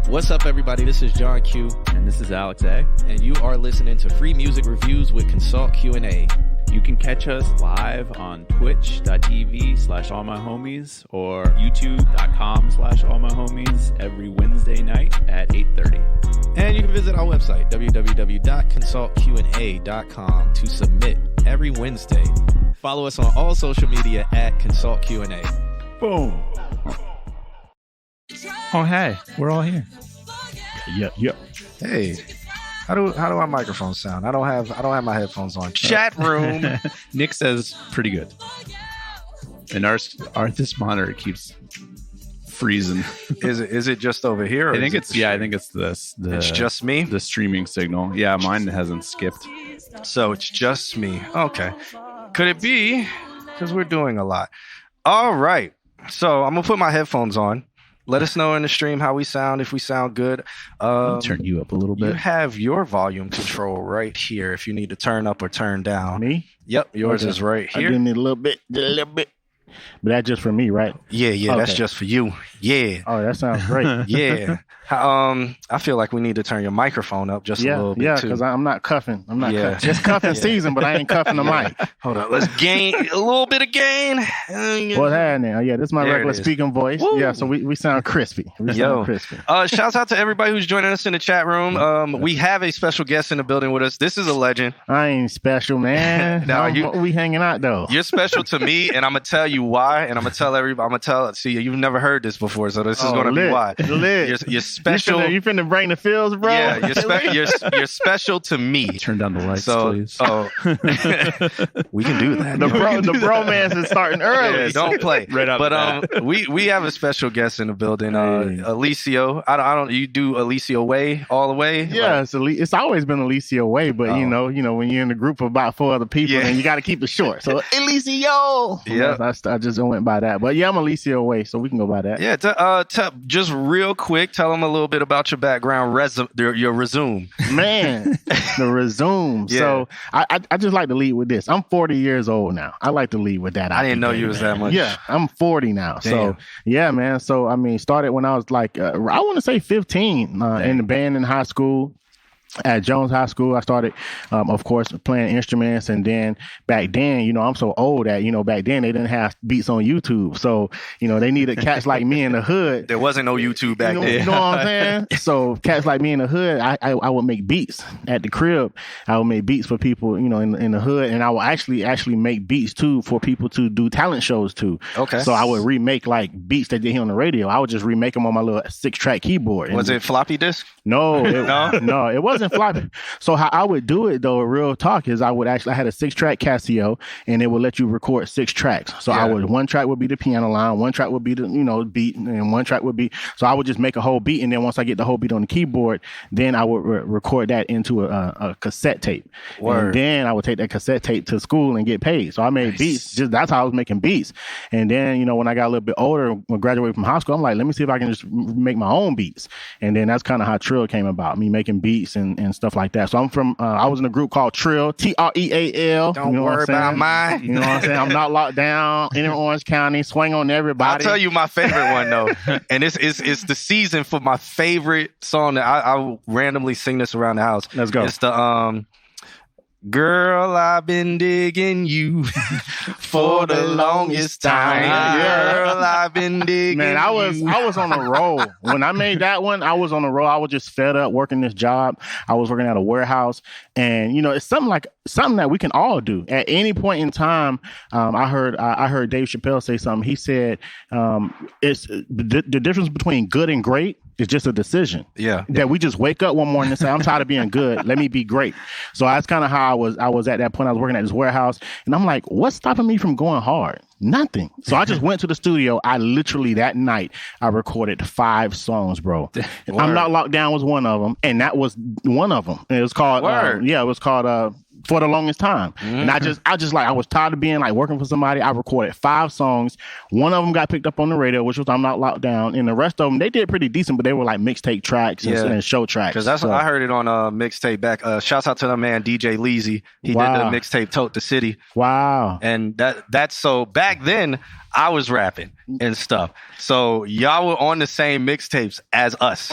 What's up, everybody? This is John Q. And this is Alex A. And you are listening to Free Music Reviews with Consult Q&A. You can catch us live on twitch.tv/allmyhomies or youtube.com/allmyhomies every Wednesday night at 8:30. And you can visit our website, www.consultqa.com, to submit every Wednesday. Follow us on all social media at Consult Q&A. Boom. Oh, hey, we're all here. Yep. Hey, how do our microphones sound? I don't have my headphones on. Chat room. Nick says pretty good. And this monitor keeps freezing. Is it just over here? I think it's this. It's just me. The streaming signal. Yeah, mine hasn't skipped. So it's just me. Okay. Could it be because we're doing a lot? All right. So I'm gonna put my headphones on. Let us know in the stream how we sound, if we sound good. I'll turn you up a little bit. You have your volume control right here if you need to turn up or turn down. Me? Yep, yours is right here. I do need a little bit. But that's just for me, right? Yeah, okay. That's just for you. Yeah. Oh, that sounds great. Yeah. I feel like we need to turn your microphone up just a little bit, too. Yeah, because I'm not cuffing. Cuffing. It's cuffing season, but I ain't cuffing the mic. Hold on. Let's gain a little bit of gain. What's happening? Yeah, this is my regular speaking voice. Woo. Yeah, so we sound crispy. Shouts out to everybody who's joining us in the chat room. We have a special guest in the building with us. This is a legend. I ain't special, man. We hanging out, though. You're special to me, and I'm going to tell you why, and I'm going to tell everybody. See, you've never heard this before, so this is going to be why. You're special. You finna bring the feels, bro? Yeah, you're special to me. Turn down the lights, please. We can do that. The bromance is starting early. Yeah, don't play. Right up. But we have a special guest in the building, Alicio. I don't. You do Alicio Way all the way? Yeah, it's always been Alicio Way, but you know when you're in a group of about 4 other people, then you got to keep it short. So Alicio. Yeah, I just went by that. But yeah, I'm Alicio Way, so we can go by that. Yeah. Just real quick, tell them a little bit about your background, your resume. Man, the resume. Yeah. So I just like to lead with this. I'm 40 years old now. I like to lead with that. I didn't know you was that much. Yeah, I'm 40 now. Damn. So yeah, man. So I mean, started when I was like, I want to say 15 in the band in high school. At Jones High School, I started, of course, playing instruments. And then back then, I'm so old that, back then they didn't have beats on YouTube. So, they needed cats like me in the hood. There wasn't no YouTube back then. You know what I'm saying? So cats like me in the hood, I would make beats at the crib. I would make beats for people, in the hood. And I would actually make beats, too, for people to do talent shows, too. Okay. So I would remake, like, beats that they hear on the radio. I would just remake them on my little 6-track keyboard. Was it floppy disk? No, no, it wasn't floppy. So how I would do it though, real talk, is I had a 6-track Casio, and it would let you record 6 tracks. So one track would be the piano line, one track would be the beat, and one track would be. So I would just make a whole beat, and then once I get the whole beat on the keyboard, then I would record that into a cassette tape. Word. And then I would take that cassette tape to school and get paid. So I made beats. That's how I was making beats. And then when I got a little bit older, when I graduated from high school, I'm like, let me see if I can just make my own beats. And then that's kind of how TREAL came about, me making beats and stuff like that. So I'm from, I was in a group called TREAL, TREAL. Don't worry about mine. You know what I'm saying? I'm not locked down in Orange County, swing on everybody. I'll tell you my favorite one though. And it's the season for my favorite song that I randomly sing this around the house. Let's go. It's the, girl, I've been digging you for the longest time. Girl, I've been digging Man, I was on a roll. When I made that one, I was on a roll. I was just fed up working this job. I was working at a warehouse. And, it's something that we can all do. At any point in time, I heard Dave Chappelle say something. He said, it's the difference between good and great is just a decision. Yeah. That we just wake up one morning and say, I'm tired of being good. Let me be great. So that's kind of how I was at that point. I was working at this warehouse, and I'm like, what's stopping me from going hard? Nothing. So I just went to the studio. I literally that night I recorded 5 songs, bro. I'm Not Locked Down was one of them, and that was one of them. It was called For the Longest Time. And I was tired of being like working for somebody. I recorded 5 songs. One of them got picked up on the radio, which was I'm Not Locked Down. And the rest of them, they did pretty decent, but they were like mixtape tracks and show tracks. Because I heard it on mixtape back. Shouts out to the man DJ Leezy. He did the mixtape Tote the City. Wow. And that's so back then I was rapping and stuff. So y'all were on the same mixtapes as us.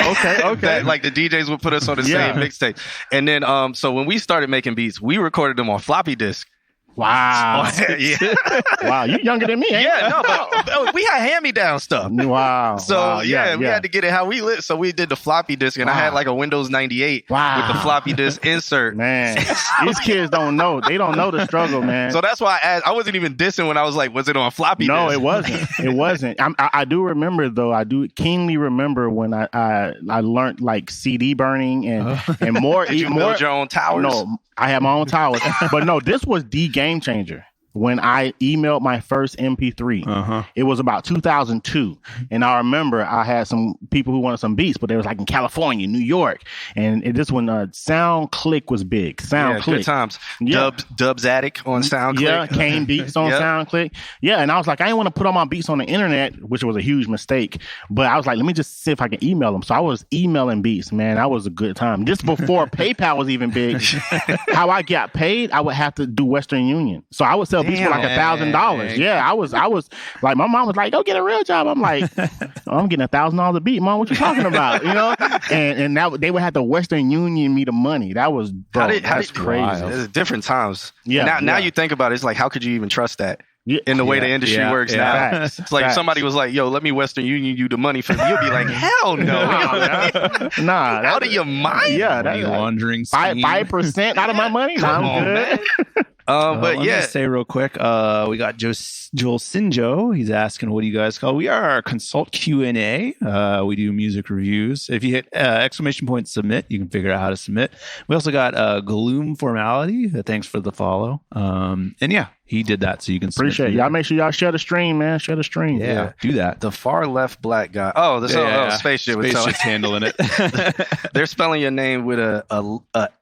Okay. That, like the DJs would put us on the same mixtape. And then so when we started making beats, we recorded them on floppy disk. Wow. Yeah. Wow, you younger than me, ain't Yeah, no, but we had hand-me-down stuff. Wow. So wow. we had to get it how we lit. So we did the floppy disk, and I had like a Windows 98 with the floppy disk insert. Man, these kids don't know. They don't know the struggle, man. So that's why I wasn't even dissing when I was like, was it on floppy disk? No, it wasn't. It wasn't. I do remember, though. I do keenly remember when I learned like CD burning and more. Did you build your own towers? No, I had my own towers. But no, this was the game changer. When I emailed my first MP3, it was about 2002. And I remember I had some people who wanted some beats, but they was like in California, New York. And this when SoundClick was big. SoundClick. Good times. Dubs Attic on SoundClick. Yeah, Kane Beats on SoundClick. Yeah, and I was like, I didn't want to put all my beats on the internet, which was a huge mistake. But I was like, let me just see if I can email them. So I was emailing beats, man. That was a good time. Just before PayPal was even big. How I got paid, I would have to do Western Union. So I would sell beats for like $1,000. Yeah, I was like, my mom was like, go get a real job. I'm like, I'm getting $1,000 a beat, Mom. What you talking about? You know, and that they would have to Western Union me the money. That was that's crazy. It's different times. Yeah. Now you think about it, it's like, how could you even trust that? In the way the industry works now. Facts. It's like if somebody was like, yo, let me Western Union you the money for me. You'll be like, hell no. Nah. Out of your mind? Yeah. Money laundering 5% out of my money? Come on, good. But let me say real quick, we got Joel Sinjo. He's asking, what do you guys call? We are Consult Q&A. We do music reviews. If you hit ! submit, you can figure out how to submit. We also got Gloom Formality. Thanks for the follow. And yeah, he did that, so you can appreciate it. Y'all make sure y'all share the stream, man. Share the stream. Yeah, do that. The far left black guy. Spaceship. Spaceship's handling it. They're spelling your name with a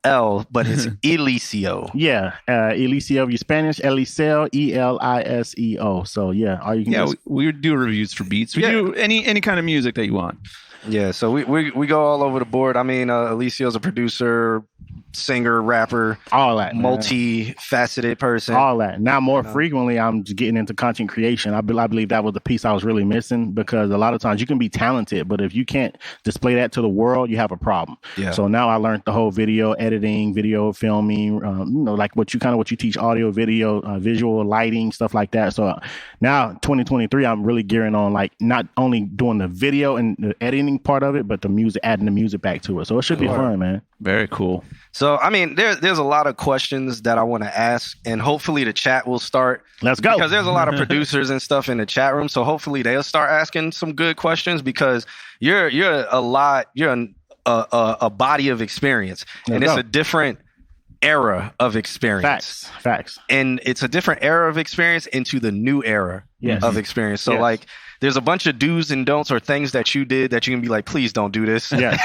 L, but it's Elicio. Yeah, Elicio. If you're Spanish, Eliseo, Eliseo. So yeah, all you can. We do reviews for beats. We do any kind of music that you want. Yeah, so we go all over the board. I mean, Alicio's a producer, singer, rapper, all that, multi-faceted person. All that. Now, more frequently, I'm just getting into content creation. I believe that was the piece I was really missing, because a lot of times you can be talented, but if you can't display that to the world, you have a problem. Yeah. So now I learned the whole video editing, video filming, like what you teach, audio, video, visual, lighting, stuff like that. So now 2023, I'm really gearing on like not only doing the video and the editing part of it, but the music, adding the music back to it. So it should be fun, man. Very cool. So, I mean, there's a lot of questions that I want to ask, and hopefully the chat will start. Let's go. Because there's a lot of producers and stuff in the chat room. So hopefully they'll start asking some good questions, because you're a body of experience, and it's a different era of experience. Facts. And it's a different era of experience into the new era of experience. So like, there's a bunch of do's and don'ts or things that you did that you can be like, please don't do this. Yeah.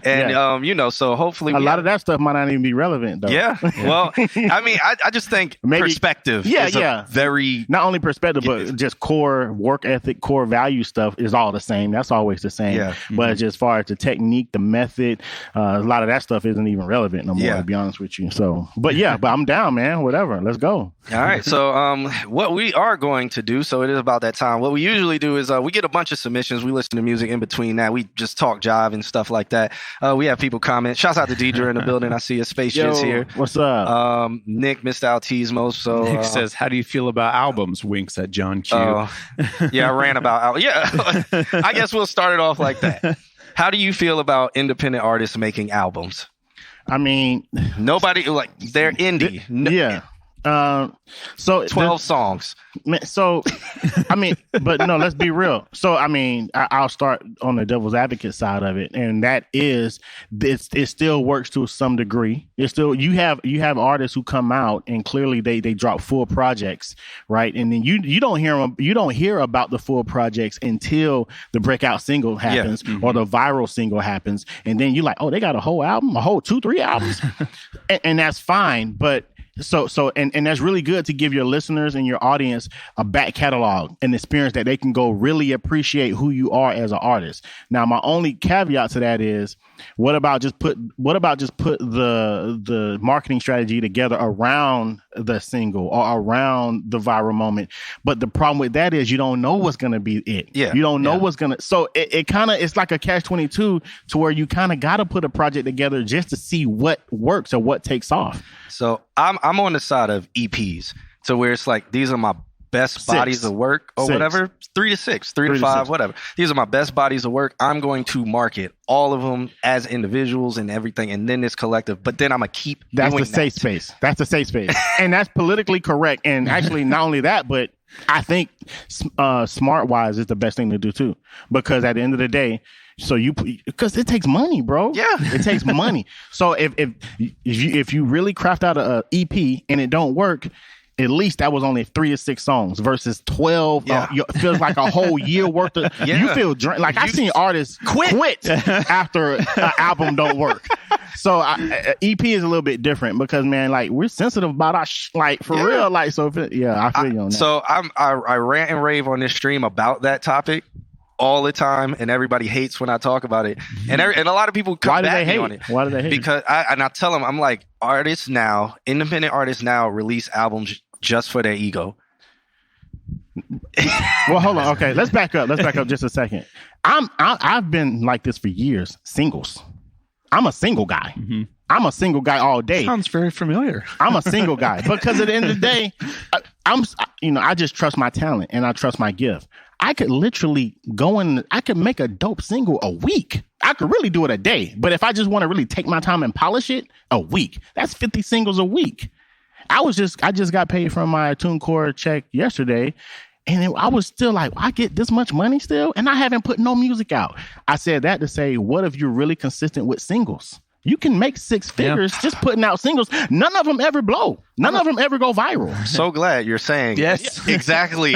And, so hopefully a lot of that stuff might not even be relevant, though. Yeah. Well, I mean, I just think perspective is a very... Not only perspective, but just core work ethic, core value stuff is all the same. That's always the same. Yeah. But just as far as the technique, the method, a lot of that stuff isn't even relevant no more, to be honest with you. So, but I'm down, man. Whatever. Let's go. All right. So what we are going to do, so it is about that time. What we usually do is we get a bunch of submissions. We listen to music in between that. We just talk jive and stuff like that. We have people comment. Shouts out to Deidre in the building. I see a Spaceship's here. What's up? Nick, Mr. Altismo. So Nick says, how do you feel about albums? Winks at John Q. Yeah, I ran about albums. Yeah, I guess we'll start it off like that. How do you feel about independent artists making albums? I mean, nobody they're indie. So 12 songs. So, I mean, but no, let's be real. So, I mean, I'll start on the devil's advocate side of it, and that is, it still works to some degree. It's still, you have artists who come out and clearly they drop full projects, right? And then you don't hear about the full projects until the breakout single happens or the viral single happens, and then you're like, oh, they got a whole album, a whole 2-3 albums, and that's fine, but And that's really good to give your listeners and your audience a back catalog and experience that they can go really appreciate who you are as an artist. Now, my only caveat to that is, what about just put the marketing strategy together around the single or around the viral moment? But the problem with that is you don't know what's going to be it. Yeah. You don't know what's going to. So it kind of, it's like a catch-22 to where you kind of got to put a project together just to see what works or what takes off. So I'm on the side of EPs, so where it's like, these are my best bodies of work or whatever, 3 to 6, 3 to 5, whatever. These are my best bodies of work. I'm going to market all of them as individuals and everything, and then it's collective. But then I'm gonna keep. That's doing the safe space. That's the safe space, and that's politically correct. And actually, not only that, but I think smart wise is the best thing to do too, because at the end of the day. So because it takes money, bro. Yeah, it takes money. So if you really craft out a EP and it don't work, at least that was only 3 to 6 songs versus 12. Yeah. It feels like a whole year worth of. Yeah. You feel like I've seen artists quit after an album don't work. So EP is a little bit different because, man, like, we're sensitive about our for real. Like, so I feel you on that. So I rant and rave on this stream about that topic all the time, and everybody hates when I talk about it. And a lot of people come back on it. Why do they hate? Because I tell them, I'm like, independent artists now release albums just for their ego. Well, hold on. Okay, let's back up just a second. I've been like this for years. Singles. I'm a single guy. Mm-hmm. I'm a single guy all day. Sounds very familiar. I'm a single guy because at the end of the day, I just trust my talent and I trust my gift. I could literally I could make a dope single a week. I could really do it a day. But if I just want to really take my time and polish it, a week. That's 50 singles a week. I just got paid from my TuneCore check yesterday. And I was still like, I get this much money still, and I haven't put no music out. I said that to say, what if you're really consistent with singles? You can make 6 figures just putting out singles. None of them ever blow. None of them ever go viral. So glad you're saying exactly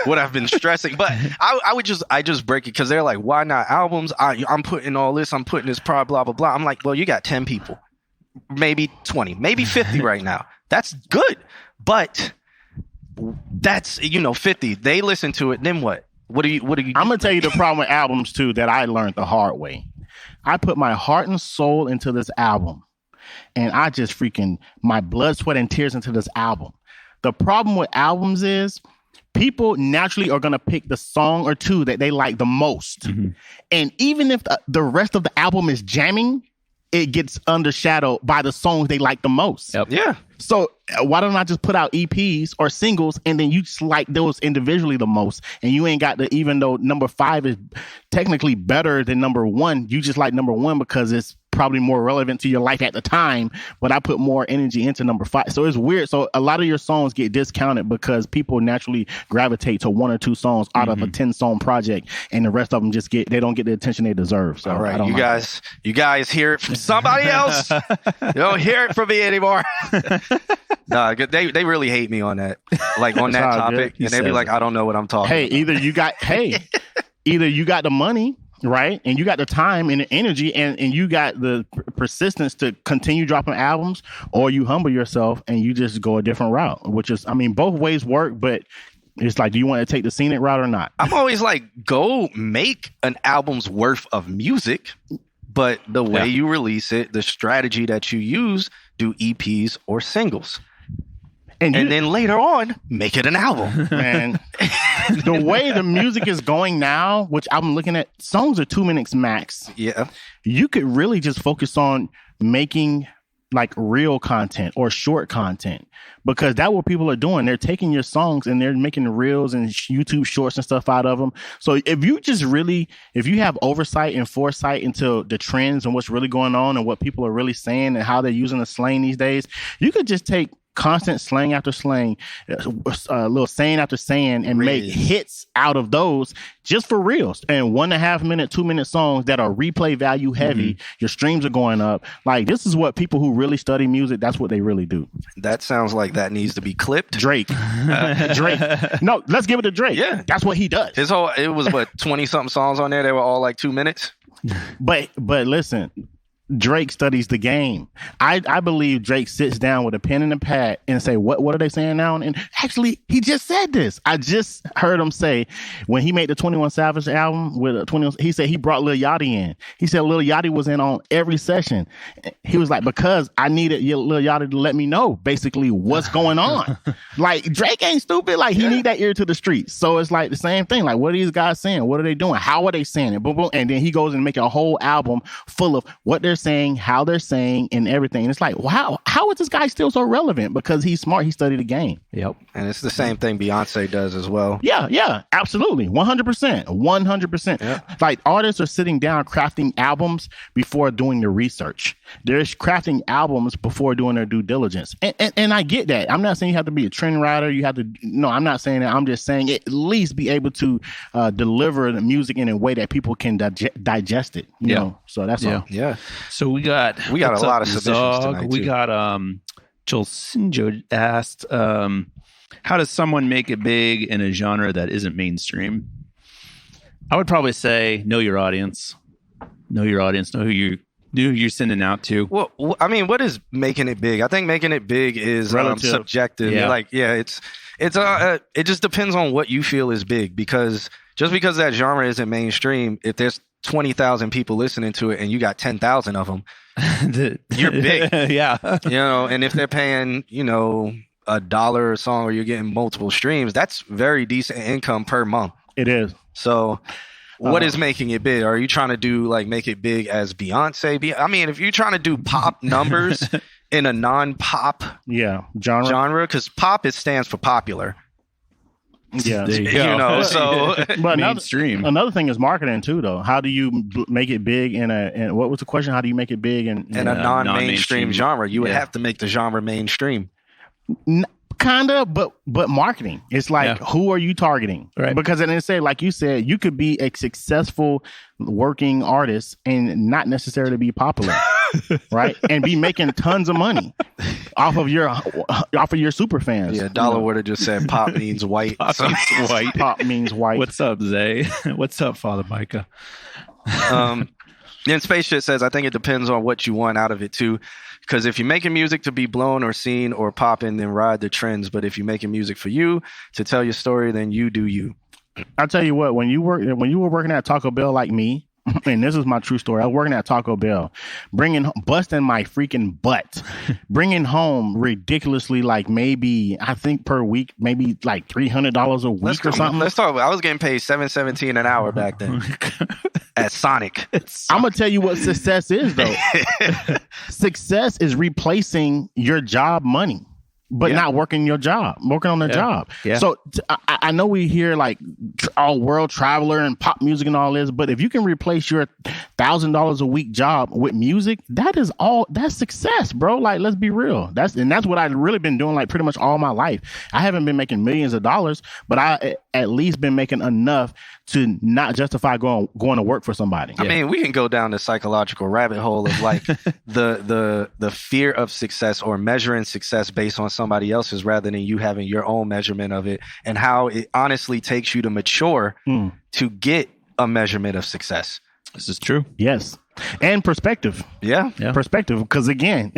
what I've been stressing. But I just break it because they're like, why not albums? I'm putting all this. I'm putting this blah, blah, blah. I'm like, well, you got 10 people, maybe 20, maybe 50 right now. That's good. But that's, 50. They listen to it. Then what? What do you? I'm going to tell you the problem with albums, too, that I learned the hard way. I put my heart and soul into this album, and I just my blood, sweat, and tears into this album. The problem with albums is people naturally are going to pick the song or two that they like the most. Mm-hmm. And even if the rest of the album is jamming, it gets undershadowed by the songs they like the most. Yep. Yeah. So why don't I just put out EPs or singles and then you just like those individually the most, and you ain't got even though number 5 is technically better than number 1, you just like number 1 because it's probably more relevant to your life at the time, but I put more energy into number 5. So it's weird. So a lot of your songs get discounted because people naturally gravitate to 1 or 2 songs out of a 10-song project, and the rest of them they don't get the attention they deserve. So all right, you guys hear it from somebody else. You don't hear it from me anymore. No, they really hate me on that, like on that topic, and they be like, I don't know what I'm talking about. Either you got the money, right, and you got the time and the energy, and you got the persistence to continue dropping albums, or you humble yourself and you just go a different route, which is, both ways work, but it's like, do you want to take the scenic route or not? I'm always like, go make an album's worth of music, but the way you release it, the strategy that you use, do EPs or singles. And then later on, make it an album. Man, the way the music is going now, which I'm looking at, songs are 2 minutes max. Yeah. You could really just focus on making like real content or short content, because that's what people are doing. They're taking your songs and they're making reels and YouTube shorts and stuff out of them. So if you have oversight and foresight into the trends and what's really going on and what people are really saying and how they're using the slang these days, you could just take constant slang after slang, little saying after saying, and make hits out of those just for reels. And 1.5 minute, 2 minute songs that are replay value heavy. Mm-hmm. Your streams are going up. Like, this is what people who really study music, that's what they really do. That sounds like that needs to be clipped. Drake. No, let's give it to Drake. Yeah. That's what he does. It was 20 something songs on there. They were all like 2 minutes. But listen, Drake studies the game. I believe Drake sits down with a pen and a pad and say, what are they saying now? And actually, he just said this. I just heard him say when he made the 21 Savage album with 21, he said he brought Lil Yachty in. He said Lil Yachty was in on every session. He was like, because I needed Lil Yachty to let me know basically what's going on. Like, Drake ain't stupid. Like, he need that ear to the streets. So it's like the same thing. Like, what are these guys saying? What are they doing? How are they saying it? Boom, boom. And then he goes and make a whole album full of what they're saying, how they're saying, and everything. And it's like, wow, how is this guy still so relevant? Because he's smart. He studied the game. Yep. And it's the same thing Beyonce does as well. Yeah, absolutely. 100%. 100%. Yeah. Like, artists are sitting down crafting albums before doing the research. They're crafting albums before doing their due diligence. And I get that. I'm not saying you have to be a trend writer. You have to, no, I'm not saying that. I'm just saying at least be able to deliver the music in a way that people can digest it. You know? So that's all. Yeah. So we got a lot of submissions tonight, we too. got Joel Sinjo asked, how does someone make it big in a genre that isn't mainstream? I would probably say know your audience. Know your audience. Know who you're sending out to. Well, I mean, what is making it big? I think making it big is subjective. Yeah. Like, it just depends on what you feel is big, because just because that genre isn't mainstream, if there's 20,000 people listening to it and you got 10,000 of them, you're big. Yeah. And if they're paying, $1 a song, or you're getting multiple streams, that's very decent income per month. It is. So what is making it big? Are you trying to do make it big as Beyonce? I mean, if you're trying to do pop numbers in a non-pop genre, because pop stands for popular. Yeah, there you go. So but mainstream. Another thing is marketing too, though. How do you make it big in what was the question? How do you make it big in a non-mainstream genre? You would have to make the genre mainstream. Kinda, but marketing. It's like, who are you targeting? Right. Because then it say, like you said, you could be a successful working artist and not necessarily be popular, right? And be making tons of money off of your super fans. Yeah, Dollar would have just said pop means white. White. Pop means white. What's up, Zay? What's up, Father Micah? Then Space Shit says, I think it depends on what you want out of it too. Because if you're making music to be blown or seen or popping, then ride the trends. But if you're making music for you, to tell your story, then you do you. I'll tell you what, when you were working at Taco Bell like me, and this is my true story, I was working at Taco Bell, busting my freaking butt, bringing home ridiculously, like maybe, I think per week, maybe like $300 a week or something. Let's talk. I was getting paid $7.17 an hour back then at Sonic. I'm going to tell you what success is, though. Success is replacing your job money, but not working on the job. Yeah. So I know we hear like all world traveler and pop music and all this, but if you can replace your $1,000 a week job with music, that's success, bro. Like, let's be real. That's what I've really been doing like pretty much all my life. I haven't been making millions of dollars, but I at least been making enough to not justify going to work for somebody. I mean, we can go down the psychological rabbit hole of like the fear of success or measuring success based on somebody else's rather than you having your own measurement of it, and how it honestly takes you to mature to get a measurement of success. This is true. Yes. And perspective. Yeah. Perspective. Because again,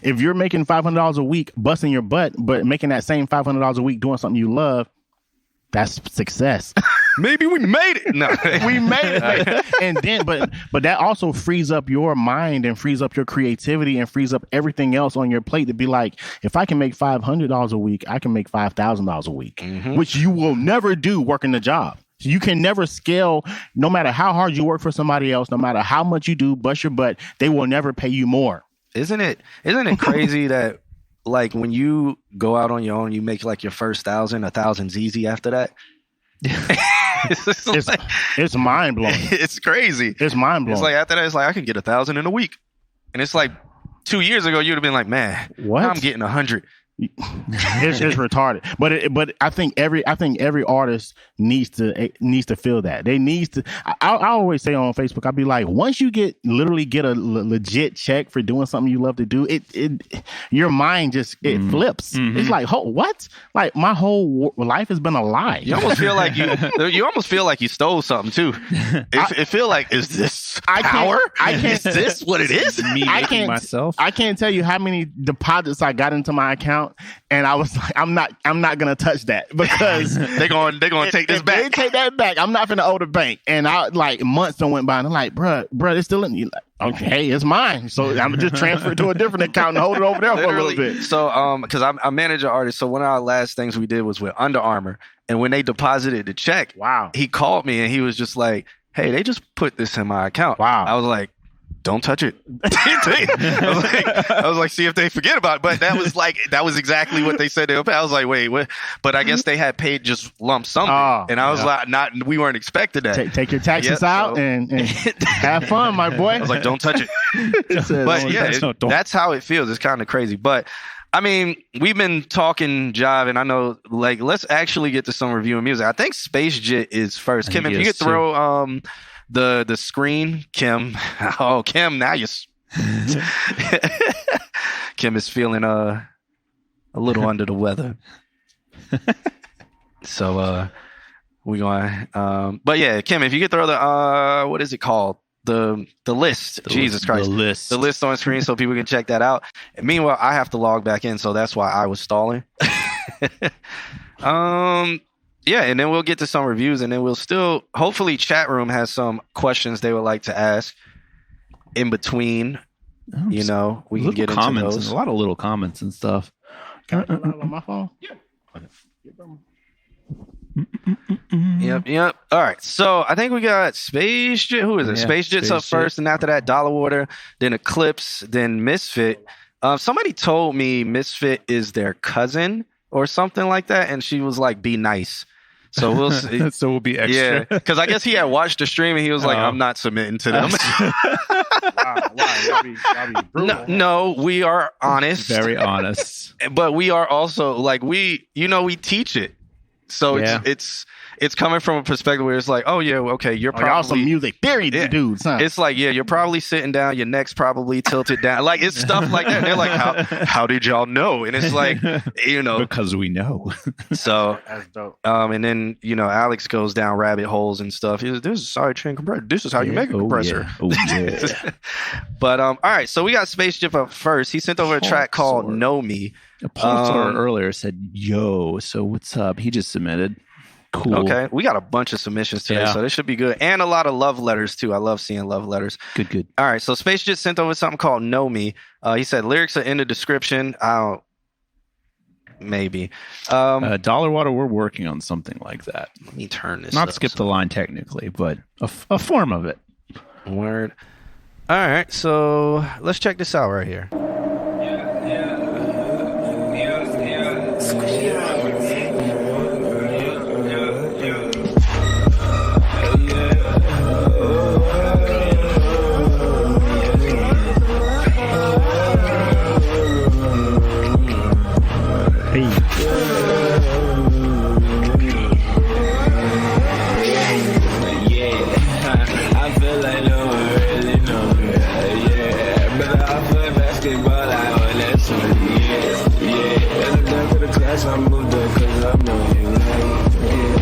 if you're making $500 a week busting your butt, but making that same $500 a week doing something you love, that's success. Maybe we made it. No, we made it. And then, but that also frees up your mind and frees up your creativity and frees up everything else on your plate to be like, if I can make $500 a week, I can make $5,000 a week, which you will never do working the job. You can never scale, no matter how hard you work for somebody else, no matter how much you do, bust your butt, they will never pay you more. Isn't it crazy that like when you go out on your own, you make like your first 1,000's easy after that? It's mind blowing. It's crazy. It's mind blowing. It's like after that, it's like I can get 1,000 in a week, and it's like 2 years ago you'd have been like, man, what? I'm getting 100. It's retarded, but I think every artist needs to feel that. They needs to. I always say on Facebook, I'll be like, once you literally get a legit check for doing something you love to do, it your mind just flips. Mm-hmm. It's like, what? Like my whole life has been a lie. You almost feel like you stole something too. It feel like, is this power? Is this what it is? I can't tell you how many deposits I got into my account. And I was like, I'm not gonna touch that because they're gonna take this back. They take that back. I'm not gonna owe the bank. And I like months went by, and I'm like, bruh, it's still in you. Like, okay, it's mine. So I'm gonna just transfer it to a different account and hold it over there for a little bit. So because I manage an artist, so one of our last things we did was with Under Armour, and when they deposited the check, he called me and he was just like, hey, they just put this in my account. Wow. I was like, don't touch it. I was like, see if they forget about it. But that was exactly what they said. I was like, wait, what? But I guess they had paid just lump sum. And I was like, we weren't expecting that. Take your taxes out and have fun, my boy. I was like, don't touch it. But yeah, that's how it feels. It's kind of crazy. But I mean, we've been talking jive, and I know, like, let's actually get to some reviewing music. I think Space Jit is first. Kim, if you could throw the screen, Kim. Oh, Kim, now you. Kim is feeling a little under the weather. So we going. But yeah, Kim, if you could throw the what is it called? The list. Jesus Christ. The list on screen so people can check that out. And meanwhile, I have to log back in, so that's why I was stalling. Yeah, and then we'll get to some reviews, and then we'll still, hopefully chat room has some questions they would like to ask in between. We can get into those. A lot of little comments and stuff. Can I on my phone? Yeah. Yep. All right. So I think we got Space Jit. Who is it? Space Jit's up first, and after that, Dollar Water, then Eclipse, then Misfit. Somebody told me Misfit is their cousin or something like that, and she was like, "Be nice." So we'll see. So we'll be extra. Yeah, because I guess he had watched the stream and he was like, "I'm not submitting to them." Why? No, we are honest. Very honest. But we are also like we teach it. So it's coming from a perspective where it's like, oh yeah, okay, you're probably also music theory dudes, huh? It's like, yeah, you're probably sitting down, your neck's probably tilted down. Like it's stuff like that. And they're like, how did y'all know? And it's like, because we know. So that's dope. And then Alex goes down rabbit holes and stuff. This is a side chain compressor. This is how you make a compressor. Yeah. But all right, so we got Space Jit up first. He sent over a track called Know Me. Paul earlier said, yo, so what's up? He just submitted. Cool. Okay, we got a bunch of submissions today, so this should be good. And a lot of love letters, too. I love seeing love letters. Good. All right, so Space Jit sent over something called Know Me. He said, lyrics are in the description. Maybe. Dollar Water, we're working on something like that. Let me turn this Not up, skip the line technically, but a form of it. Word. All right, so let's check this out right here. I moved up cause I know you like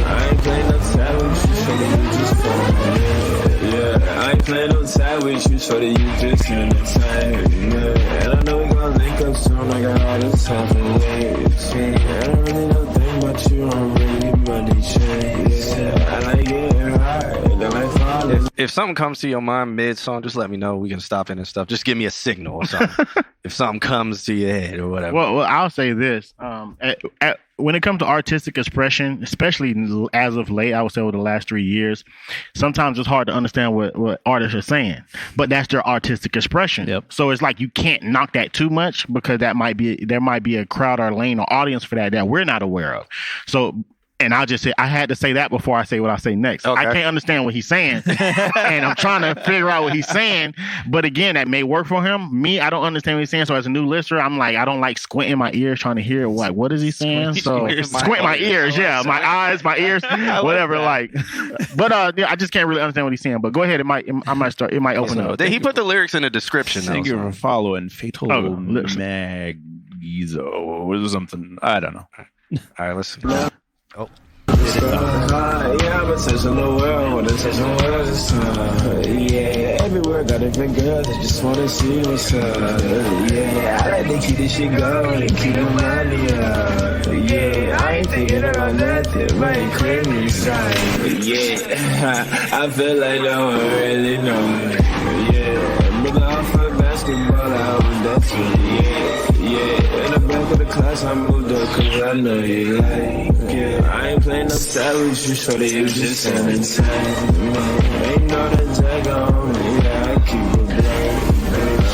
I ain't playing no side with you, so you just phone. Yeah, I ain't playing no side with you, so you just entertain. Yeah, and I know we gonna link up soon, I got all this time for waiting. I don't really know a thing about you, I'm really money chase. I like getting high, I like falling. If something comes to your mind mid-song, just let me know. We can stop it and stuff. Just give me a signal or something. If something comes to your head or whatever. Well, I'll say this. When it comes to artistic expression, especially as of late, I would say over the last 3 years, sometimes it's hard to understand what artists are saying. But that's their artistic expression. Yep. So it's like you can't knock that too much because there might be a crowd or lane or audience for that we're not aware of. So And I'll just say, I had to say that before I say what I say next. Okay. I can't understand what he's saying. And I'm trying to figure out what he's saying. But again, that may work for him. Me, I don't understand what he's saying. So as a new listener, I'm like, I don't like squinting my ears trying to hear what is he saying? So squint my ears. Yeah. My eyes, my ears, whatever. But yeah, I just can't really understand what he's saying. But go ahead. It might open up. He put the lyrics in the description. Thank you for following Fatal listen. Magizo or something. I don't know. All right, listen. Oh. Yeah, I'm touching the world, wanna touch the world this time. Yeah, everywhere got different girls, I just wanna see what's up. Yeah, I like to keep this shit going and keep the money up. Yeah, I ain't thinking about nothing, right? Clear me inside. Yeah, I feel like no one really know me. Yeah, nigga, I'm for basketball, I was that too. Yeah, in the back of the class, I moved up cause I know you like. Yeah, I ain't playing no savage, you sure that you just sound insane. Ain't no that tag on me, yeah, I keep it blind.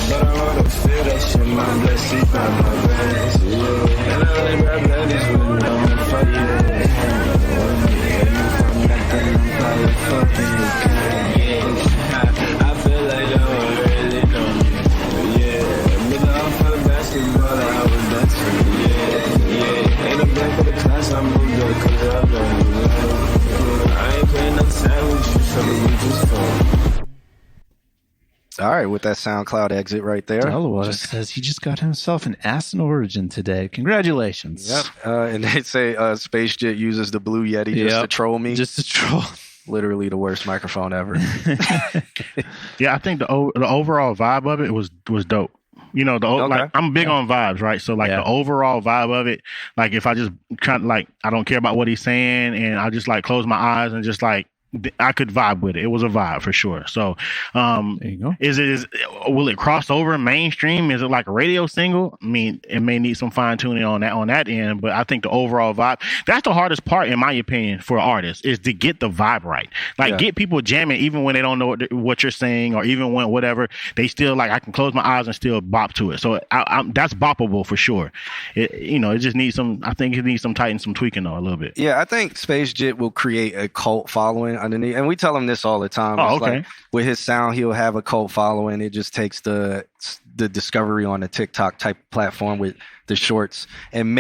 But I wanna feel that shit, my blood sleep out my veins. Yeah, and I only rap like this when I'm fuck you. And if I'm not then I'm probably fucking you. Yeah, I feel like no one really know me. Yeah, nigga, I'm for basketball, I was that too. Yeah, in the back of the class, I moved up cause I know you like. I ain't playing no time with you, so we just fun. All right, with that SoundCloud exit right there. Delaware says he just got himself an ass in origin today. Congratulations. Yep. And they say Space Jet uses the Blue Yeti just to troll me. Just to troll. Literally the worst microphone ever. Yeah, I think the overall vibe of it was dope. You know, like I'm big on vibes, right? So like the overall vibe of it, like if I just kind of like I don't care about what he's saying, and I just like close my eyes and just like I could vibe with it. It was a vibe for sure. So, there you go. Will it cross over mainstream? Is it like a radio single? I mean, it may need some fine tuning on that end, but I think the overall vibe, that's the hardest part, in my opinion, for artists is to get the vibe right. Like get people jamming, even when they don't know what you're saying, or even when whatever, they still like, I can close my eyes and still bop to it. So that's boppable for sure. It just needs I think it needs some tighten, some tweaking though, a little bit. Yeah, I think Space Jet will create a cult following underneath, and we tell him this all the time. It's like, with his sound, he'll have a cult following. It just takes the discovery on the TikTok type platform with the shorts, and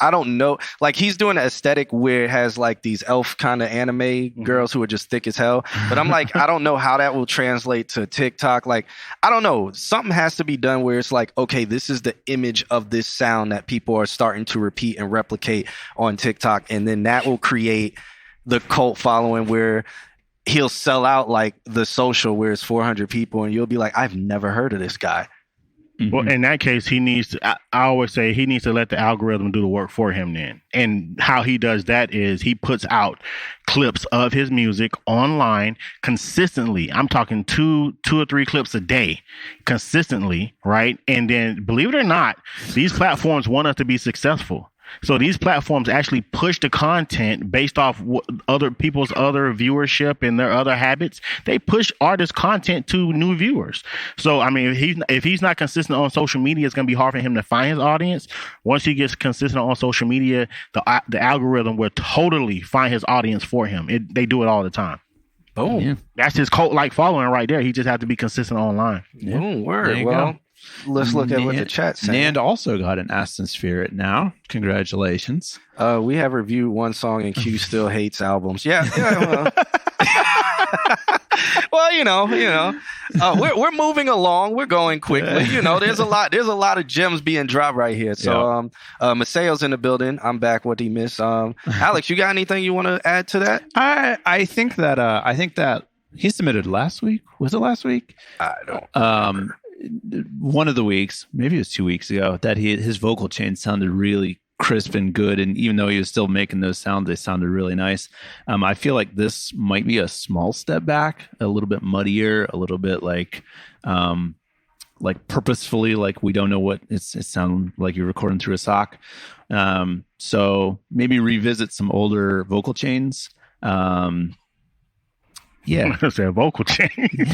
I don't know, like he's doing an aesthetic where it has like these elf kind of anime girls who are just thick as hell, but I'm like, I don't know how that will translate to TikTok. Like, I don't know, something has to be done where it's like, okay, this is the image of this sound that people are starting to repeat and replicate on TikTok, and then that will create the cult following where he'll sell out like The Social where it's 400 people, and you'll be like, I've never heard of this guy. Well, in that case, he needs to, I always say he needs to let the algorithm do the work for him then. And how he does that is he puts out clips of his music online consistently. I'm talking two or three clips a day consistently, right? And then, believe it or not, these platforms want us to be successful. So these platforms actually push the content based off other people's other viewership and their other habits. They push artists' content to new viewers. So, I mean, if he's not consistent on social media, it's going to be hard for him to find his audience. Once he gets consistent on social media, the algorithm will totally find his audience for him. They do it all the time. Oh, yeah. That's his cult-like following right there. He just has to be consistent online. Yeah. Oh, word. Well, let's look at what the chat's saying. Nand also got an Aston Spirit now. Congratulations. We have reviewed one song and Q still hates albums. Yeah, well. Well, we're moving along. We're going quickly. There's a lot of gems being dropped right here. So, Maceo's in the building. I'm back. What did he miss? Alex, you got anything you want to add to that? I think that he submitted last week. Was it last week? I don't. One of the weeks, maybe it was 2 weeks ago, that his vocal chain sounded really crisp and good, and even though he was still making those sounds, they sounded really nice. I feel like this might be a small step back, a little bit muddier, a little bit like purposefully, like we don't know what it sounds like you're recording through a sock. So maybe revisit some older vocal chains. Yeah, I'm gonna say a vocal chain. We've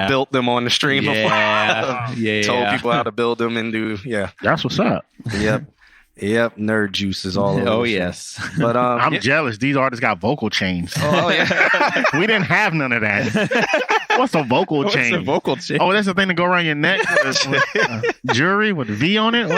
built them on the stream before. Told people how to build them and do. Yeah, that's what's up. Yep. Yep, nerd juice is all over. Oh, this yes. one. But I'm yeah. jealous. These artists got vocal chains. Oh yeah. We didn't have none of that. What's a vocal What's chain? a vocal chain? Oh, that's the thing to go around your neck with jewelry with a V on it?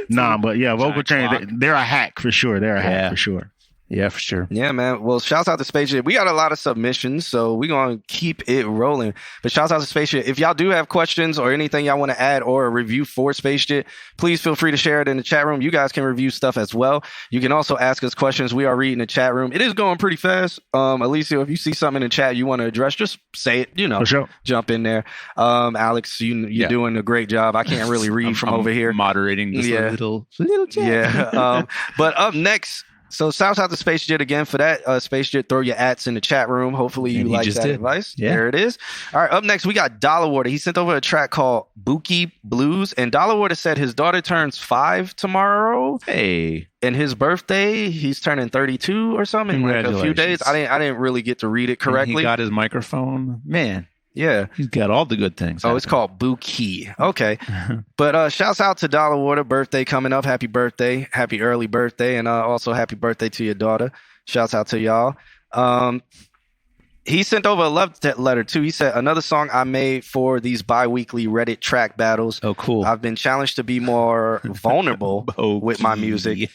Nah, but yeah, vocal chains, they're a hack for sure. They're a hack for sure. Yeah, for sure. Yeah, man. Well, shouts out to Spaceship. We got a lot of submissions, so we're going to keep it rolling. But shouts out to Spaceship. If y'all do have questions or anything y'all want to add or a review for Spaceship, please feel free to share it in the chat room. You guys can review stuff as well. You can also ask us questions. We are reading the chat room. It is going pretty fast. Alicia, if you see something in the chat you want to address, just say it, For sure. jump in there. Alex, you're doing a great job. I can't really read from over here. Moderating this little chat. Yeah. But up next, so shout out to Space Jet again for that. Space Jet, throw your ats in the chat room. Hopefully you like that advice. Yeah. There it is. All right, up next we got Dollar Water. He sent over a track called Buki Blues, and Dollar Water said his daughter turns 5 tomorrow. Hey. And his birthday, he's turning 32 or something in like a few days. I didn't really get to read it correctly. And he got his microphone. Man. Yeah. He's got all the good things. Oh, it's called Buki. Okay. But shouts out to Dollar Water. Birthday coming up. Happy birthday. Happy early birthday. And also happy birthday to your daughter. Shouts out to y'all. He sent over a love letter too. He said, another song I made for these bi-weekly Reddit track battles. Oh, cool. I've been challenged to be more vulnerable with my music.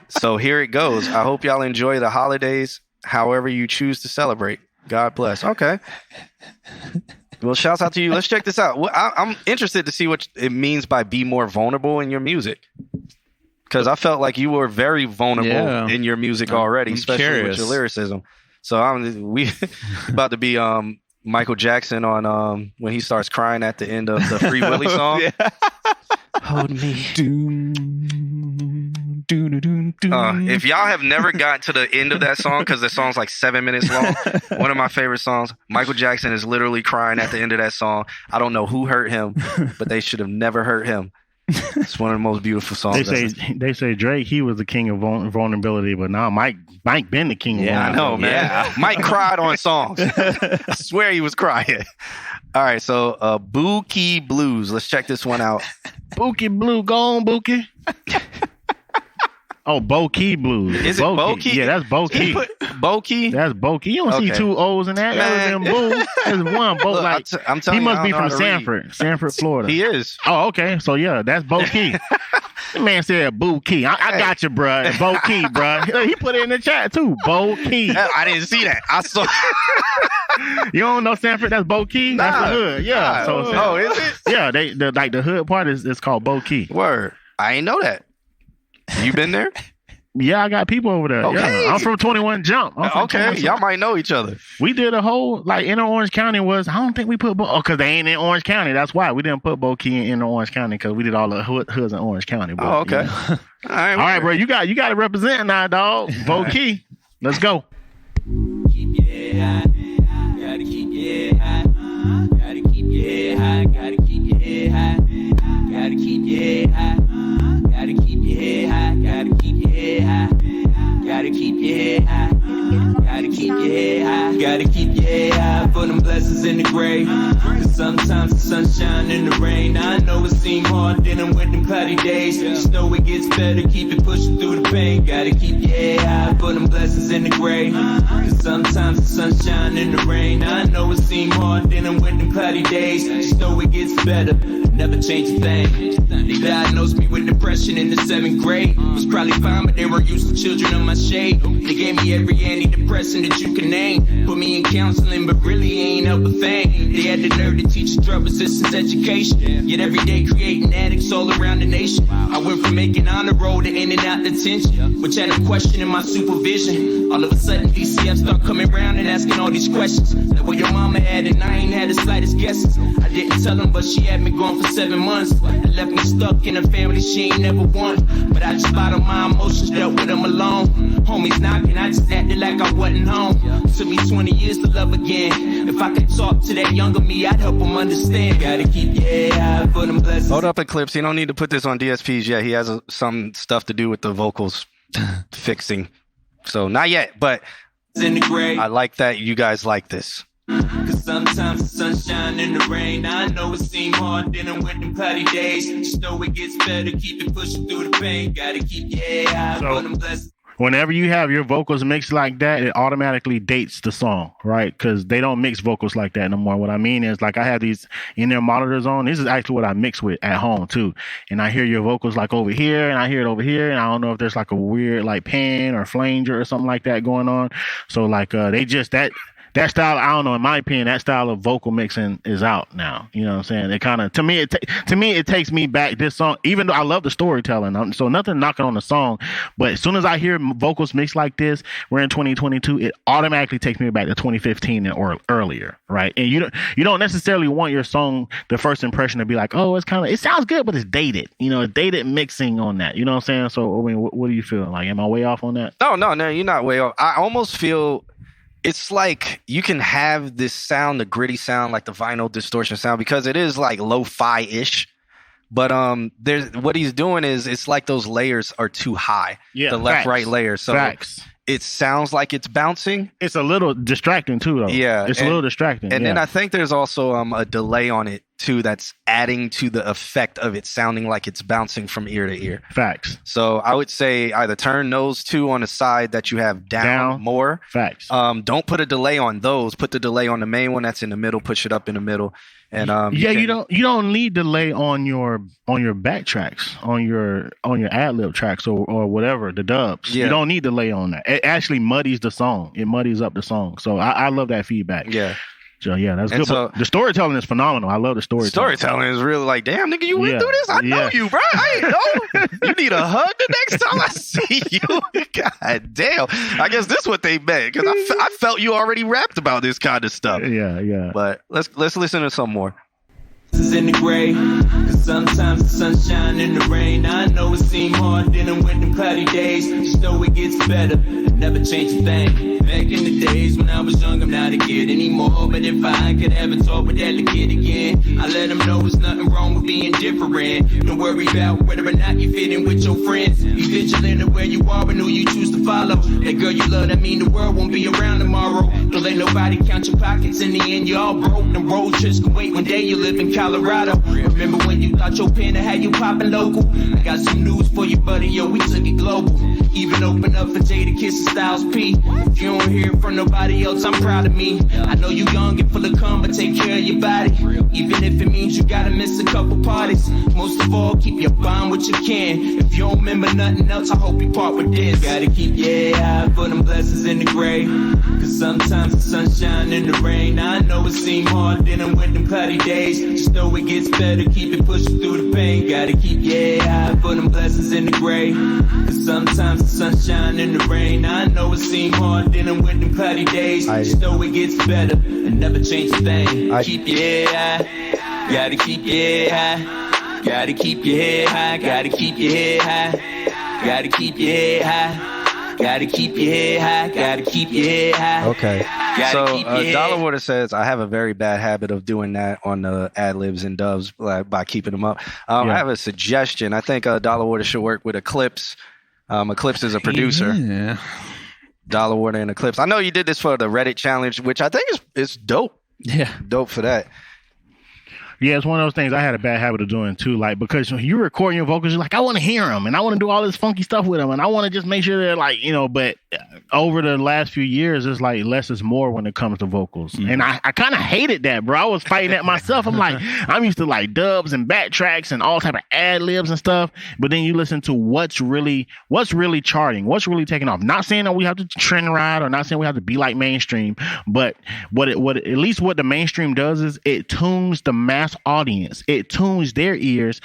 So here it goes. I hope y'all enjoy the holidays however you choose to celebrate. God bless. Okay. Well, shouts out to you. Let's check this out. Well, I'm interested to see what it means by be more vulnerable in your music. Because I felt like you were very vulnerable in your music already, especially with your lyricism. So we about to be Michael Jackson on when he starts crying at the end of the Free Willy song. Hold me. If y'all have never gotten to the end of that song, because the song's like 7 minutes long, one of my favorite songs, Michael Jackson is literally crying at the end of that song. I don't know who hurt him, but they should have never hurt him. It's one of the most beautiful songs. They say Drake, he was the king of vulnerability, but now Mike been the king of vulnerability. I know, man. Yeah. Mike cried on songs. I swear he was crying. All right, so Buki Blues. Let's check this one out. Buki Blue, go on, Buki. Oh, Bo-Key Blues. Is it Bo-Key? Yeah, that's Bo-Key. Bo-Key? That's Bo-Key. You don't see two O's in that. Other than Boo. There's one. Bo. Look, like, I'm telling he must be from Sanford, Florida. He is. Oh, okay. So, yeah, that's Bo-Key. The man said Bo-Key. I got you, bro. Bo-Key, bro. He put it in the chat, too. Bo-Key. I didn't see that. I saw. You don't know Sanford? That's Bo-Key? Nah, that's the hood. Yeah. So, is it? Yeah, the hood part is called Bo-Key. Word. I ain't know that. You been there? Yeah, I got people over there. Okay. Yeah. I'm from 21 Jump. Okay, y'all might know each other. We did a whole, like, Inner Orange County was, I don't think we put, because they ain't in Orange County. That's why we didn't put Bo-Key in Inner Orange County, because we did all the hoods in Orange County. But, okay. You know. All right, bro. You got to represent now, dog. Bo-Key. Let's go. Keep your head high. Gotta keep your head high. Gotta keep your head high. Gotta keep your head high. Gotta keep your head high. Gotta keep your head high. Gotta keep your head high. Gotta keep your head high. Gotta keep your head high. Gotta keep your head high for them blessings in the grave. Cause sometimes the sunshine in the rain. I know it seem hard dealing with them cloudy days. Just know it gets better. Keep it pushing through the pain. Gotta keep your head high for them blessings in the grave. Cause sometimes the sunshine in the rain. I know it seem hard dealing with them cloudy days. Just know it gets better. Never change a thing. They diagnosed me with depression in the 7th grade. Was probably fine, but they were used to children of my shade. They gave me every antidepressant that you can name. Put me in counseling, but really ain't help a thing. They had the nerve to teach drug resistance education. Yet every day creating addicts all around the nation. I went from making honor roll to in and out detention, which had a question in my supervision. All of a sudden, DCF start coming around and asking all these questions. Like what your mama had, and I ain't had the slightest guesses. I didn't tell them, but she had me going for 7 months. It left me stuck in a family she ain't never won. But I just bottled my emotions, dealt with them alone. Homies knocking, I just acted like I wasn't home. Took me 20 years to love again. If I could talk to that younger me, I'd help him understand. Gotta keep your head high for them blessings. Hold up, Eclipse. You don't need to put this on DSPs yet. He has some stuff to do with the vocals fixing. So not yet, but in the grave. I like that you guys like this. Cause sometimes the sunshine and the rain. I know it seem hard dealing with them cloudy days. Just know it gets better, keep it pushing through the pain. Gotta keep your eye on them blessings. Whenever you have your vocals mixed like that, it automatically dates the song, right? Because they don't mix vocals like that no more. What I mean is, like, I have these in-ear monitors on. This is actually what I mix with at home, too. And I hear your vocals, like, over here, and I hear it over here, and I don't know if there's, like, a weird, like, pan or flanger or something like that going on. So, like, they just, that style, I don't know, in my opinion, that style of vocal mixing is out now. You know what I'm saying? It kind of, to me, it takes me back. This song, even though I love the storytelling, so nothing knocking on the song, but as soon as I hear vocals mixed like this, we're in 2022, it automatically takes me back to 2015 or earlier, right? And you don't necessarily want your song, the first impression, to be like, oh, it sounds good, but it's dated. You know, it's dated mixing on that. You know what I'm saying? So, I mean, what do you feel? Like, am I way off on that? No, you're not way off. I almost feel it's like you can have this sound, the gritty sound, like the vinyl distortion sound, because it is like lo-fi-ish. But there's what he's doing is it's like those layers are too high. Yeah, the left, right layer. So it sounds like it's bouncing. It's a little distracting too, though. Yeah, it's a little distracting. And then I think there's also a delay on it too that's adding to the effect of it sounding like it's bouncing from ear to ear. Facts. So I would say either turn those two on the side that you have down more. Facts. Don't put a delay on those. Put the delay on the main one that's in the middle. Push it up in the middle. And you don't need delay on your backtracks, on your ad lib tracks or whatever, the dubs. Yeah. You don't need delay on that. It actually muddies the song. It muddies up the song. So I love that feedback. Yeah. So yeah, that's good. So, the storytelling is phenomenal. I love the storytelling. Storytelling is really like, damn, nigga, you went through this? I know you, bro. I ain't know. You need a hug the next time I see you. God damn. I guess this is what they meant, because I felt you already rapped about this kind of stuff. Yeah. But let's listen to some more. In the gray, cause sometimes the sunshine and the rain. I know it seem hard dealing with them cloudy days. Just know it gets better, never change a thing. Back in the days when I was young, I'm not a kid anymore. But if I could ever talk with that little kid again, I let him know there's nothing wrong with being different. Don't worry about whether or not you fit in with your friends. Be vigilant of where you are and who you choose to follow. That girl you love, that mean the world won't be around tomorrow. Don't let nobody count your pockets. In the end, you all broke. The road trips can wait. One day you live in Colorado. Remember when you thought your pen had you popping local? I got some news for you, buddy. Yo, we took it global. Even open up for Jada Kiss and Styles P. If you don't hear it from nobody else, I'm proud of me. I know you young and full of cum, but take care of your body. Even if it means you gotta miss a couple parties. Most of all, keep your bond what you can. If you don't remember nothing else, I hope you part with this. Gotta keep your eye for them blessings in the gray. Cause sometimes the sunshine and the rain. I know it seem hard dealing with them cloudy days. Just know it gets better, keep it pushing through the pain. Gotta keep your eye for them blessings in the gray. Cause sometimes the sunshine and the rain. I know it seem hard dealing with them cloudy days. Just know it gets better and never change a thing. Keep your head high. Gotta keep your head high. Gotta keep your head high. Gotta keep your head high. Gotta keep your head high. Gotta keep your head high. Gotta keep your head high. Okay. So Dollar Water says, I have a very bad habit of doing that on the ad-libs and dubs by keeping them up. I have a suggestion. I think Dollar Water should work with Eclipse. Eclipse is a producer. Yeah. Dollar Water and Eclipse. I know you did this for the Reddit challenge, which I think is dope. Yeah. Dope for that. Yeah, it's one of those things I had a bad habit of doing too. Like, because when you're recording your vocals, you're like, I want to hear them and I want to do all this funky stuff with them and I want to just make sure they're like, you know, but over the last few years, it's like less is more when it comes to vocals. Mm-hmm. And I kind of hated that, bro. I was fighting that myself. I'm like, I'm used to like dubs and backtracks and all type of ad libs and stuff. But then you listen to what's really charting, what's really taking off. Not saying that we have to trend ride or not saying we have to be like mainstream, but what at least what the mainstream does is it tunes the mass audience. It tunes their ears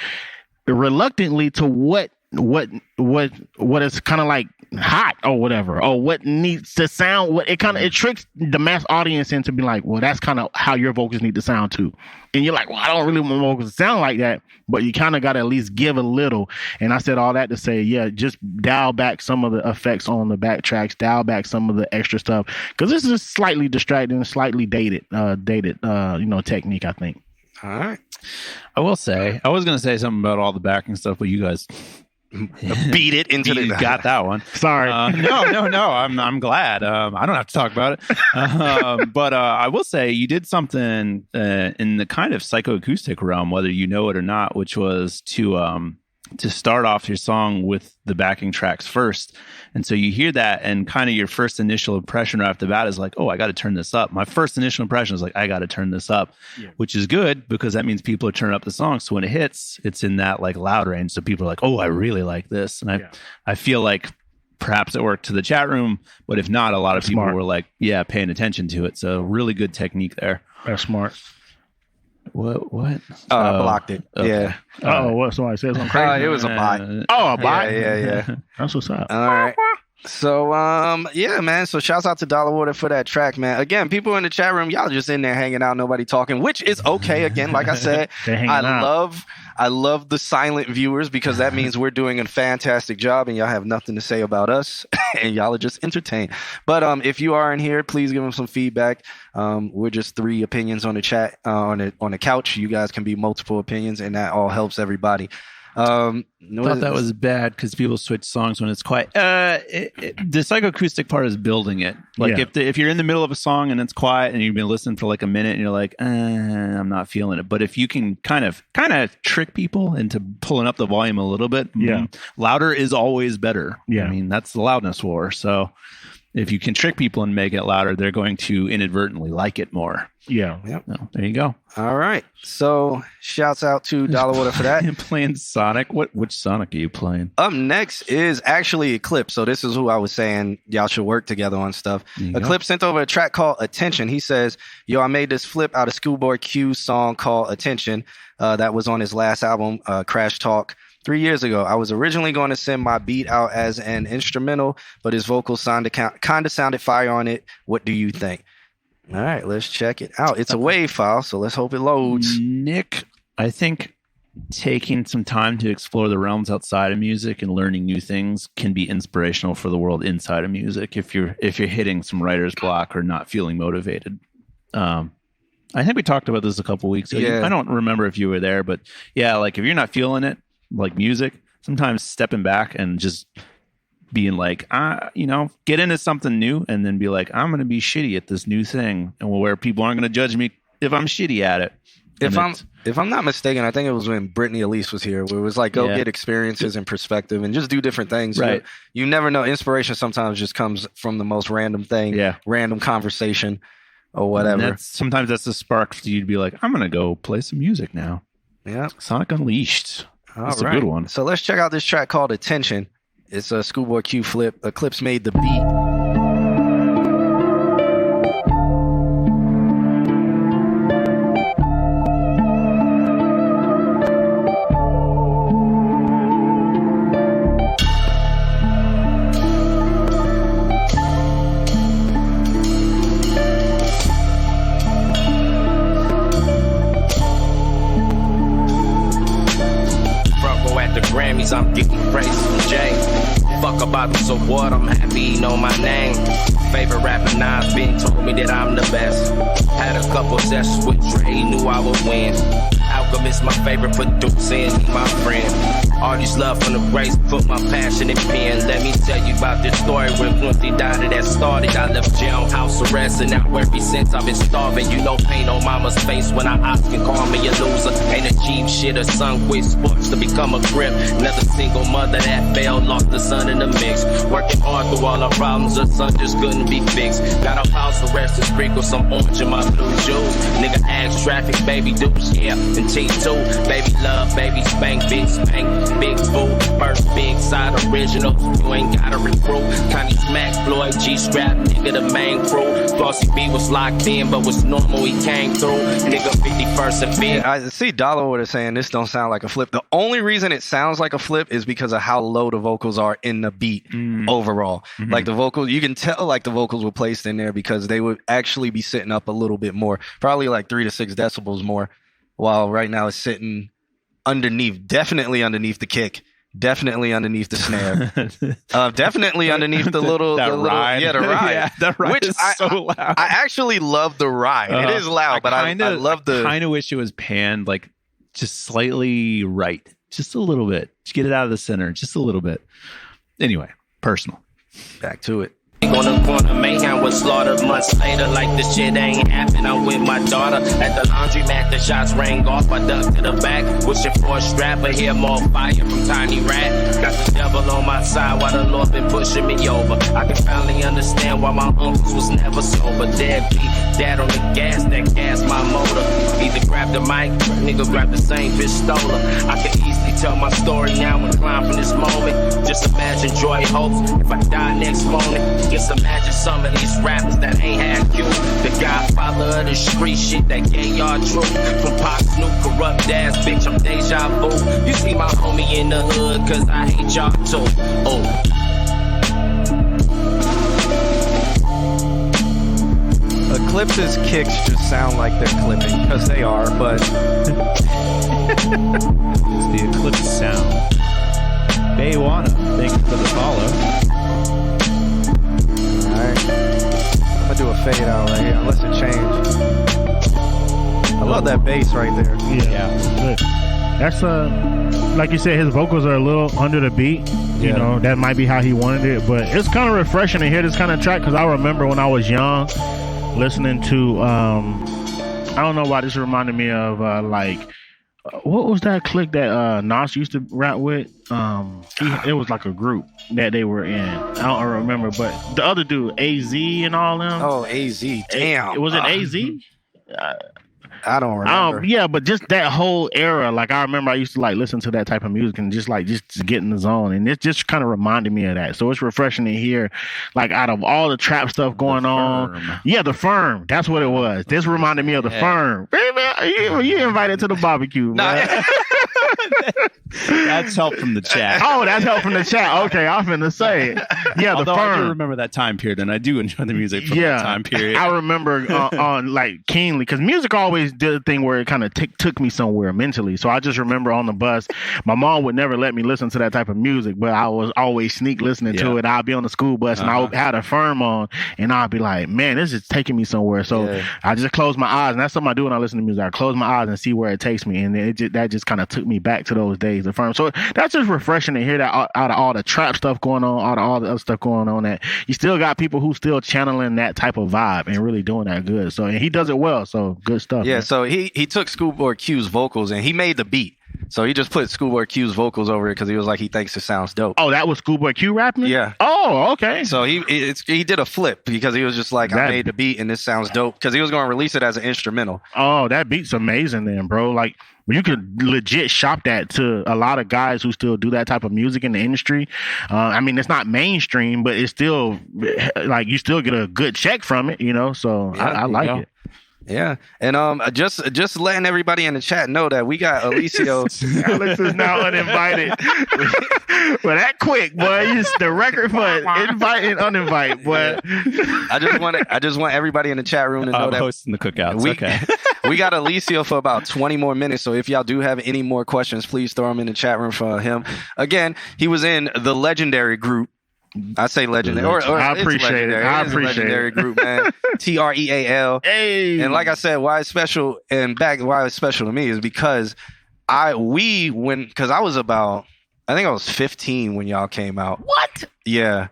reluctantly to what is kind of like hot or whatever, or what needs to sound. What it tricks the mass audience into being like, well, that's kind of how your vocals need to sound too. And you're like, well, I don't really want vocals to sound like that, but you kind of got to at least give a little. And I said all that to say, yeah, just dial back some of the effects on the backtracks, dial back some of the extra stuff, because this is slightly distracting, slightly dated, technique, I think. All right. I will say, I was going to say something about all the backing stuff, but you guys beat it into You the. got that one. Sorry. No. I'm glad. I don't have to talk about it. But I will say you did something in the kind of psychoacoustic realm, whether you know it or not, which was to start off your song with the backing tracks first. And so you hear that, and kind of your first initial impression right off the bat is like, oh, I got to turn this up. My first initial impression is like, I got to turn this up, which is good because that means people are turning up the song. So when it hits, it's in that like loud range. So people are like, oh, I really like this. And I feel like perhaps it worked to the chat room, but if not, a lot of people were like, yeah, paying attention to it. So really good technique there. That's smart. What? I blocked it. Okay. Yeah. Oh, what? Somebody said something crazy? It was a bot. Oh, a bot? Yeah. That's what's up. All right. So, yeah, man. So shouts out to Dollar Water for that track, man. Again, people in the chat room, y'all just in there hanging out, nobody talking, which is okay. Again, like I said, I love the silent viewers because that means we're doing a fantastic job and y'all have nothing to say about us and y'all are just entertained. But if you are in here, please give them some feedback. We're just 3 opinions on the chat, on the couch. You guys can be multiple opinions and that all helps everybody. I thought that was bad because people switch songs when it's quiet. The psychoacoustic part is building it. Like if you're in the middle of a song and it's quiet and you've been listening for like a minute and you're like, I'm not feeling it. But if you can kind of trick people into pulling up the volume a little bit, louder is always better. I mean, that's the loudness war. So if you can trick people and make it louder, they're going to inadvertently like it more. Yeah. No, there you go. All right. So shouts out to Dollar Water for that. You're playing Sonic. Which Sonic are you playing? Up next is actually Eclipse. So this is who I was saying y'all should work together on stuff. Eclipse sent over a track called Attention. He says, yo, I made this flip out of Schoolboy Q's song called Attention. That was on his last album, Crash Talk. 3 years ago, I was originally going to send my beat out as an instrumental, but his vocals kind of sounded fire on it. What do you think? All right, let's check it out. It's a WAV file, so let's hope it loads. Nick, I think taking some time to explore the realms outside of music and learning new things can be inspirational for the world inside of music if you're hitting some writer's block or not feeling motivated. I think we talked about this a couple weeks ago. Yeah. I don't remember if you were there, but yeah, like if you're not feeling it, like music, sometimes stepping back and just being like, get into something new and then be like, I'm going to be shitty at this new thing, and where people aren't going to judge me if I'm shitty at it. If I'm not mistaken, I think it was when Brittany Elise was here, where it was like, go get experiences and perspective and just do different things. Right. You never know. Inspiration sometimes just comes from the most random thing, random conversation or whatever. Sometimes that's the spark for you to be like, I'm going to go play some music now. Yeah. Sonic Unleashed. That's a good one. So let's check out this track called Attention. It's a Schoolboy Q flip. Eclipse made the beat. I'm getting praise from Jay. Fuck about them, so what? I'm happy you know my name. Favorite rapper Nas been told me that I'm the best. Had a couple sessions with Dre, knew I would win. Alchemist, my favorite producer, and he my friend. All this love from the grace, put my passion in pen. Let me tell you about this story when Quincy died, that started. I left jail, house arrest, and now ever since I've been starving. You know pain on mama's face when I ask and call me a loser. Ain't achieved shit, a son quit sports to become a grip. Another single mother that failed, lost the son in the mix. Working hard through all our problems, her son just couldn't be fixed. Got a house arrest and sprinkle some orange in my blue juice. Nigga ass traffic, baby dupes, yeah, and T2. Baby love, baby spank, big spank. Big food, first big side original. You ain't gotta recruit. Connie Smack, Floyd, G-Strap, nigga, the main crew. Flossy B was locked in, but was normal, he came through. Nigga, 51st and big. I see Dollar Water saying this don't sound like a flip. The only reason it sounds like a flip is because of how low the vocals are in the beat overall. Mm-hmm. Like the vocals, you can tell like the vocals were placed in there because they would actually be sitting up a little bit more, probably like 3 to 6 decibels more, while right now it's sitting underneath, definitely underneath the kick, definitely underneath the snare, definitely underneath the little ride. Yeah, the ride. Yeah, that ride which is so loud. I actually love the ride. It is loud, I love the. I kind of wish it was panned like just slightly right, just a little bit. Just get it out of the center just a little bit. Anyway, personal. Back to it. On the corner, mayhem was slaughtered months later. Like the shit ain't happened. I'm with my daughter at the laundromat. The shots rang off. I ducked to the back, wishing for a strap. But hear more fire from Tiny Rat. Got the devil on my side while the Lord been pushing me over. I can finally understand why my uncles was never sober. Deadbeat, dad on the gas, that gas my motor. Either grab the mic, nigga grab the same bitch stole her. I can easily tell my story now and climb from this moment. Just imagine joy hopes if I die next morning. Just imagine some of these rappers that ain't had you. The godfather of the street shit that gave y'all truth. From Pop Snoop, corrupt ass bitch, I'm deja vu. You see my homie in the hood, cause I hate y'all too. Oh. Eclipse's kicks just sound like they're clipping, because they are, but It's the Eclipse sound. Baywana, thank you for the follow. alright. I'm gonna do a fade out right here, unless it changes. I love that bass right there. Yeah. That's like you said, his vocals are a little under the beat. You know, that might be how he wanted it, but it's kind of refreshing to hear this kind of track because I remember when I was young listening to I don't know why this reminded me of what was that clique that Nas used to rap with? It was like a group that they were in. I don't remember, but the other dude, AZ and all them. Oh, AZ, damn. Was it AZ? I don't remember. Yeah, but just that whole era, like I remember I used to like listen to that type of music and just to get in the zone, and it just kind of reminded me of that. So it's refreshing to hear, like out of all the trap stuff going on, the Firm. That's what it was. This reminded me of the Firm. Baby, you invited to the barbecue, man. That's help from the chat. Oh, that's help from the chat. Okay, I'm finna say it. Yeah, Although the Firm. I do remember that time period, and I do enjoy the music from that time period. I remember on like keenly because music always did a thing where it kind of took me somewhere mentally. So I just remember on the bus, my mom would never let me listen to that type of music, but I was always sneak listening to it. I'd be on the school bus and I would have a Firm on, and I'd be like, man, this is taking me somewhere. So I just close my eyes, and that's something I do when I listen to music. I close my eyes and see where it takes me, and that just kind of took me back to those days. The Firm. So that's just refreshing to hear that out of all the trap stuff going on, out of all the other stuff going on, that you still got people who still channeling that type of vibe and really doing that good. So and he does it well. So good stuff. Yeah. Man. So he took Schoolboy Q's vocals and he made the beat. So he just put Schoolboy Q's vocals over it because he was like, he thinks it sounds dope. Oh, that was Schoolboy Q rapping? Yeah. Oh, okay. So he did a flip because he was just like, I made the beat and this sounds dope, because he was going to release it as an instrumental. Oh, that beat's amazing then, bro. Like, you could legit shop that to a lot of guys who still do that type of music in the industry. I mean, it's not mainstream, but it's still like you still get a good check from it, you know? So I like it. Yeah, and just letting everybody in the chat know that we got Alicio. Alex is now uninvited. Well, that quick, boy. It's the record for invite and uninvite, boy. I just want everybody in the chat room to know that hosting the cookouts. We got Alicio for about 20 more minutes. So if y'all do have any more questions, please throw them in the chat room for him. Again, he was in the legendary group. I say legendary. Or I appreciate it. I appreciate legendary group, man. TREAL. Hey. And like I said, why it's special why it's special to me is because I think I was 15 when y'all came out. What? Yeah.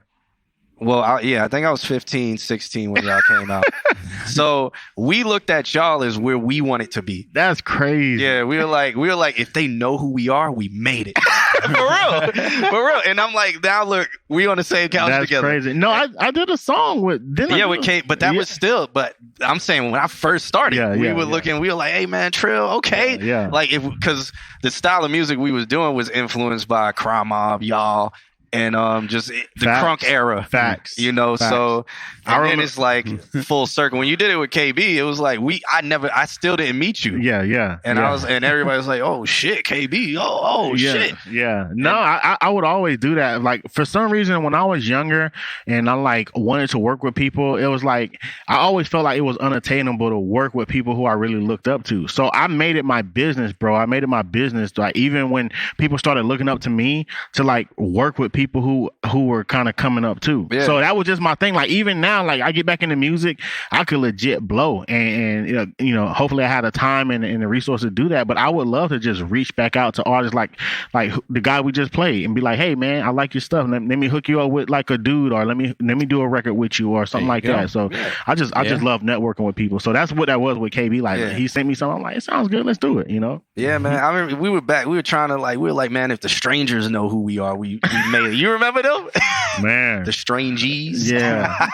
Well, I think I was 15, 16 when y'all came out. So we looked at y'all as where we wanted to be. That's crazy. Yeah, we were like, if they know who we are, we made it. For real. And I'm like, now look, we on the same couch together. That's crazy. No, I did a song with Kate, but that was still. But I'm saying when I first started, we were looking. We were like, hey man, TREAL, okay, like because the style of music we was doing was influenced by Crime Mob, y'all. And just the crunk era. Facts. You know, Facts. So and then it's like full circle. When you did it with KB, it was like I still didn't meet you. Yeah. And everybody was like, oh shit, KB. Oh shit. Yeah. No, I would always do that. Like for some reason when I was younger and I like wanted to work with people, it was like I always felt like it was unattainable to work with people who I really looked up to. So I made it my business, bro. I made it my business. Like even when people started looking up to me to like work with people people who were kind of coming up too. Yeah. So that was just my thing. Like even now, like I get back into music, I could legit blow, and hopefully I had the time and the resources to do that. But I would love to just reach back out to artists like the guy we just played and be like, hey man, I like your stuff. Let me hook you up with like a dude, or let me do a record with you or something like that. So I just love networking with people. So that's what that was with KB. Like he sent me something. I'm like, it sounds good. Let's do it. Yeah, man. I remember we were trying to we were like, man, if the strangers know who we are, we made it. You remember them? Man. The Strangees. Yeah.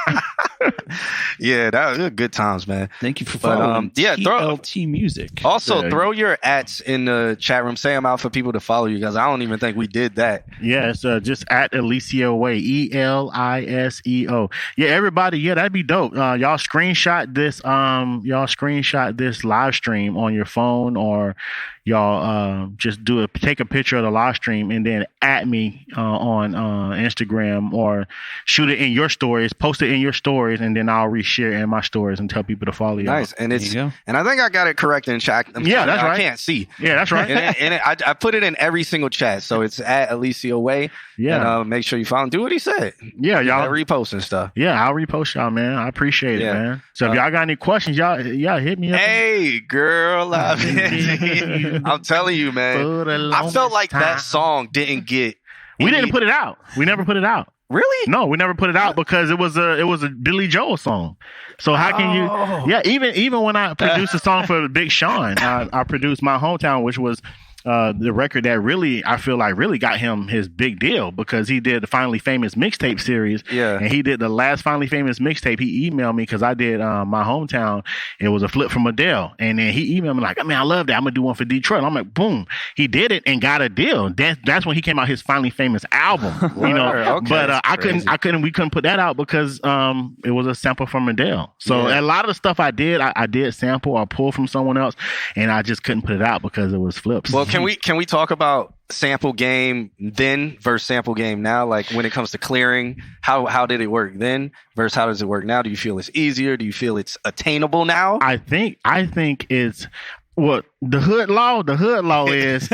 Yeah, that was good times, man. Thank you for following TLT Music. Also, throw your @s in the chat room. Say them out for people to follow you guys. I don't even think we did that. Yeah, it's just @Eliseo Way, ELISEO. Yeah, everybody. Yeah, that'd be dope. Y'all screenshot this live stream on your phone, or y'all just take a picture of the live stream and then @ me on Instagram, or shoot it in your stories, post it in your stories, and then I'll reshare it in my stories and tell people to follow you. Nice. And I think I got it correct in chat. That's right. I can't see. Yeah, that's right. and I put it in every single chat, so it's @Eliseo Way. Yeah. And make sure you follow him. Do what he said. Yeah, y'all repost and stuff. Yeah, I'll repost y'all, man. I appreciate it, man. So if y'all got any questions, y'all hit me up. Hey, girl, I'm telling you, man. I felt like that song didn't get. We didn't put it out. We never put it out. Really? No, we never put it out because it was a Billy Joel song. So how can you? Yeah, even when I produced a song for Big Sean, I produced My Hometown, which was the record that I feel like really got him his big deal, because he did the Finally Famous mixtape series. Yeah. And he did the last Finally Famous mixtape. He emailed me because I did My Hometown. It was a flip from Adele. And then he emailed me like, I love that. I'm going to do one for Detroit. And I'm like, boom. He did it and got a deal. That's when he came out his Finally Famous album. Okay. But we couldn't put that out because it was a sample from Adele. So a lot of the stuff I did sample or pull from someone else, and I just couldn't put it out because it was flips. Well, can we talk about sample game then versus sample game now? Like when it comes to clearing, how did it work then versus how does it work now? Do you feel it's easier? Do you feel it's attainable now? I think it's what the hood law is.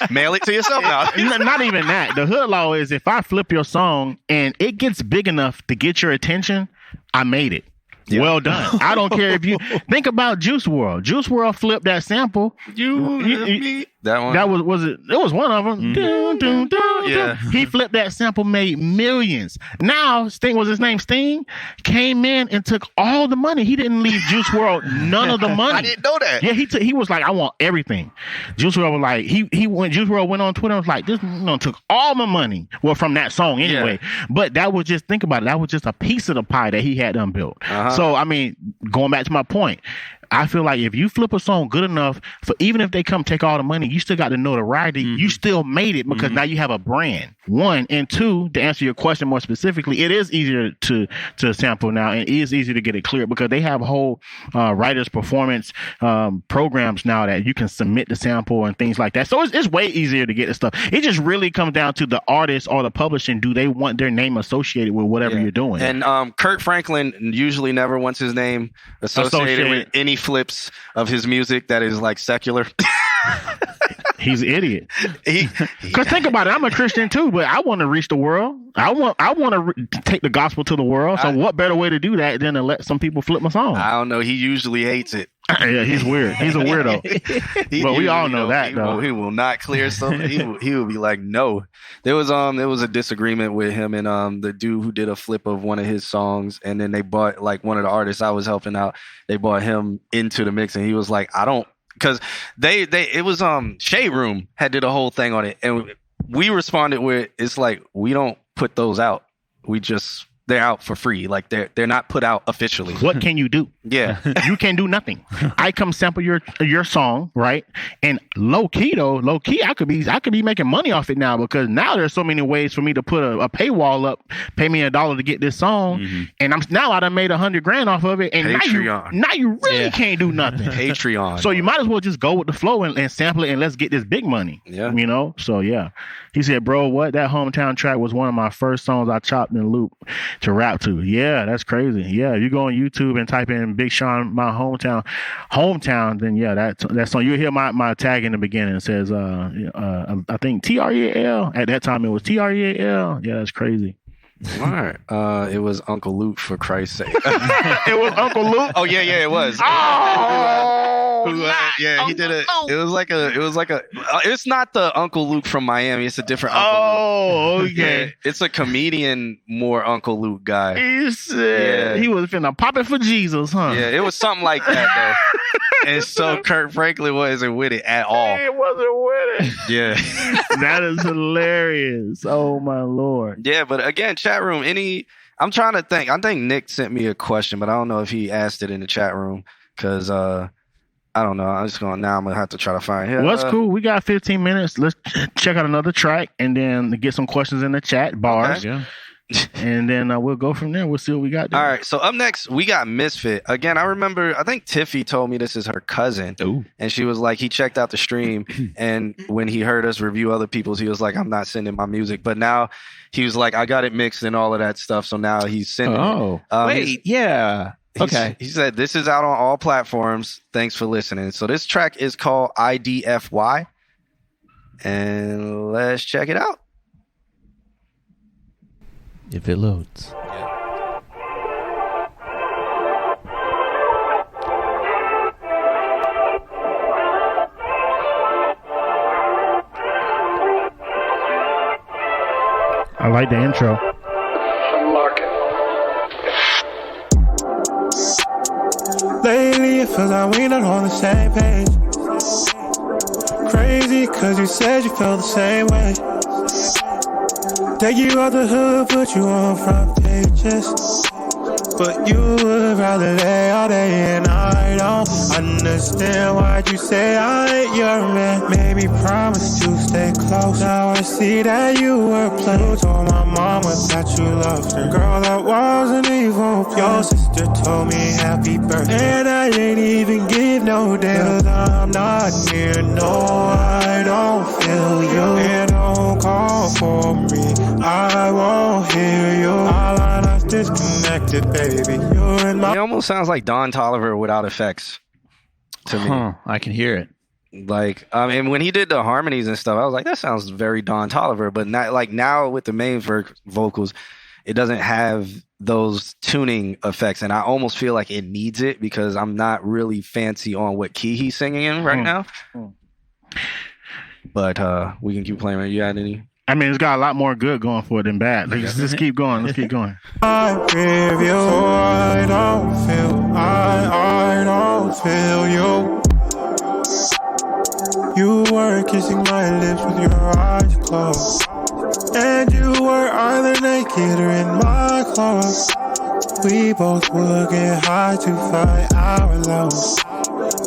Mail it to yourself now. Not even that. The hood law is if I flip your song and it gets big enough to get your attention, I made it. Yep. Well done. I don't care if you think about Juice WRLD. Juice WRLD flipped that sample. That one. That was it. It was one of them. Yeah. He flipped that sample, made millions. Now, Sting was his name. Sting came in and took all the money. He didn't leave Juice WRLD none of the money. I didn't know that. Yeah, he was like, I want everything. Juice WRLD was like, Juice WRLD went on Twitter and was like, this took all my money. Well, from that song anyway. Yeah. But that was just, think about it, that was just a piece of the pie that he had done built. Uh-huh. So going back to my point, I feel like if you flip a song good enough, for even if they come take all the money, you still got the notoriety. Mm-hmm. You still made it because now you have a brand. One, and two, to answer your question more specifically, it is easier to sample now, and it is easier to get it cleared because they have whole writers' performance programs now that you can submit the sample and things like that. So it's way easier to get the stuff. It just really comes down to the artist or the publishing. Do they want their name associated with whatever you're doing? And Kurt Franklin usually never wants his name associated with any flips of his music that is like secular. He's an idiot. Because think about it, I'm a Christian too, but I want to reach the world. I want to take the gospel to the world. So what better way to do that than to let some people flip my song? I don't know. He usually hates it. Yeah, he's weird. He's a weirdo. But we all know that, though. He will not clear something. He will be like, no. There was a disagreement with him and the dude who did a flip of one of his songs, and then they bought like one of the artists I was helping out. They bought him into the mix, and he was like, I don't. Because it was Shade Room had did a whole thing on it, and we responded with, it's like we don't put those out. They're out for free. Like they're not put out officially. What can you do? Yeah. You can do nothing. I come sample your song, right? And low key, I could be making money off it now, because now there's so many ways for me to put a paywall up, pay me $1 to get this song, and I done made $100,000 off of it, and Patreon. now you really can't do nothing. Patreon. So you might as well just go with the flow and sample it, and let's get this big money. Yeah. So yeah. He said, bro, what? That Hometown track was one of my first songs I chopped and looped to rap to. Yeah, that's crazy. Yeah, if you go on YouTube and type in Big Sean, my hometown, then yeah, that song. You'll hear my tag in the beginning. It says, I think TREAL. At that time, it was TREAL. Yeah, that's crazy. All right. It was Uncle Luke, for Christ's sake. It was Uncle Luke. Oh yeah, it was. He did it. It was like a. It's not the Uncle Luke from Miami. It's a different Uncle Luke. Oh, okay. Yeah, it's a comedian, more Uncle Luke guy. He said he was finna pop it for Jesus, huh? Yeah, it was something like that though. And so Kirk Franklin wasn't with it at all. He wasn't with it. Yeah. That is hilarious. Oh my Lord. Yeah, but again, chat room, I'm trying to think. I think Nick sent me a question, but I don't know if he asked it in the chat room because I don't know. I'm gonna have to try to find him. Well, that's cool. We got 15 minutes. Let's check out another track and then get some questions in the chat bars. Okay. Yeah. And then we'll go from there. We'll see what we got there. All right. So up next, we got Misfit. Again, I think Tiffy told me this is her cousin. Ooh. And she was like, he checked out the stream. And when he heard us review other people's, he was like, I'm not sending my music. But now he was like, I got it mixed and all of that stuff. So now he's sending it. Wait, yeah. Okay. He said, this is out on all platforms. Thanks for listening. So this track is called IDFY. And let's check it out. If it loads. I like the intro. Lately it feels like we not on the same page. Crazy cause you said you felt the same way. Take you out the hood, put you on front pages. But you would rather lay all day and I don't understand why you say I ain't your man. Maybe promise to stay close. Now I see that you were playing. Told my mama that you loved her. Girl, that wasn't even play. Your sister told me happy birthday and I didn't even give no damn. Cause I'm not near, no, I don't feel you. And don't call for me, I won't hear you. Our line is disconnected, baby. You're in my. It almost sounds like Don Toliver without effects to me. I can hear it. Like, and when he did the harmonies and stuff, I was like, that sounds very Don Toliver. But not like now with the main vocals, it doesn't have those tuning effects, and I almost feel like it needs it because I'm not really fancy on what key he's singing in right now. But we can keep playing. You had any? I mean, it's got a lot more good going for it than bad. Let's just keep going. Let's keep going. I give you, so I don't feel you. You were kissing my lips with your eyes closed, and you were either naked or in my clothes. We both would get high to fight our lows.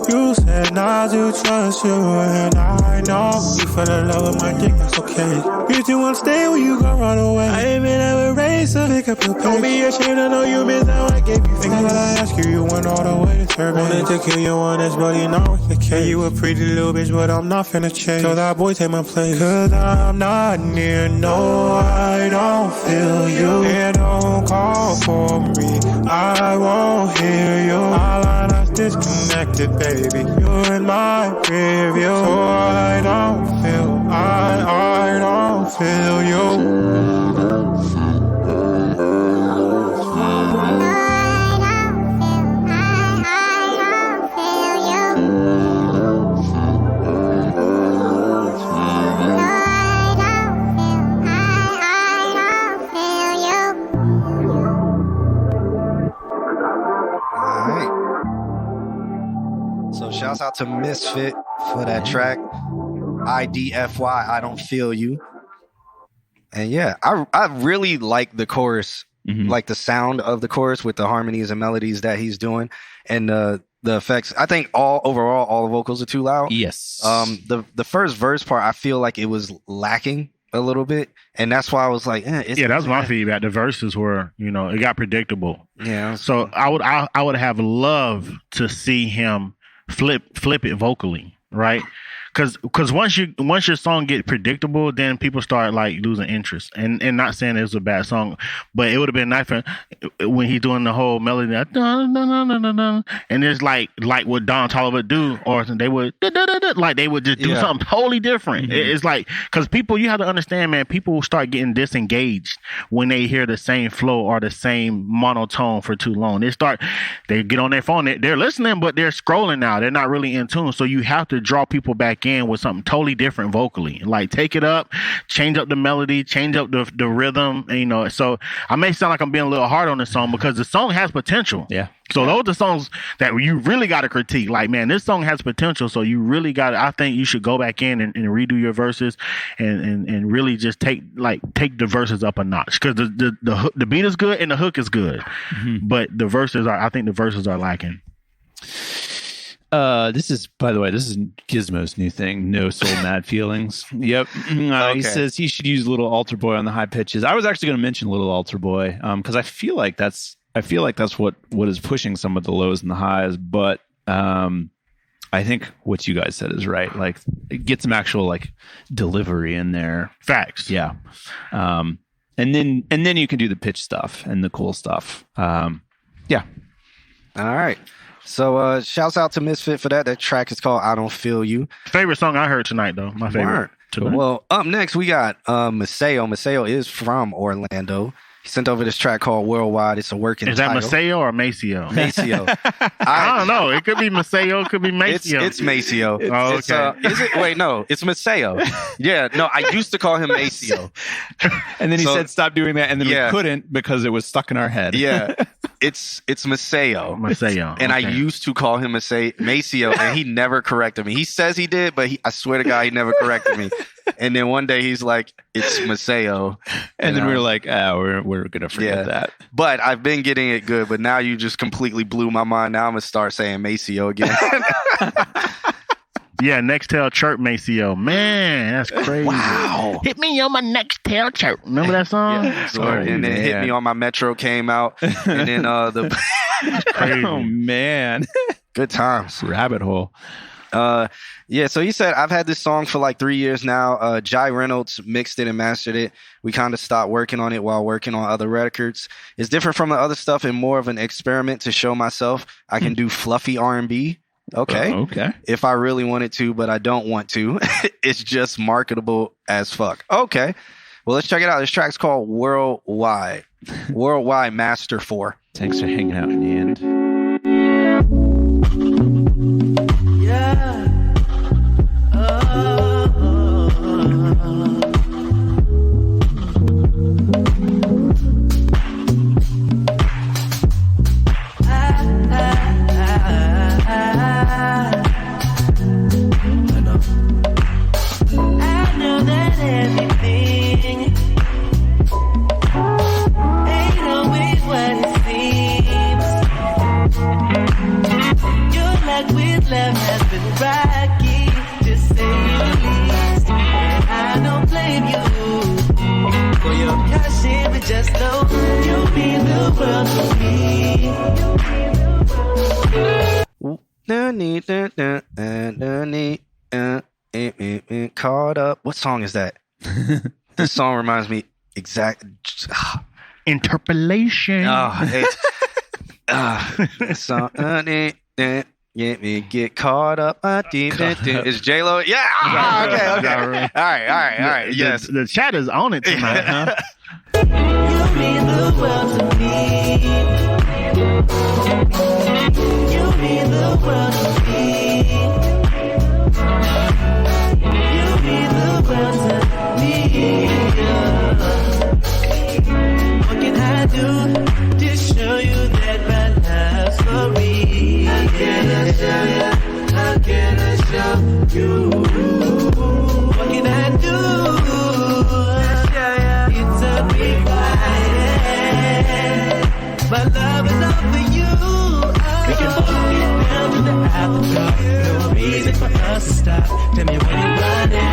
You said not to trust you, and I know you fell in love with my dick, that's okay. You two won't stay when you gon' run away. I ain't been ever raised to pick up your pace. Don't be ashamed, I know you miss how I gave you things. But I ask you, you went all the way to third base. Wanted to kill you on this, but you know it's the case. You a pretty little bitch, but I'm not finna chase. Tell that boy take my place. Cause I'm not near, no, I don't feel you. And don't call for me, I won't hear you. Our line is disconnected, baby. You're in my rear view. So I don't feel, I don't feel you. Shouts out to Misfit for that track. IDFY, I don't feel you. And yeah, I really like the chorus, like the sound of the chorus with the harmonies and melodies that he's doing, and the effects. I think overall all the vocals are too loud. Yes. The first verse part, I feel like it was lacking a little bit, and that's why I was like, that's my feedback. The verses were, it got predictable. Yeah. So I would have loved to see him flip it vocally, right? because once your song get predictable, then people start like losing interest. And not saying it was a bad song, but it would have been nice for when he's doing the whole melody, and it's like what Don Toliver would do, or they would like they would just do something totally different. It's like, because people, you have to understand, man, people start getting disengaged when they hear the same flow or the same monotone for too long. They get on their phone, they're listening, but they're scrolling now. They're not really in tune. So you have to draw people back in with something totally different vocally. Like, take it up, change up the melody, change up the rhythm. And, so I may sound like I'm being a little hard on this song because the song has potential. Yeah. So those are songs that you really got to critique. Like, man, this song has potential. So you really got to, I think you should go back in and redo your verses and really just take the verses up a notch. Because the beat is good and the hook is good. But the verses I think the verses are lacking. This is Gizmo's new thing. No Soul, Mad Feelings. Yep. He says he should use Little Altar Boy on the high pitches. I was actually going to mention Little Altar Boy because I feel like that's what is pushing some of the lows and the highs. But I think what you guys said is right. Like, get some actual like delivery in there. Facts. Yeah. And then you can do the pitch stuff and the cool stuff. Yeah. All right. So shouts out to Misfit for that. That track is called I Don't Feel You. Favorite song I heard tonight, though. My favorite. Well, up next, we got Maceo. Maceo is from Orlando. He sent over this track called Worldwide. It's a working title. Is that Maceo or Maceo? Maceo. I don't know. It could be Maceo. It could be Maceo. It's Maceo. Oh, okay. Is it? Wait, no. It's Maceo. Yeah. No, I used to call him Maceo. And then he said stop doing that. And then we couldn't because it was stuck in our head. Yeah. It's Maceo. Maceo. And I used to call him Maceo, and he never corrected me. He says he did, but I swear to God, he never corrected me. And then one day he's like, it's Maceo. And then we were like, we're going to forget that. But I've been getting it good, but now you just completely blew my mind. Now I'm going to start saying Maceo again. Yeah, Nextel Chirp Maceo. Man, that's crazy. Wow. Hit me on my Nextel Chirp. Remember that song? Yeah. And then Hit Me on My Metro came out. And then crazy. Oh, man. Good times. Rabbit hole. Yeah, so he said, I've had this song for like 3 years now. Jai Reynolds mixed it and mastered it. We kind of stopped working on it while working on other records. It's different from the other stuff and more of an experiment to show myself I can do fluffy R&B. Okay. Okay. If I really wanted to, but I don't want to. It's just marketable as fuck. Okay. Well, let's check it out. This track's called Worldwide. Worldwide Master 4. Thanks for hanging out in the end. Yeah. Love has been rocky, just say you least. And I don't blame you for your passion, but just know you mean the world to me. Caught up. What song is that? This song reminds me Interpolation. Get caught up. Is J-Lo? Yeah. Okay. All right. Yes. The chat is on it tonight, huh? You mean the world to me. You mean the world to me. You mean the world to me. What can I do to show you that my love's for real? How can I show you? How can I show you? What can I do? It's a big fight. My love is all for you. We can both get down to the afterglow. No reason for us to stop. Tell me when you're running.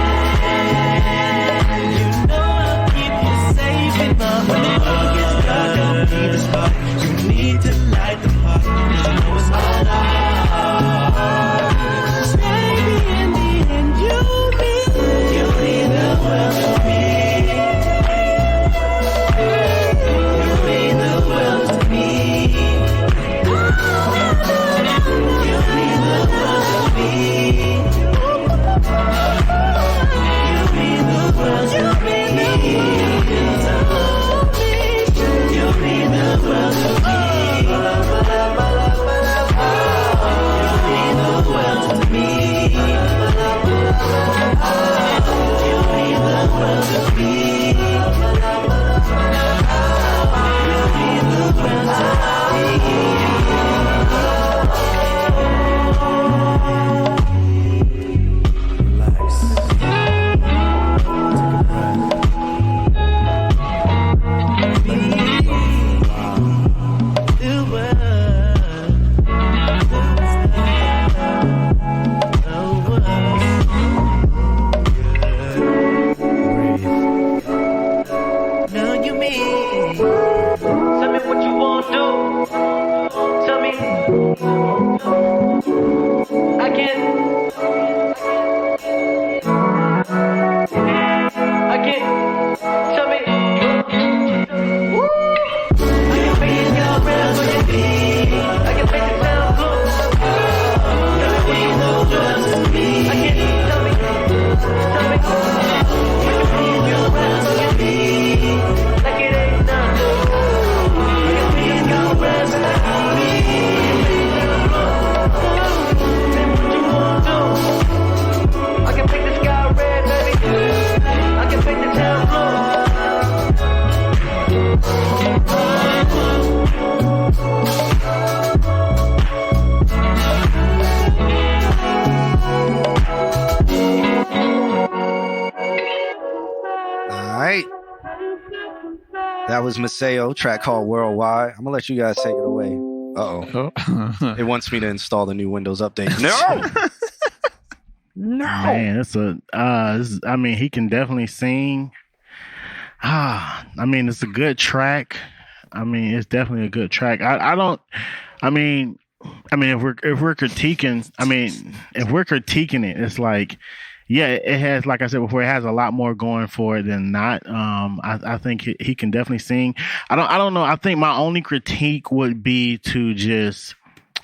You know I'll keep you safe in my heart. When the road gets dark, I'll be the spark. You need to light the park. You know it's all ours. Baby, in the end, you That was Maseo, track called Worldwide. I'm gonna let you guys take it away. Uh-oh. It wants me to install the new Windows update. No! No! Man, I mean, he can definitely sing. I mean, it's a good track. I mean, it's definitely a good track. I mean, if we're critiquing, it, it's like, yeah, it has, like I said before, it has a lot more going for it than not. I think he can definitely sing. I don't know. I think my only critique would be to just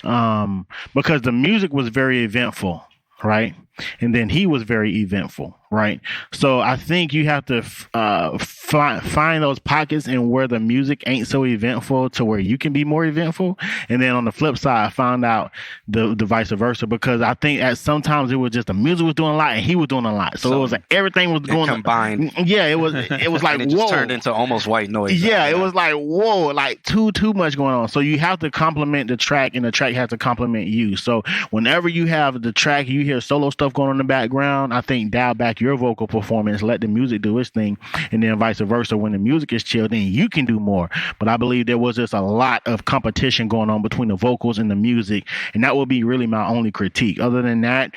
because the music was very eventful, right? And then he was very eventful, right? So I think you have to find those pockets and where the music ain't so eventful to where you can be more eventful. And then on the flip side, I found out the vice versa, because I think at sometimes it was just the music was doing a lot and he was doing a lot. So it was like everything was going combined. Yeah, it was like, it just turned into almost white noise. Yeah, it was like, whoa, like too much going on. So you have to complement the track and the track has to complement you. So whenever you have the track, you hear solo stuff going on in the background, I think dial back your vocal performance, let the music do its thing, and then vice versa. When the music is chill, then you can do more. But I believe there was just a lot of competition going on between the vocals and the music, and that would be really my only critique. Other than that,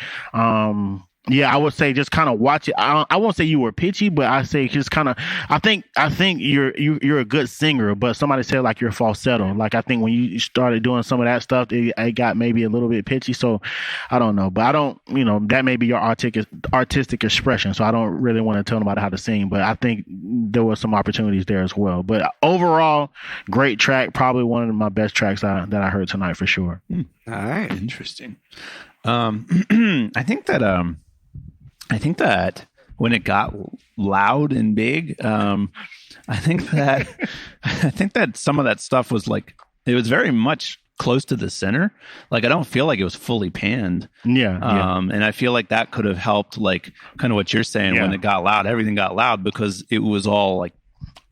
yeah, I would say just kind of watch it. I won't say you were pitchy, but I say just kind of. I think you're a good singer, but somebody said like you're falsetto. Like I think when you started doing some of that stuff, it got maybe a little bit pitchy. So I don't know, but I don't. That may be your artistic expression. So I don't really want to tell nobody how to sing, but I think there was some opportunities there as well. But overall, great track. Probably one of my best tracks that I heard tonight for sure. All right, interesting. I think that when it got loud and big, I think that some of that stuff was like, it was very much close to the center. Like, I don't feel like it was fully panned. Yeah. And I feel like that could have helped, like kind of what you're saying. When it got loud, everything got loud because it was all like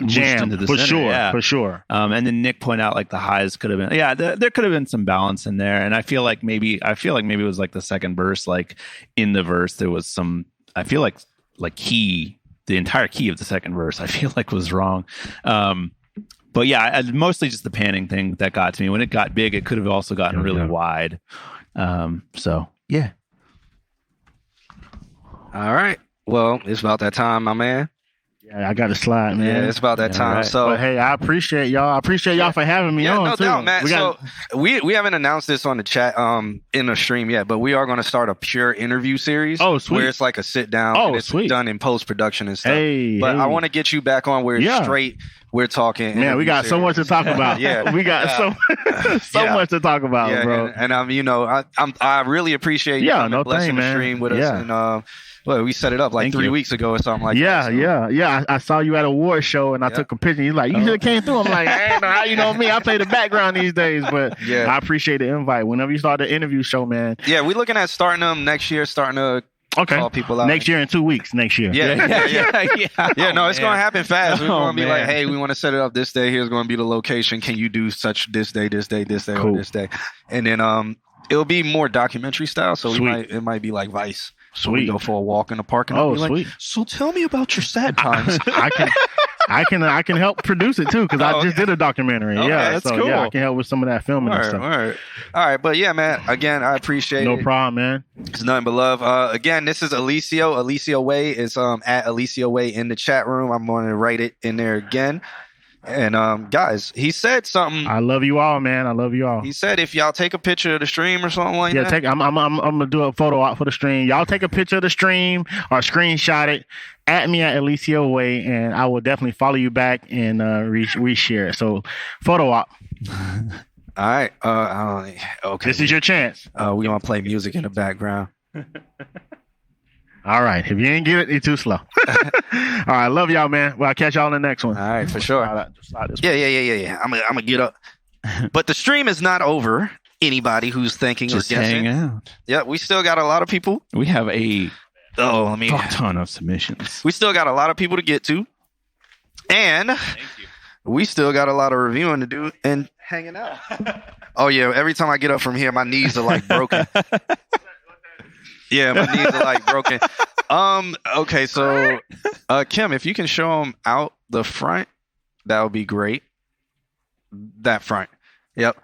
jammed into the for center. Sure, for sure. And then Nick pointed out like the highs could have been, there could have been some balance in there. And I feel like maybe it was like the second verse, like in the verse, there was some, I feel like the entire key of the second verse, I feel like was wrong. But yeah, mostly just the panning thing that got to me. When it got big, it could have also gotten really wide. So yeah. All right. Well, it's about that time, my man. Yeah, I got to slide, man. Yeah, it's about that time. Right. So, but hey, I appreciate y'all. I appreciate y'all for having me on. No too. doubt, Matt. We haven't announced this on the chat in the stream yet, but we are going to start a pure interview series. Oh, sweet. Where it's like a sit down. Oh, and it's sweet. Done in post production and stuff. I want to get you back on where it's straight. We're talking. Man, we got so much to talk about. We got so much to talk about, bro. And I really appreciate you blessing the stream with us. And well, we set it up like 3 weeks ago or something like that. Yeah. I saw you at a award show and I took a picture. He's like, you should have came through. I'm like, I ain't know how you know me. I play the background these days, but I appreciate the invite. Whenever you start the interview show, man. Yeah, we're looking at starting them next year, starting to call people out. Next year in 2 weeks. Next year. Yeah. No, it's going to happen fast. We're going to be like, hey, we want to set it up this day. Here's going to be the location. Can you do such this day, or this day? And then it'll be more documentary style. So it might be like Vice. So we go for a walk in the park and I'll be like, so tell me about your sad times. I can help produce it too because I just did a documentary. Okay, yeah, that's so cool. Yeah, I can help with some of that filming and stuff. All right. But yeah, man. Again, I appreciate it. No problem, man. It's nothing but love. Again, this is Alicio. Alicio Way is at Alicio Way in the chat room. I'm going to write it in there again. And guys, he said something. I love you all, man. I love you all. He said if y'all take a picture of the stream or something like that. I'm gonna do a photo out for the stream. Y'all take a picture of the stream or screenshot it. At me at Alicio Way, and I will definitely follow you back and reshare it. So, photo op. All right. Okay. This is your chance. We gonna play music in the background. All right. If you ain't get it, you're too slow. All right. Love y'all, man. Well, I'll catch y'all in the next one. All right, for sure. Yeah. I'm gonna get up. But the stream is not over. Anybody who's thinking just or guessing. hang out. Yeah, we still got a lot of people. We have a ton of submissions. We still got a lot of people to get to. And we still got a lot of reviewing to do and hanging out. Oh yeah, every time I get up from here, my knees are like broken. Yeah, my knees are like broken. Okay, so Kim, if you can show them out the front That would be great. That front. Yep.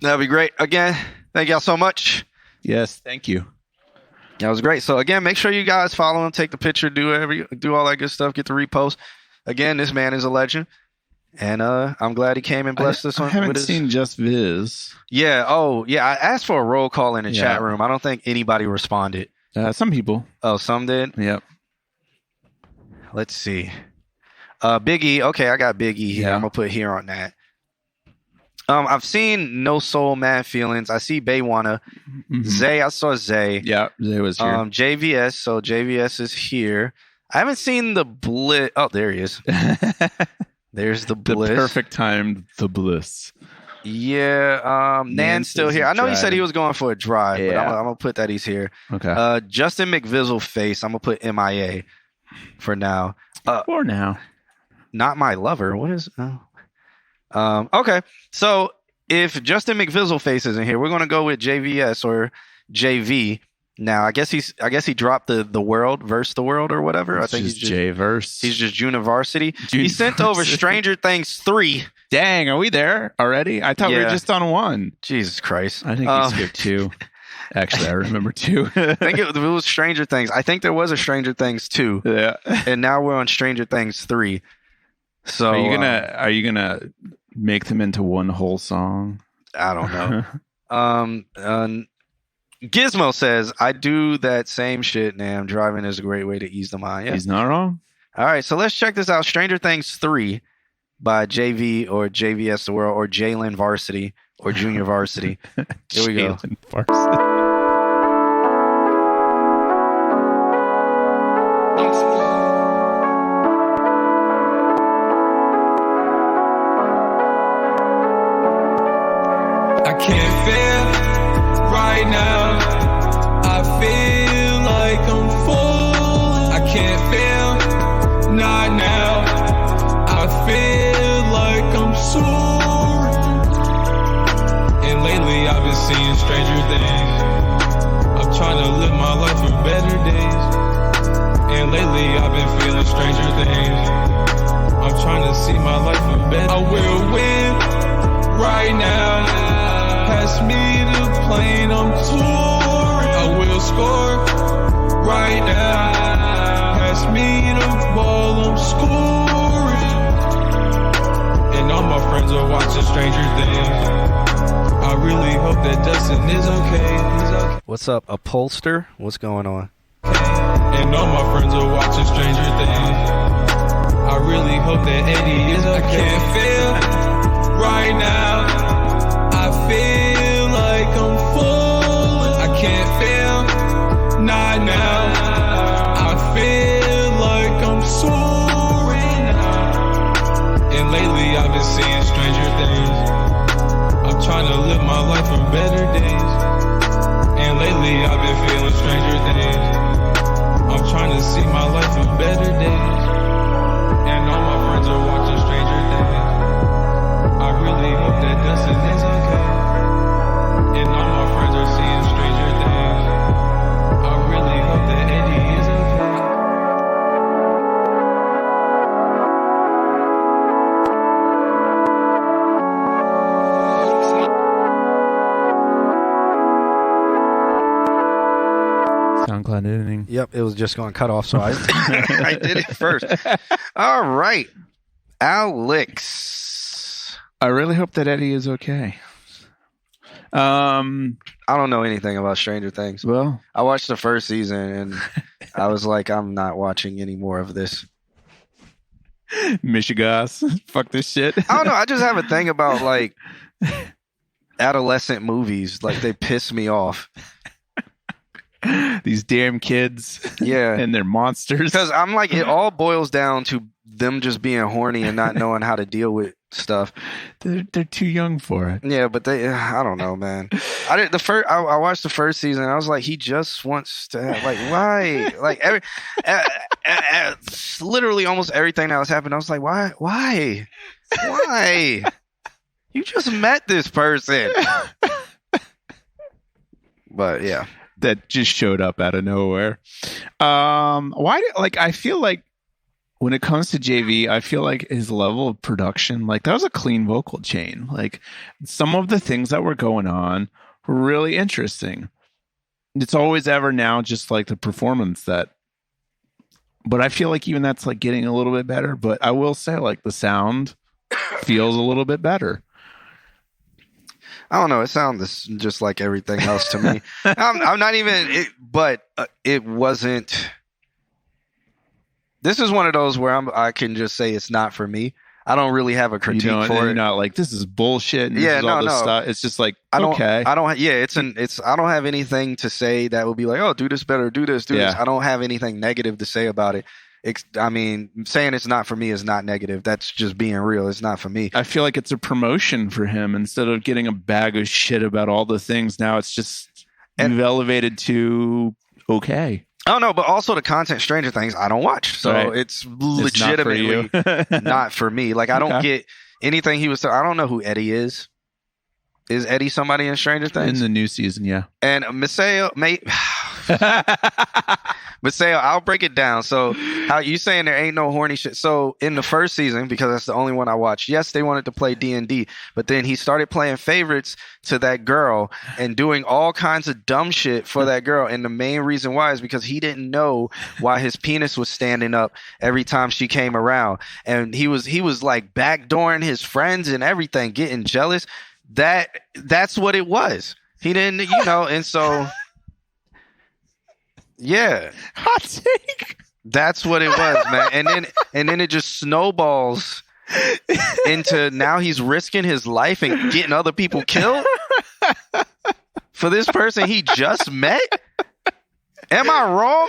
That would be great. Again, thank y'all so much. Yes, thank you. That was great. So again, make sure you guys follow him, take the picture, do all that good stuff, get the repost. Again, this man is a legend. And I'm glad he came and blessed us. I haven't seen Just Viz. Yeah. Oh, yeah. I asked for a roll call in the chat room. I don't think anybody responded. Some people. Oh, some did? Yep. Let's see. Big E. Okay, I got Big E here. I'm going to put here on that. I've seen No Soul, Mad Feelings. I see Baywana. Zay, I saw Zay. Yeah, Zay was here. JVS. So JVS is here. I haven't seen the Bliss. Oh, there he is. There's the Bliss. The perfect time, the Bliss. Yeah. Nan's still here. I know he said he was going for a drive, but I'm going to put that he's here. Okay. Justin McVizzle face. I'm going to put MIA for now. For now. Not my lover. What is... okay, so if Justin McVizzle face isn't here, we're gonna go with JVS or JV. Now, I guess he dropped the world versus the world or whatever. I think he's just J-verse. He's just University. He sent over Stranger Things 3. Dang, are we there already? I thought we were just on 1. Jesus Christ! I think he skipped 2. Actually, I remember 2. I think it was Stranger Things. I think there was a Stranger Things 2. Yeah, and now we're on Stranger Things 3. So are you gonna make them into one whole song? I don't know. Gizmo says, I do that same shit, Nam. Driving is a great way to ease the mind. Yeah. He's not wrong. All right, so let's check this out. Stranger Things 3 by JV or JVS The World or Jalen Varsity or Junior Varsity. Here we go. Varsity. I can't feel right now. I feel like I'm full. I can't feel, not now. I feel like I'm sore. And lately I've been seeing stranger things. I'm trying to live my life for better days. And lately I've been feeling stranger things. I'm trying to see my life for better. I will win right now. Pass me the plane, I'm touring. I will score right now. Pass me the ball, I'm scoring. And all my friends are watching Stranger Things. I really hope that Dustin is okay. What's up, Upholster? What's going on? And all my friends are watching Stranger Things. I really hope that Eddie is okay. I can't feel right now. I feel like I'm full. I can't feel, not now. I feel like I'm soaring. And lately I've been seeing stranger things. I'm trying to live my life for better days. And lately I've been feeling stranger things. I'm trying to see my life for better days. And all my friends are watching stranger things. I really hope that Dustin is okay. And all my friends are seeing stranger things. I really hope that Eddie is okay. SoundCloud editing. Yep, it was just going to cut off, so I did it first. All right. Alex. I really hope that Eddie is okay. I don't know anything about Stranger Things. Well, I watched the first season and I was like, I'm not watching any more of this. Michigas. Fuck this shit. I don't know. I just have a thing about like adolescent movies. Like they piss me off. These damn kids. Yeah. And they're monsters. Because I'm like, it all boils down to them just being horny and not knowing how to deal with stuff. They're too young for it. Yeah, but I don't know, man. I watched the first season. And I was like, he just wants to like, why? Like literally almost everything that was happening. I was like, why? You just met this person. But yeah. That just showed up out of nowhere. I feel like when it comes to JV, I feel like his level of production, like that was a clean vocal chain. Like some of the things that were going on were really interesting. It's always ever now just like the performance that, but I feel like even that's like getting a little bit better. But I will say like the sound feels a little bit better. I don't know. It sounds just like everything else to me. I'm not even, but it wasn't. This is one of those where I can just say it's not for me. I don't really have a critique for it. You're not like, this is bullshit. And Yeah, this is all this stuff. It's just like, I don't have anything to say that would be like, oh, do this better, do this. I don't have anything negative to say about it. I mean, saying it's not for me is not negative. That's just being real. It's not for me. I feel like it's a promotion for him. Instead of getting a bag of shit about all the things, now it's just you've elevated to okay. Oh, no, but also the content Stranger Things I don't watch. So it's legitimately not for me. Like, I don't get anything he was I don't know who Eddie is. Is Eddie somebody in Stranger Things? In the new season, yeah. And Maseo, Maseo, I'll break it down. So how you saying there ain't no horny shit? So in the first season, because that's the only one I watched, yes, they wanted to play D&D, but then he started playing favorites to that girl and doing all kinds of dumb shit for that girl. And the main reason why is because he didn't know why his penis was standing up every time she came around. And he was like backdooring his friends and everything, getting jealous. That's what it was. He didn't, and so yeah. Hot take. That's what it was, man. And then it just snowballs into now he's risking his life and getting other people killed for this person he just met. Am I wrong?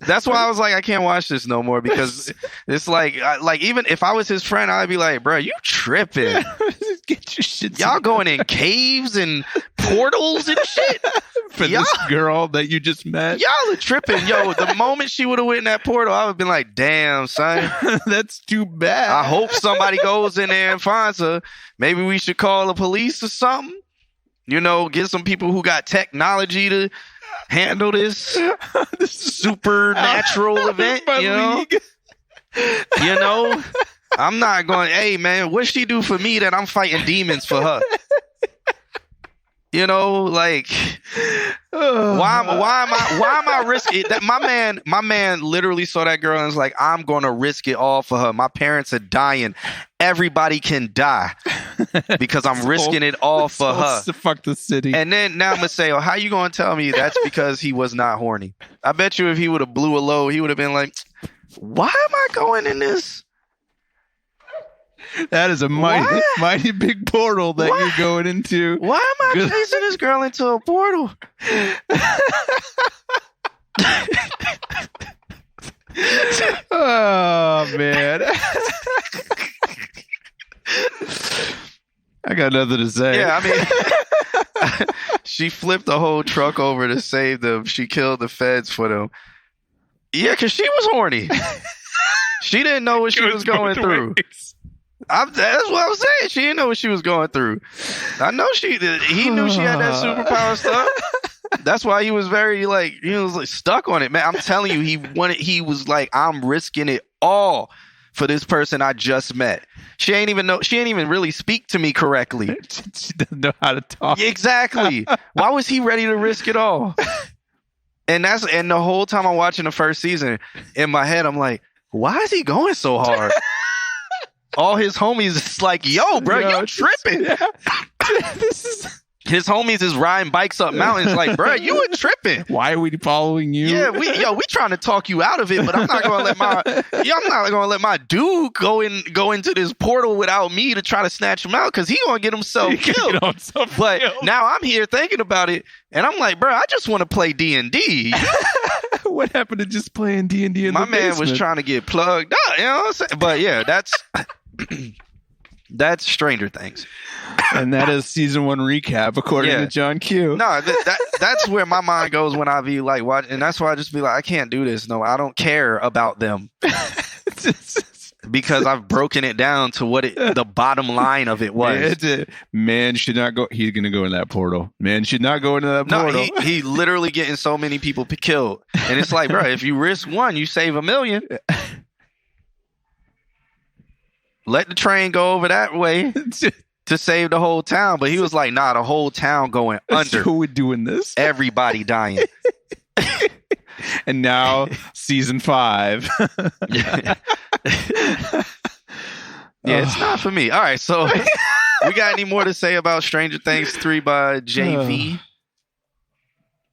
That's why I was like, I can't watch this no more, because it's like even if I was his friend, I'd be like, bro, you tripping. Get your shit. Y'all going in caves and portals and shit for this girl that you just met. Y'all are tripping. Yo, the moment she would have went in that portal, I would have been like, damn, son. That's too bad. I hope somebody goes in there and finds her. Maybe we should call the police or something. Get some people who got technology to handle this supernatural event. I'm not going, hey man, what she do for me that I'm fighting demons for her? Why am I risking that? My man literally saw that girl and was like, I'm gonna risk it all for her. My parents are dying. Everybody can die because I'm risking it all for her. Fuck the city. And then now I'm gonna say, how you gonna tell me that's because he was not horny? I bet you if he would have blew a load, he would have been like, why am I going in this? That is a mighty big portal that you're going into. Why am I chasing this girl into a portal? Oh, man. I got nothing to say. Yeah, I mean, she flipped the whole truck over to save them. She killed the feds for them. Yeah, because she was horny. She didn't know what she was going through. That's what I'm saying. She didn't know what she was going through. I know he knew she had that superpower stuff. That's why he was very stuck on it, man. I'm telling you, he was like, I'm risking it all for this person I just met. She ain't even really speak to me correctly. She doesn't know how to talk. Exactly. Why was he ready to risk it all? And the whole time I'm watching the first season, in my head, I'm like, why is he going so hard? All his homies is like, yo, bro, you tripping. Yeah. His homies is riding bikes up mountains like, bro, you were tripping. Why are we following you? Yeah, we trying to talk you out of it, but I'm not gonna let my dude go into this portal without me to try to snatch him out, because he gonna get himself killed. But now I'm here thinking about it, and I'm like, bro, I just want to play D&D. What happened to just playing D&D in my the man basement? Was trying to get plugged up, you know what I'm saying? But yeah, that's Stranger Things. And that is season 1 recap according to John Q. No, that's where my mind goes when I be like watching, and that's why I just be like, I can't do this. No, I don't care about them. Because I've broken it down to what the bottom line of it was. Man should not go. He's going to go in that portal. Man should not go into that portal. No, he literally getting so many people killed. And it's like, bro, if you risk one, you save 1 million. let the train go over that way to save the whole town. But he was like, nah, the whole town going under. So we're doing this. Everybody dying. And now season 5. Yeah, it's not for me. All right, so we got any more to say about Stranger Things 3 by JV?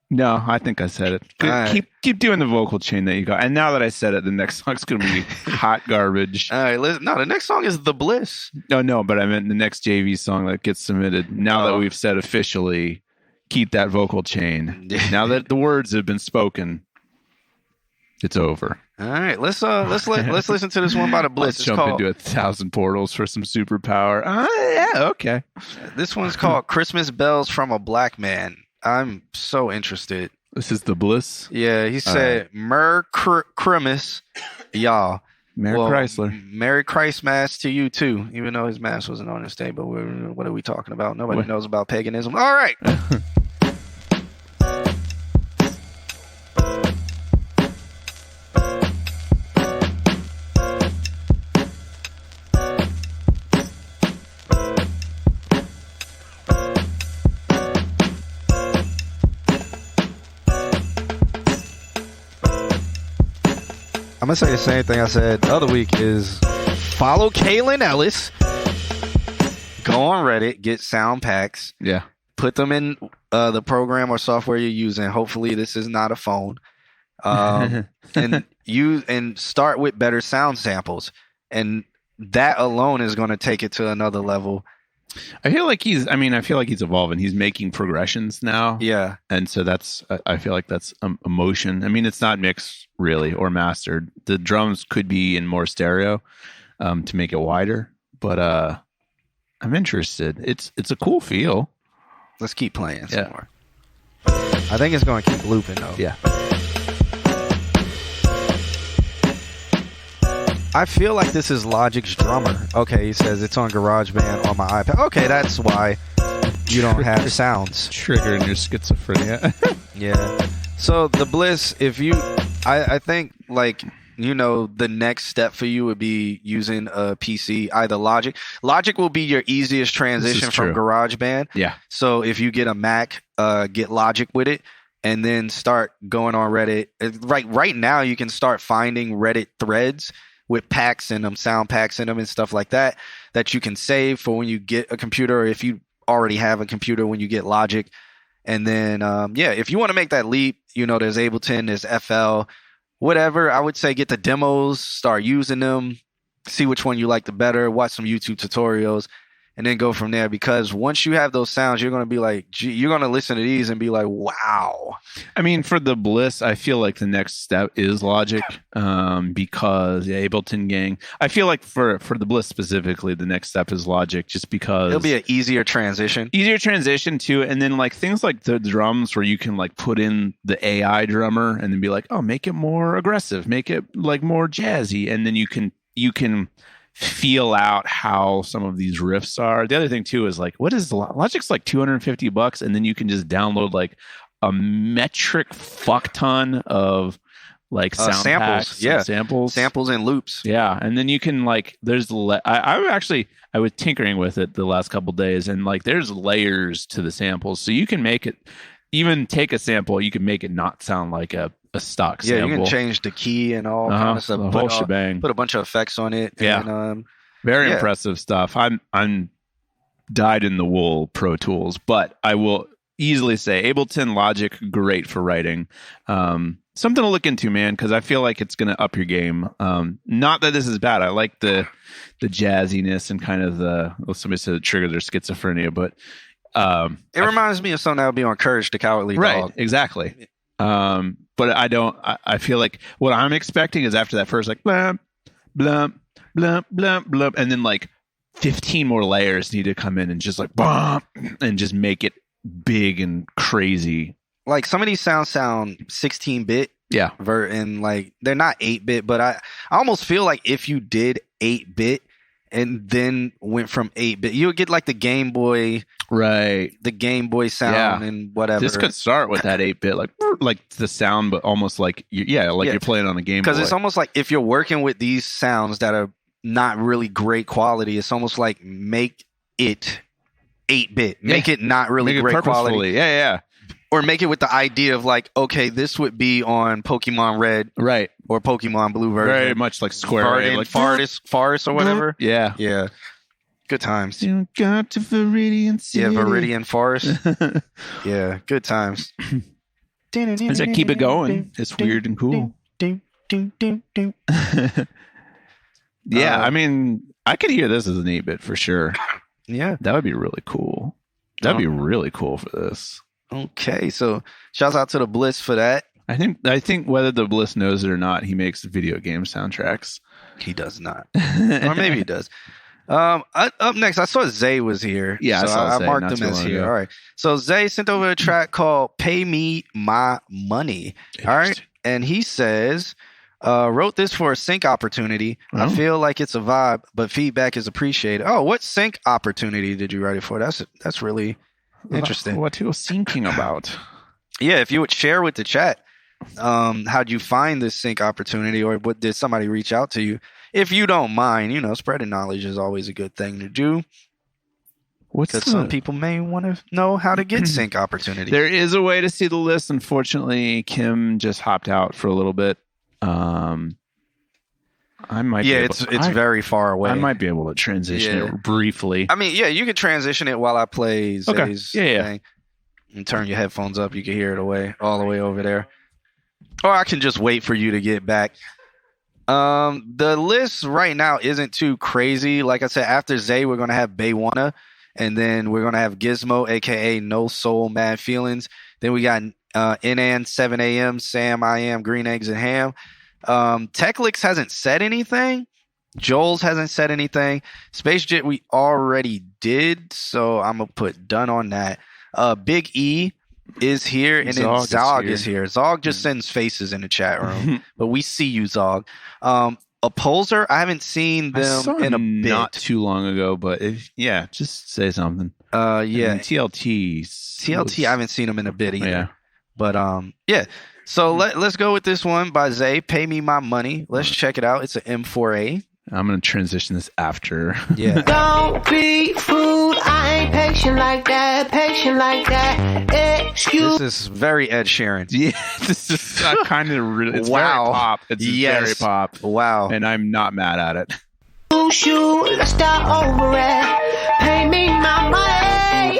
No, I think I said it. Good. Right. Keep doing the vocal chain that you got. And now that I said it, the next song's going to be hot garbage. All right, listen. No, the next song is The Bliss. No, but I meant the next JV song that gets submitted. Now that we've said officially, keep that vocal chain. Now that the words have been spoken, it's over. All right, let's listen to this one by The Bliss. Let's jump into 1,000 portals for some superpower. Yeah, okay. This one's called Christmas Bells from a Black Man. I'm so interested. This is The Bliss. Yeah, he said, Merry Christmas, y'all. Merry Chrysler. Merry Christmas to you, too, even though his mask wasn't on this day. But what are we talking about? Nobody knows about paganism. All right. I'm going to say the same thing I said the other week is follow Kaylin Ellis, go on Reddit, get sound packs, put them in the program or software you're using. Hopefully this is not a phone. And start with better sound samples. And that alone is going to take it to another level. I feel like he's evolving. He's making progressions now. Yeah. And so I feel like that's emotion. I mean, it's not mixed really or mastered. The drums could be in more stereo to make it wider, but I'm interested. It's a cool feel. Let's keep playing some more. I think it's going to keep looping though. Yeah. I feel like this is Logic's drummer. Okay, he says it's on GarageBand on my iPad. Okay, that's why you don't have sounds. Triggering your schizophrenia. Yeah. So the Bliss, I think like, the next step for you would be using a PC, either Logic. Logic will be your easiest transition from GarageBand. Yeah. So if you get a Mac, get Logic with it. And then start going on Reddit. Right now, you can start finding Reddit threads with packs in them, sound packs in them and stuff like that you can save for when you get a computer, or if you already have a computer when you get Logic. And then, if you want to make that leap, there's Ableton, there's FL, whatever. I would say get the demos, start using them, see which one you like the better, watch some YouTube tutorials, and then go from there. Because once you have those sounds, you're going to be like, you're going to listen to these and be like, wow. I mean, for the Bliss, I feel like the next step is Logic, because Ableton gang. I feel like for the Bliss specifically, the next step is Logic, just because it'll be an easier transition too. And then like things like the drums, where you can like put in the AI drummer and then be like, oh, make it more aggressive, make it like more jazzy, and then you can feel out how some of these riffs are. The other thing too is like, what is Logic's like $250, and then you can just download like a metric fuck ton of like sound samples, packs, samples and loops. Yeah, and then you can like I was tinkering with it the last couple days, and like there's layers to the samples, so you can make it, even take a sample, you can make it not sound like a stock sample. Yeah, you can change the key and all kind of stuff. The whole shebang. Put a bunch of effects on it. Yeah. And, very impressive stuff. I'm dyed in the wool Pro Tools, but I will easily say Ableton, Logic, great for writing. Something to look into, man, because I feel like it's going to up your game. Not that this is bad. I like the jazziness and kind of somebody said it triggered their schizophrenia, but it reminds me of something that would be on Courage the Cowardly Dog. Right, exactly. But I feel like what I'm expecting is after that first like blah blah blah blah blah, and then like 15 more layers need to come in and just like blah, and just make it big and crazy. Like some of these sound 16-bit. Yeah. And like they're not 8-bit, but I almost feel like if you did 8-bit and then went from 8-bit, you would get like the Game Boy, right? The Game Boy sound and whatever. This could start with that 8-bit, like the sound, but almost like you're playing on the Game Boy. Because it's almost like if you're working with these sounds that are not really great quality. It's almost like make it 8-bit. Make it not really great quality. Yeah. Or make it with the idea of like, okay, this would be on Pokemon Red, Right. or Pokemon Blue version. Very much like Square. Verdant, Like Forest or whatever. Yeah. Yeah. Good times. You got to Viridian City. Yeah, Viridian Forest. Yeah, good times. As I keep it going, it's weird and cool. Yeah, I mean, I could hear this as an 8-bit for sure. Yeah. That would be really cool. That'd be really cool for this. Okay, so shouts out to the Bliss for that. I think whether the Bliss knows it or not, he makes video game soundtracks. He does not. Or maybe he does. Up next, I saw Zay was here. Yeah, so I saw I Zay marked not him too as long here. ago. All right. So Zay sent over a track called Pay Me My Money. All right. And he says, wrote this for a sync opportunity. I feel like it's a vibe, but feedback is appreciated. Oh, what sync opportunity did you write it for? That's really interesting. What he was thinking about. Yeah, if you would share with the chat, how'd you find this sync opportunity, or what did somebody reach out to you? If you don't mind, spreading knowledge is always a good thing to do. Because some people may want to know how to get sync opportunity. There is a way to see the list. Unfortunately, Kim just hopped out for a little bit. I might. Yeah, it's very far away. I might be able to transition it briefly. I mean, yeah, you can transition it while I play Zay's thing. And turn your headphones up. You can hear it all the way over there. Or I can just wait for you to get back. The list right now isn't too crazy. Like I said, after Zay, we're going to have Baywana. And then we're going to have Gizmo, a.k.a. No Soul, Mad Feelings. Then we got NN, 7 a.m., Sam, I Am, Green Eggs, and Ham. Techlix hasn't said anything. Joel's hasn't said anything. Space Jet we already did, so I'm going to put done on that. Big E is here, and then Zog is here. Zog just sends faces in the chat room, but we see you, Zog. Opposer, I haven't seen them in a bit. Not too long ago, but just say something. Yeah. TLT, I haven't seen them in a bit either. Yeah. But yeah. So let's go with this one by Zay. Pay Me My Money. Let's check it out. It's an M4A. I'm going to transition this after. Yeah. Don't be fooled. I ain't patient like that. Excuse. This is very Ed Sheeran. Yeah, this is kind of really. It's wow. very pop. It's very pop. Wow. And I'm not mad at it. Let's start over it. Pay me my money.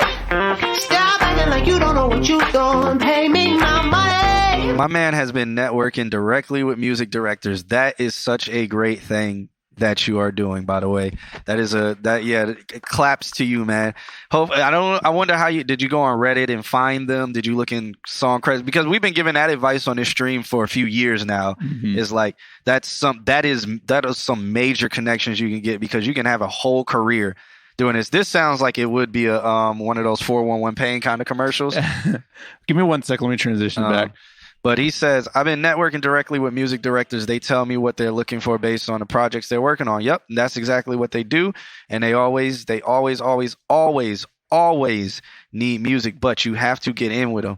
Stop acting like you don't know what you doing. Pay me my money. My man has been networking directly with music directors. That is such a great thing that you are doing, by the way. It claps to you, man. I wonder how did you go on Reddit and find them? Did you look in song credits? Because we've been giving that advice on this stream for a few years now. It's like that is some major connections you can get, because you can have a whole career doing this. This sounds like it would be a one of those 411 pain kind of commercials. Give me 1 second. Let me transition back. But he says, I've been networking directly with music directors. They tell me what they're looking for based on the projects they're working on. Yep, that's exactly what they do. And they always need music, but you have to get in with them.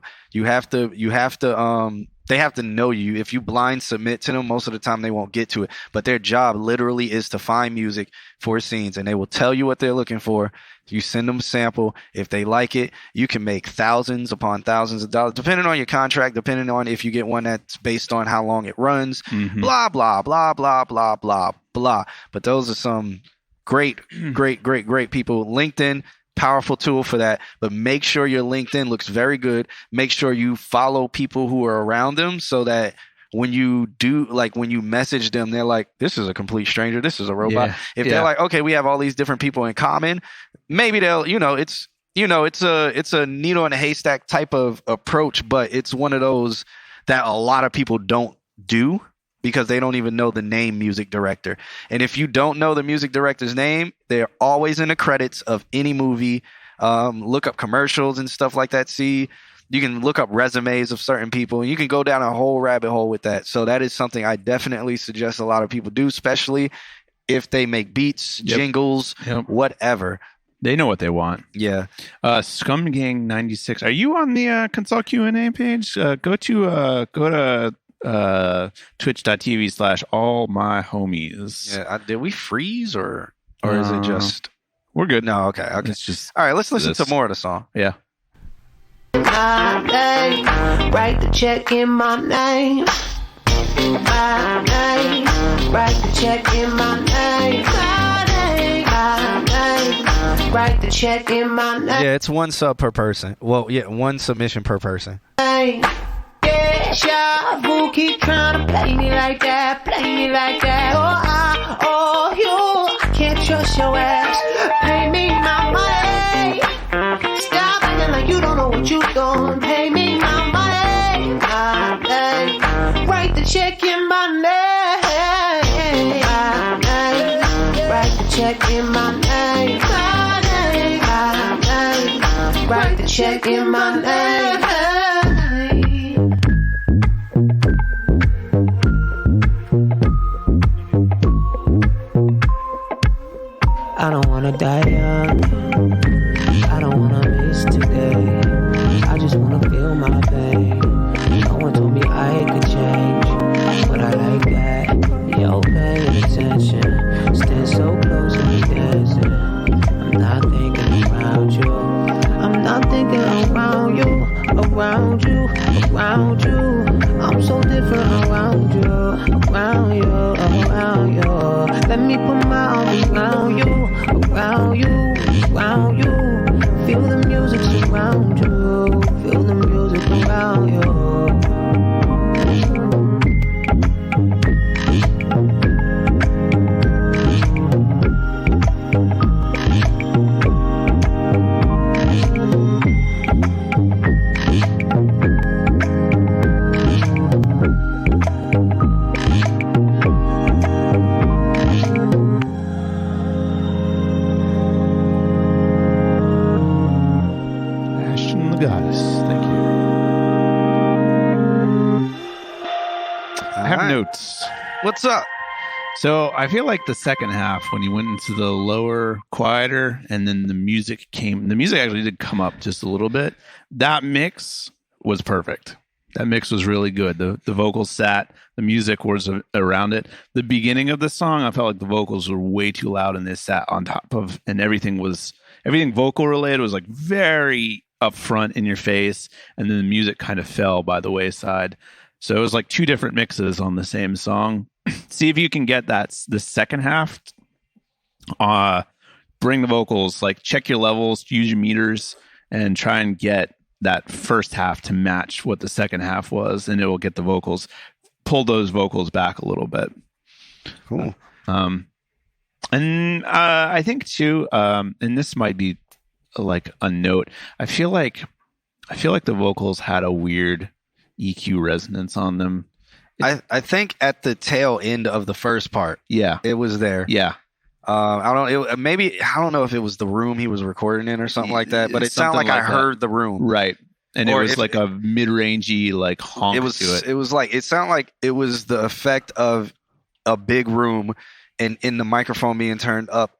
They have to know you. If you blind submit to them, most of the time they won't get to it. But their job literally is to find music for scenes, and they will tell you what they're looking for. You send them a sample. If they like it, you can make thousands upon thousands of dollars, depending on your contract, depending on if you get one that's based on how long it runs, blah, blah, blah, blah, blah, blah, blah. But those are some great people. LinkedIn, powerful tool for that. But make sure your LinkedIn looks very good. Make sure you follow people who are around them, so that when you message them, they're like, this is a complete stranger. This is a robot. If they're like, okay, we have all these different people in common, maybe they'll, it's a needle in a haystack type of approach, but it's one of those that a lot of people don't do because they don't even know the name music director. And if you don't know the music director's name, they're always in the credits of any movie. Look up commercials and stuff like that. You can look up resumes of certain people, and you can go down a whole rabbit hole with that. So that is something I definitely suggest a lot of people do, especially if they make beats, jingles, whatever. They know what they want. Yeah. Scumgang 96. Are you on the Consult Q&A page? Go to twitch.tv/allmyhomies. Yeah, did we freeze or is it just? We're good. No, okay. It's just All right, let's listen this. to more of the song. Yeah. My name, write the check in my name. My name, write the check in my name. My name, write the check in my name. Yeah, it's one sub per person. Well, yeah, one submission per person. Yeah, boo, keep trying to play me like that, Oh, you, I can't trust your ass. Pay me my money. Stop acting like you don't know what you doing. Pay me my money. My name, write the check in my name. My name, write the check in my name. My name, write the check in my name. I don't wanna die young. I don't wanna miss today. I just wanna feel my pain. No one told me I could change, but I like that. Yo, paying attention. Stand so close and we dancing. I'm not thinking around you. I'm not thinking around you. Around you. I'm so different around you. Around you. Let me put my arms around you. Around you. Feel the music surround you. Feel the music around you. Goddess. Thank you. I have notes. What's up? So I feel like the second half, when you went into the lower, quieter, and then the music actually did come up just a little bit. That mix was perfect. That mix was really good. The vocals sat, the music was around it. The beginning of the song, I felt like the vocals were way too loud and they sat on top of, and everything vocal related was like very up front in your face, and then the music kind of fell by the wayside. So it was like two different mixes on the same song. See if you can get the second half. Bring the vocals, like check your levels, use your meters, and try and get that first half to match what the second half was, and it will get the vocals, pull those vocals back a little bit. Cool. And I think too, and this might be like a note, I feel like the vocals had a weird EQ resonance on them. I think at the tail end of the first part, Yeah. it was there. Yeah. I don't know if it was the room he was recording in or something like that, but it sounded Something like I like that. heard the room. Right. And Or it was if- like a mid-rangey like honk It was to it. it was like, it sounded like it was the effect of a big room and in the microphone being turned up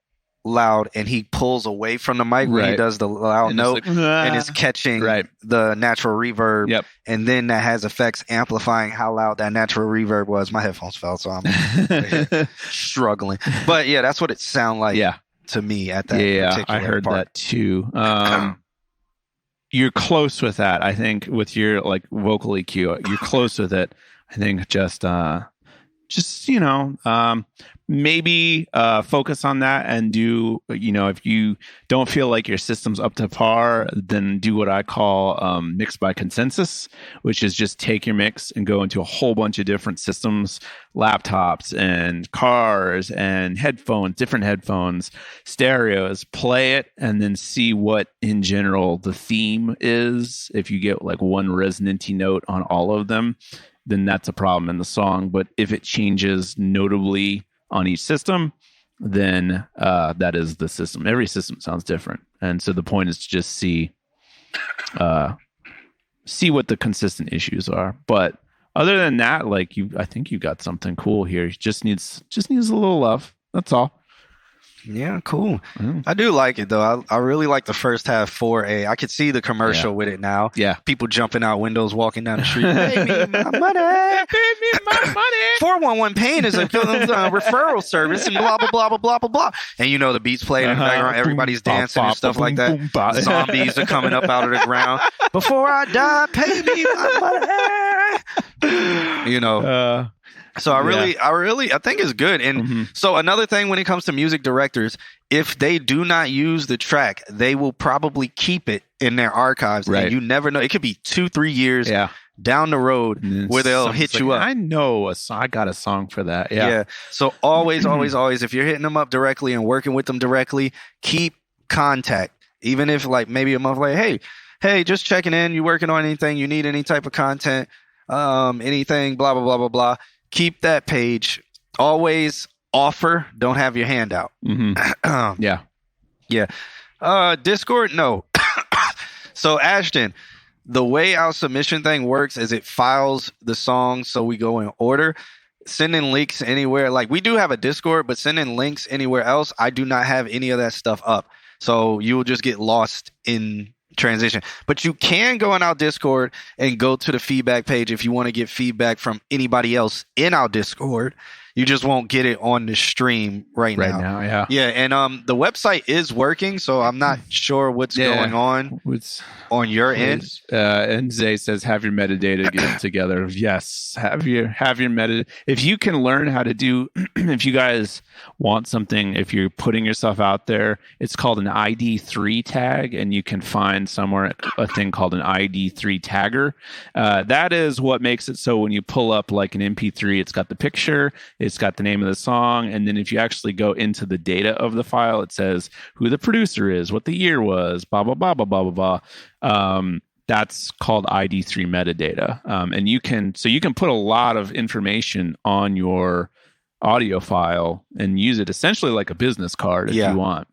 loud, and he pulls away from the mic when he Right. does the loud And it's note, like, and it's catching Right. the natural reverb. Yep. And then that has effects amplifying how loud that natural reverb was. My headphones fell, so I'm struggling. But yeah, that's what it sounded like Yeah. to me at that Yeah, particular I heard part. that too. You're close with that. I think with your like vocal EQ, you're close with it. I think just maybe focus on that and do, if you don't feel like your system's up to par, then do what I call mix by consensus, which is just take your mix and go into a whole bunch of different systems, laptops and cars and headphones, different headphones, stereos, play it, and then see what in general the theme is. If you get like one resonant-y note on all of them, then that's a problem in the song. But if it changes notably on each system, then that is the system. Every system sounds different. And so the point is to just see what the consistent issues are. But other than that, I think you got something cool here. It just needs a little love. That's all. Yeah, cool. I do like it though. I really like the first half 4A. I could see the commercial with it now. Yeah. People jumping out windows, walking down the street. Pay me my money. Pay me my money. 411 Pain is a referral service and blah, blah, blah, blah, blah, blah, blah. And you know the beats playing in the background. Everybody's dancing and stuff like that. Zombies are coming up out of the ground. Before I die, pay me my money. You know. So I think it's good. And so another thing when it comes to music directors, if they do not use the track, they will probably keep it in their archives. Right. And you never know. It could be 2-3 years down the road where they'll hit you up. I know I got a song for that. Yeah. So always, always, if you're hitting them up directly and working with them directly, keep contact. Even if like maybe a month later, hey, just checking in. You working on anything? You need any type of content? Anything? Blah, blah, blah, blah, blah. Keep that page. Always offer. Don't have your hand out. Yeah. Discord, no. So Ashton, the way our submission thing works is it files the songs so we go in order. Sending links anywhere. Like we do have a Discord, but sending links anywhere else, I do not have any of that stuff up. So you will just get lost in transition. But you can go in our Discord and go to the feedback page if you want to get feedback from anybody else in our Discord. You just won't get it on the stream right now. Yeah, and the website is working, so I'm not sure what's going on on your end. And Zay says, have your metadata get together. Yes, have your metadata. If you can learn how to do, if you guys want something, if you're putting yourself out there, it's called an ID3 tag, and you can find somewhere a thing called an ID3 tagger. That is what makes it so when you pull up like an MP3, it's got the picture, it's got the name of the song, and then if you actually go into the data of the file, it says who the producer is, what the year was, blah, blah, blah, blah, blah, blah, blah. That's called ID3 metadata. And you can put a lot of information on your audio file and use it essentially like a business card if you want.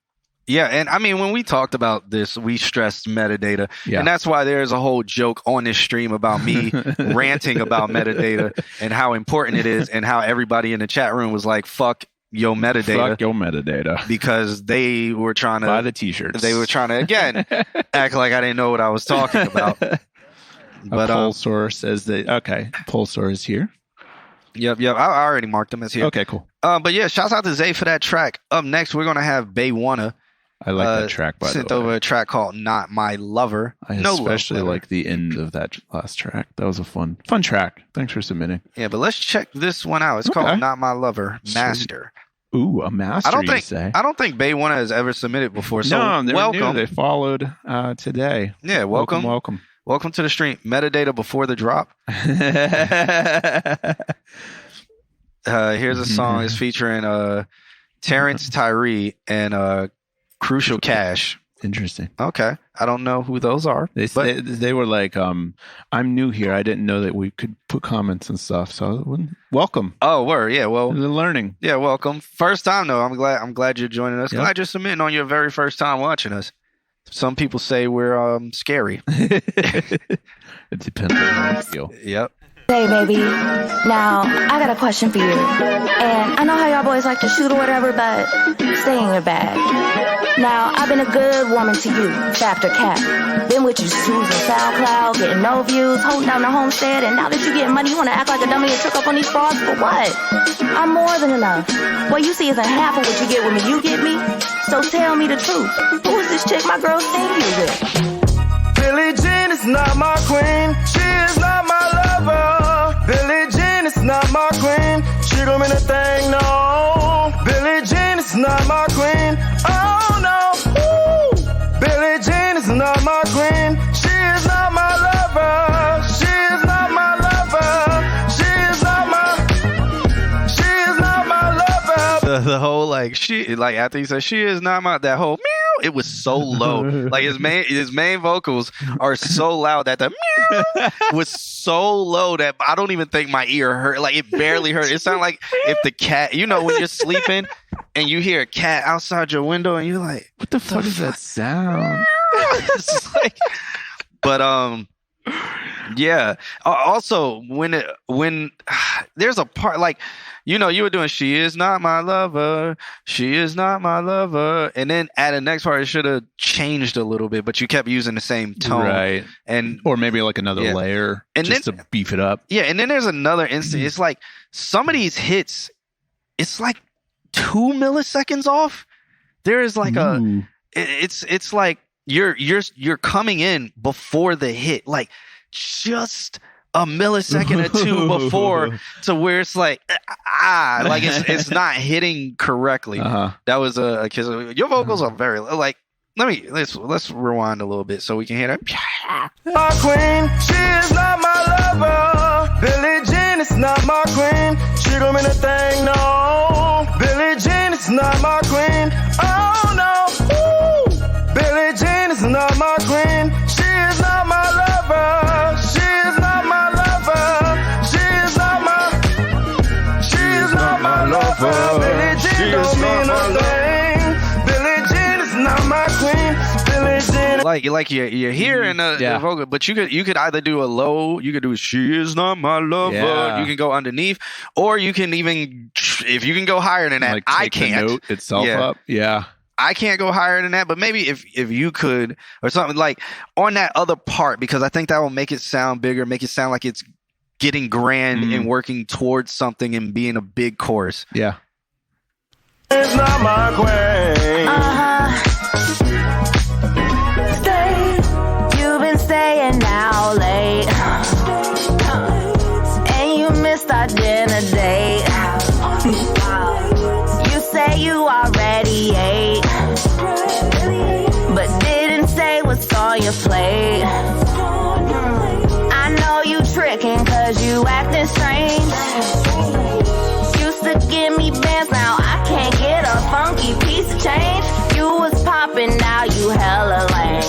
Yeah, and I mean, when we talked about this, we stressed metadata, and that's why there's a whole joke on this stream about me ranting about metadata and how important it is, and how everybody in the chat room was like, fuck your metadata. Fuck your metadata. Because they were trying to... buy the t-shirts. They were trying to, again, act like I didn't know what I was talking about. But poll source says that... Okay, poll source is here. Yep. I already marked them as here. Okay, cool. But yeah, shouts out to Zay for that track. Up next, we're going to have Baywana. I like that track, by the way. Sent over a track called Not My Lover. I especially like the end of that last track. That was a fun track. Thanks for submitting. Yeah, but let's check this one out. It's called Not My Lover, Master. Ooh, a master, I don't think Baywana has ever submitted before. So no, welcome. They followed today. Yeah, welcome. Welcome to the stream. Metadata before the drop. Here's a song. It's featuring Terrence Tyree and Crucial Cash. Interesting. Okay. I don't know who those are. They were like, I'm new here. I didn't know that we could put comments and stuff. So welcome. Oh, word. Yeah. Well, the learning. Yeah. Welcome. First time though. I'm glad you're joining us. Glad you're submitting on your very first time watching us. Some people say we're scary. It depends on how you feel. Yep. Hey, baby. Now, I got a question for you. And I know how y'all boys like to shoot or whatever, but stay in your bag. Now, I've been a good woman to you, chapter cap. Been with you cruising SoundCloud, getting no views, holding down the homestead, and now that you getting money, you want to act like a dummy and trick up on these frauds for what? I'm more than enough. What you see isn't half of what you get with me. You get me? So tell me the truth. Who is this chick my girl saying you with? Billie Jean is not my queen. She is not my lover. Billie Jean is not my queen. She don't mean a thing, no. Billie Jean is not my queen. Oh no. Ooh. Billie Jean is not my queen. She is not my lover. She is not my lover. She is not my. She is not my lover. The whole like after he said she is not my, that whole meow, it was so low. Like his main vocals are so loud that the meow was so low that I don't even think my ear hurt. Like it barely hurt. It sounded like if the cat, you know, when you're sleeping and you hear a cat outside your window and you're like, what the fuck is that sound? It's like, but Yeah. Also, when there's a part like, you were doing "She is not my lover, she is not my lover," and then at the next part it should have changed a little bit, but you kept using the same tone, right? Or maybe like another layer, and just then, to beef it up. Yeah, and then there's another instant. It's like some of these hits, it's like 2 milliseconds off. There is like it's like you're coming in before the hit, like just a millisecond or two before, to where it's like like it's not hitting correctly. That was because your vocals are very like. Let's rewind a little bit so we can hear that. My queen, she is not my lover. Billie Jean is not my queen. She don't mean a thing, no. Billie Jean is not my queen. Oh no. Ooh. Billie Jean is not my queen. She is not my lover. She is not my lover. She is not my. She is not my lover. Billie Jean don't mean a thing. Billie Jean is not my queen. Billie Jean. Like you're hearing the vocal, but you could either do a low, you could do "She is not my lover." Yeah. You can go underneath, or you can even, if you can go higher than that. Like I take can't. the note itself up. Yeah. I can't go higher than that, but maybe if you could, or something like on that other part, because I think that will make it sound bigger, make it sound like it's getting grand and working towards something and being a big chorus. Yeah. It's not my queen. Stay. You've been staying now late, and you missed our dinner date. You say you already ate, but didn't say what's on your plate. I know you tricking cause you acting strange. Used to give me bands, now I can't get a funky piece of change. You was popping, now you hella lame.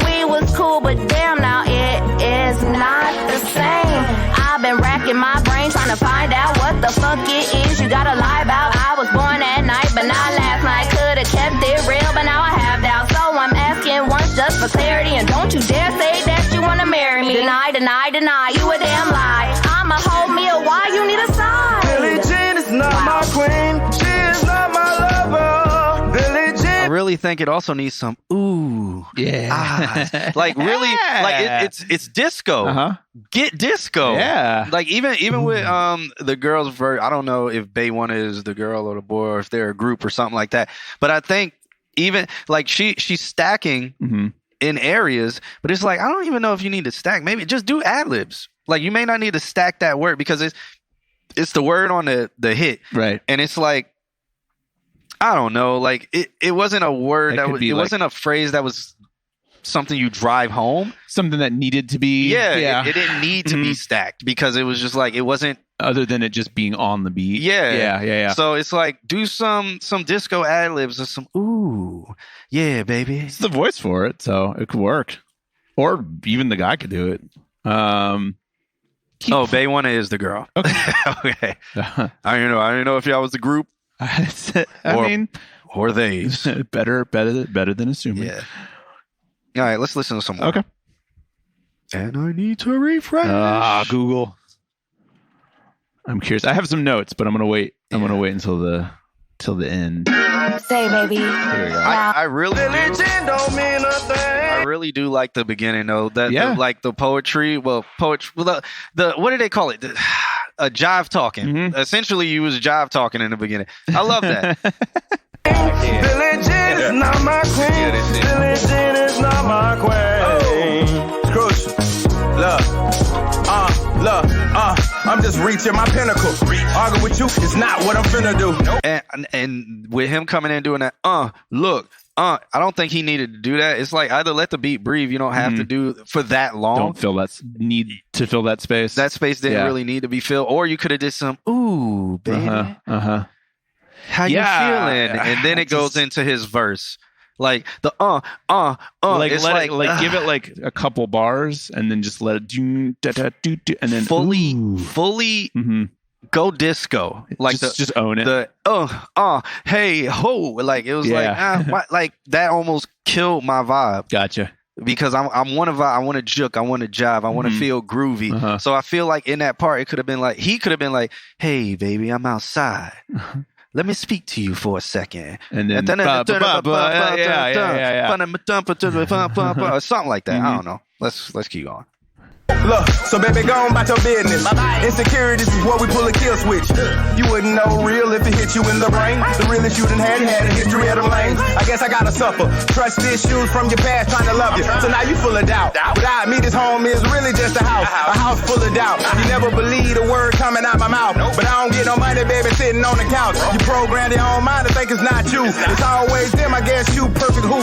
We was cool, but damn, now it is not the same. I've been racking my brain trying to find out what the fuck it is you gotta lie about. I was born at night, but not last night. Could've kept it real, but now I have doubt. So I'm asking once just for clarity, and don't you dare say that you wanna marry me. Deny, deny, deny, you a damn lie. I'ma hold me a why you need a sign. Billie Jean is not my queen. She is not my lover. Billie Jean. I really think it also needs some like really like it's disco. Get disco. Yeah. Like even with the girls version, I don't know if Bay One is the girl or the boy, or if they're a group or something like that. But I think even like she's stacking in areas, but it's like I don't even know if you need to stack. Maybe just do ad-libs. Like you may not need to stack that word because it's the word on the hit. Right. And it's like, I don't know, like it wasn't a word that was, it wasn't a phrase that was something you drive home. Something that needed to be. It didn't need to be stacked because it was just like, it wasn't. Other than it just being on the beat. Yeah. So it's like, do some disco ad-libs or some, ooh, yeah, baby. It's the voice for it, so it could work. Or even the guy could do it. Bay One is the girl. Okay. Okay. I don't know if y'all was the group. I mean, or theys. better than assuming. Yeah. All right, let's listen to some more. Okay. And I need to refresh. Google. I'm curious. I have some notes, but I'm gonna wait. I'm gonna wait until the end. Say, baby. Here we go. I really do like the beginning though. Like the poetry. Well, the what do they call it? A jive talking. Essentially, you was jive talking in the beginning. I love that. Billie Jean is not my queen. Billie Jean is not my queen. Crucial. I'm just reaching my pinnacle. Arguing with you is not what I'm finna do. And with him coming in doing that, look, I don't think he needed to do that. It's like either let the beat breathe. You don't have to do for that long. Don't feel that need to fill that space. That space didn't really need to be filled. Or you could have did some, ooh, baby. How you feeling? And then it goes into his verse. Like the like it's let it, give it like a couple bars and then just let it do and then fully go disco. Like just own it. The hey ho, like it was like like that almost killed my vibe. Gotcha. because I want to juke, I want to jive, I want to feel groovy. So I feel like in that part, he could have been like, hey, baby, I'm outside. Let me speak to you for a second. And then something like that. I don't know. Let's keep going. Look, so baby, go on about your business. Insecurities is what we pull a kill switch. You wouldn't know real if it hit you in the brain. The realest you done had a history of them lanes. I guess I gotta suffer. Trust issues from your past trying to love you. So now you full of doubt. Without me, this home is really just a house full of doubt. You never believe the word coming out my mouth. But I don't get no money, baby, sitting on the couch. You program your own mind to think it's not you. It's always them, I guess you perfect who.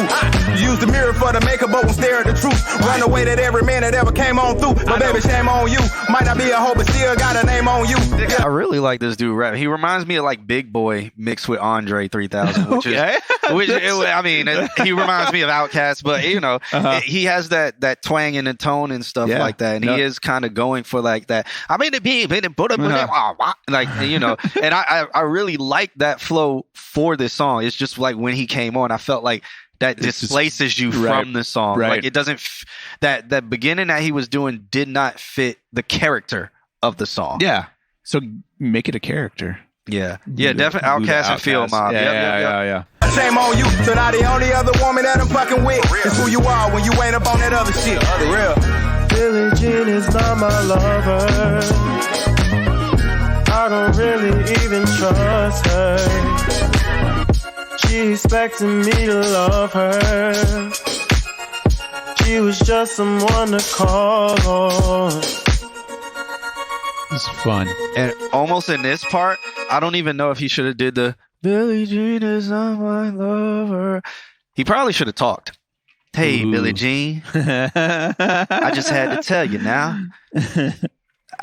You use the mirror for the makeup, but won't stare at the truth. Run away that every man that ever came on through. But baby, shame on you. Might not be a hoe, but still got a name on you. I really like this dude rap. He reminds me of like Big Boy mixed with Andre 3000, which is, I mean, he reminds me of Outkast, but you know, he has that twang in the tone and stuff like that, and he is kind of going for like that. I mean, like, you know, and I really like that flow for this song. It's just like when he came on, I felt like that displaces you from the song. Like it doesn't that beginning that he was doing did not fit the character of the song. Yeah. So make it a character. Yeah. Yeah, definitely Outkast and Field Mob. Yeah. Shame on you. So now the only other woman that I'm fucking with is who you are when you ain't up on that other shit. The real. Billie Jean is not my lover. I don't really even trust her. She expecting me to love her. She was just someone to call on. It's fun. And almost in this part, I don't even know if he should have did the Billie Jean is not my lover. He probably should have talked. Hey, Billie Jean. I just had to tell you now.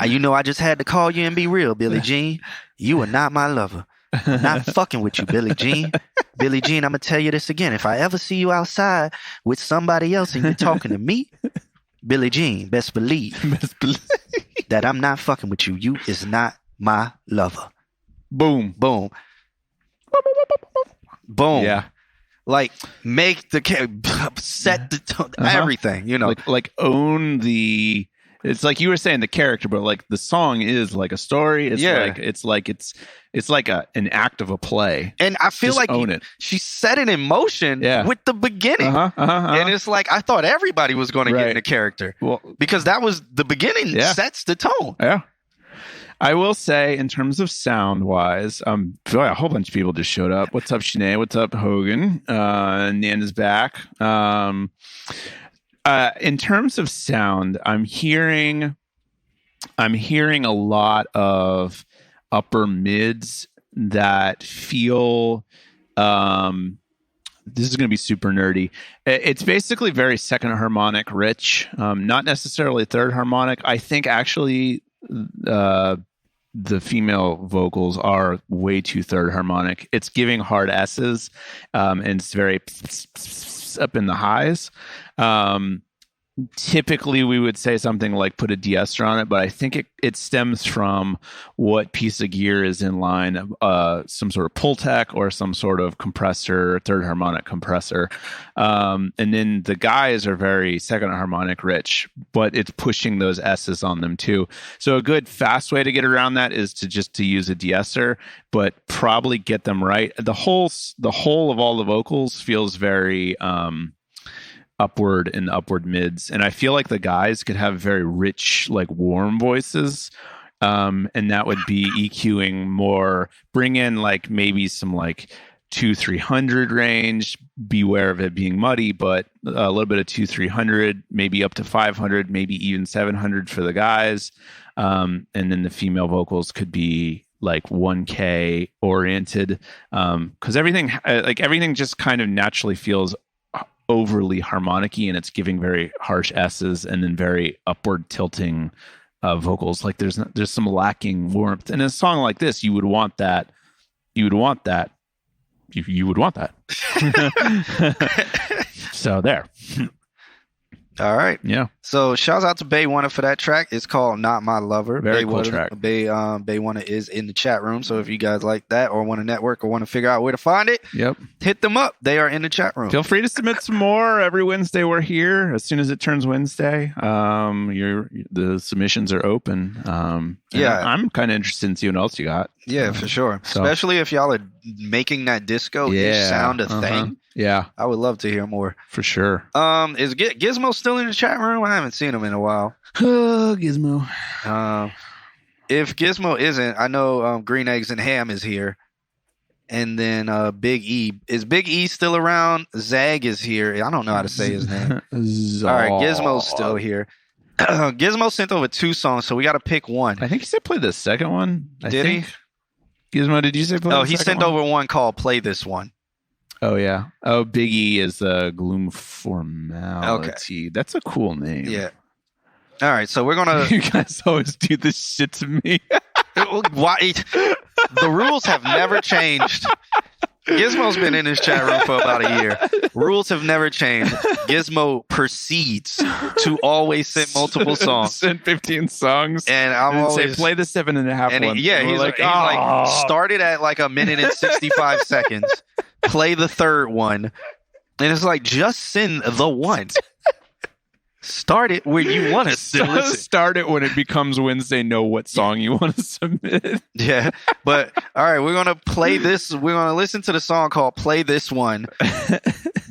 You know, I just had to call you and be real, Billie Jean. You are not my lover. I'm not fucking with you, Billie Jean. Billie Jean, I'm going to tell you this again. If I ever see you outside with somebody else and you're talking to me, Billie Jean, best believe that I'm not fucking with you. You is not my lover. Boom. Boom. Boom. Yeah. Like, make the set the tone, everything, you know. Like own the... It's like you were saying the character, but like the song is like a story. It's like an act of a play. And I feel like she set it in motion with the beginning. And it's like I thought everybody was going to get in the character. Well, because that was the beginning sets the tone. Yeah. I will say, in terms of sound wise, a whole bunch of people just showed up. What's up, Shanae? What's up, Hogan? Nanda's back. In terms of sound, I'm hearing a lot of upper mids that feel this is going to be super nerdy. It's basically very second harmonic rich, not necessarily third harmonic. I think actually the female vocals are way too third harmonic. It's giving hard S's, and it's very up in the highs. Typically we would say something like put a de-esser on it, but I think it stems from what piece of gear is in line, some sort of Pultec or some sort of compressor, third harmonic compressor. And then the guys are very second harmonic rich, but it's pushing those S's on them too. So a good fast way to get around that is to use a de-esser, but probably get them right. The whole of all the vocals feels very upward and upward mids, and I feel like the guys could have very rich, like warm voices, and that would be EQing more. Bring in like maybe some like 200-300 range. Beware of it being muddy, but a little bit of 200-300, maybe up to 500, maybe even 700 for the guys, and then the female vocals could be like 1K oriented, because everything just kind of naturally feels overly harmonic-y, and it's giving very harsh S's and then very upward tilting vocals. Like there's some lacking warmth. And in a song like this, you would want that. You would want that. So there. All right. Yeah. So shouts out to Bay Wanna for that track. It's called Not My Lover. Very Bay cool Wanna, track. Bay Wanna is in the chat room. So if you guys like that or want to network or want to figure out where to find it, Yep. hit them up. They are in the chat room. Feel free to submit some more. Every Wednesday we're here. As soon as it turns Wednesday, the submissions are open. Yeah. I'm kind of interested in seeing what else you got. Yeah, for sure. So- Especially if y'all are making that disco sound a thing. Yeah, I would love to hear more. for sure. Is Gizmo still in the chat room? I haven't seen him in a while. Gizmo. If Gizmo isn't, I know Green Eggs and Ham is here. And then Big E. Is Big E still around? Zag is here. I don't know how to say his name. All right, Gizmo's still here. Gizmo sent over 2 songs, so we got to pick one. I think he said play the second one. Did he? Gizmo, did you say play Oh, the he second sent one? over one called Play This One. Oh, yeah. Oh, Biggie is Gloom Formality. That's a cool name. Yeah. All right, so we're going to... You guys always do this shit to me. Why? The rules have never changed. Gizmo's been in his chat room for about a year. Rules have never changed. Gizmo proceeds to always send multiple songs. Send 15 songs. And I'm always... say, play the 7.5 and one. he's like started at like 1 minute and 65 seconds. Play the third one. And it's like, just send the one. Start it where you want to start it when it becomes Wednesday. Know what song you want to submit. Yeah, but all right, we're gonna play this. We're gonna listen to the song called "Play This One"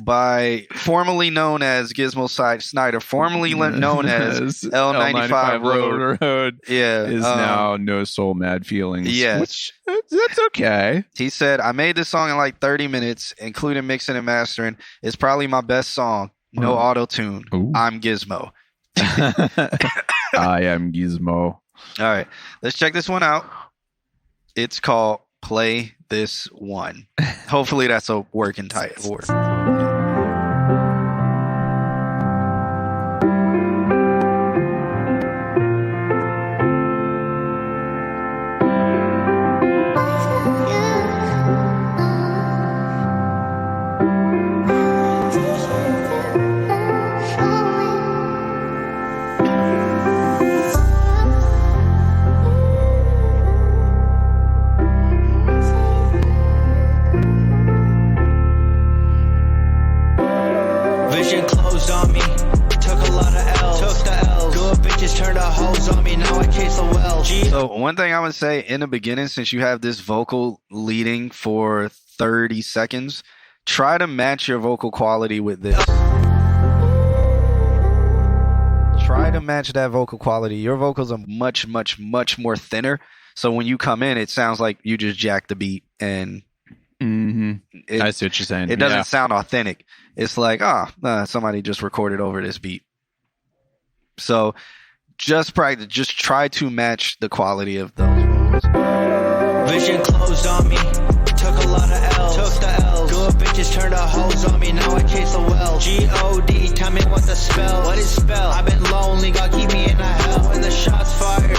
by formerly known as Gizmo Snyder, formerly known as L95 Road. Yeah, is now No Soul Mad Feelings. Yeah, which that's okay. He said, "I made this song in like 30 minutes, including mixing and mastering. It's probably my best song." No auto tune. I'm Gizmo. I am Gizmo. All right, let's check this one out. It's called Play This One. Hopefully that's a working title. Vision closed on me, took a lot of L's. Took the L's. Good bitches turned to hoes on me, now I chase the wells. So one thing I would say in the beginning, since you have this vocal leading for 30 seconds, try to match your vocal quality with this. Try to match that vocal quality. Your vocals are much, much, much more thinner. So when you come in, it sounds like you just jacked the beat and I see what you're saying. It doesn't sound authentic. It's like, somebody just recorded over this beat. So just practice. Just try to match the quality of those vocals. Vision closed on me, took a lot of L's. Took the L's. Good bitches turned to hoes on me, now I chase the wells. G-O-D, tell me what the spell. What is spell? I've been lonely, God keep me in a hell. When the shots fired,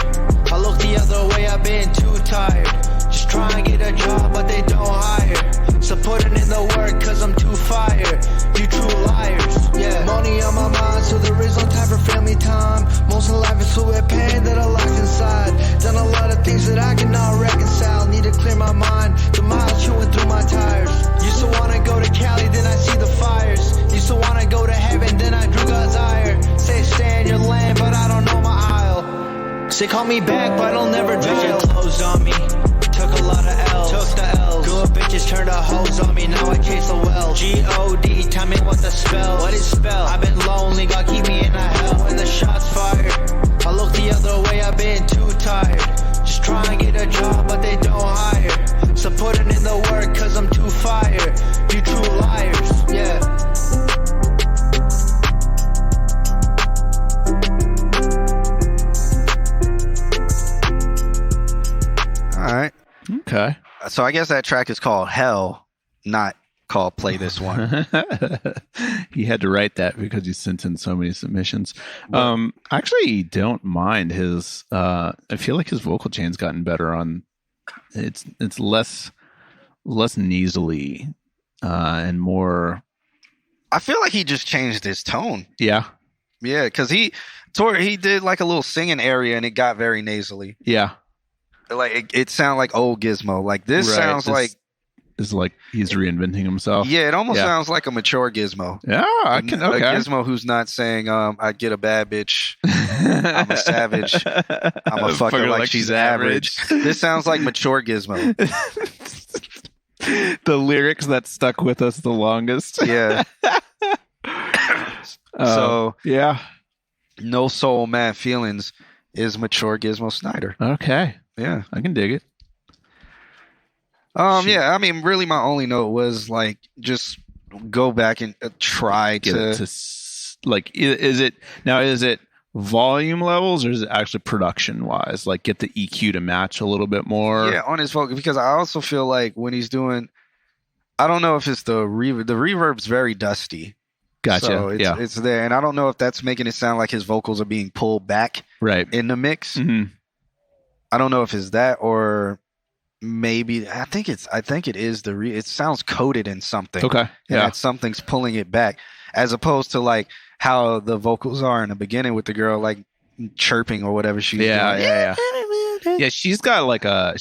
I look the other way, I've been too tired. Just try and get a job, but they don't hire. So putting in the work, cause I'm too fired. You true liars, yeah. Money on my mind, so there is no time for family time. Most of life is filled with pain that I locked inside. Done a lot of things that I cannot reconcile. Need to clear my mind, the miles chewing through my tires. Used to wanna go to Cali, then I see the fires. Used to wanna go to heaven, then I drew God's ire. Say stay in your lane, but I don't know my aisle. Say call me back, but I'll never dial. Vision closed on me, took a lot of L's. Took the L's. Good bitches turned to hoes on me, now I chase the wells. G-O-D, tell me what the spell. What is spell? I've been lonely, God keep me in a hell. When the shots fired, I look the other way, I've been too tired. Just try and get a job, but they don't hire. So putting in the work, cause I'm too fired. You true liars, yeah. All right. Okay. So I guess that track is called Hell, not called Play This One. He had to write that because he sent in so many submissions. I actually don't mind his I feel like his vocal chain's gotten better on it's less nasally and more. I feel like he just changed his tone. Yeah. Yeah, because he did like a little singing area and it got very nasally. Yeah. Like it sounded like old Gizmo. Like this sounds like is like he's reinventing himself. Yeah, it almost sounds like a mature Gizmo. Yeah, I can. Okay. A Gizmo who's not saying, "I get a bad bitch, I'm a savage, I'm a fucker like she's average." This sounds like mature Gizmo. The lyrics that stuck with us the longest. Yeah. So yeah, no soul, mad feelings is mature Gizmo Snyder. Okay. Yeah, I can dig it. Yeah, I mean, really, my only note was like, just go back and try to like, is it volume levels or is it actually production wise? Like, get the EQ to match a little bit more. Yeah, on his vocal, because I also feel like when he's doing, I don't know if it's the reverb. The reverb's very dusty. Gotcha. So it's there, and I don't know if that's making it sound like his vocals are being pulled back in the mix. Mm-hmm. I don't know if it's that or maybe I think it is it sounds coated in something. Okay. And Yeah. that something's pulling it back, as opposed to like how the vocals are in the beginning with the girl like chirping or whatever she's doing. Yeah. Yeah, she's got like a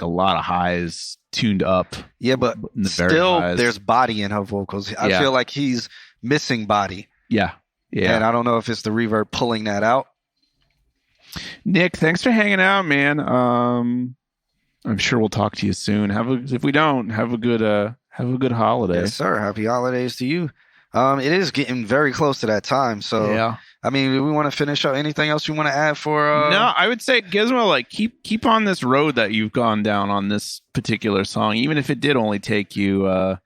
lot of highs tuned up. Yeah, but in the very still highs. there's body in her vocals. I feel like he's missing body. Yeah. Yeah. And I don't know if it's the reverb pulling that out. Nick, thanks for hanging out, man. I'm sure we'll talk to you soon. If we don't, have a good holiday. Yes, sir. Happy holidays to you. It is getting very close to that time. So yeah. I mean, do we want to finish up? Anything else you want to add for? No, I would say Gizmo, like keep on this road that you've gone down on this particular song, even if it did only take you.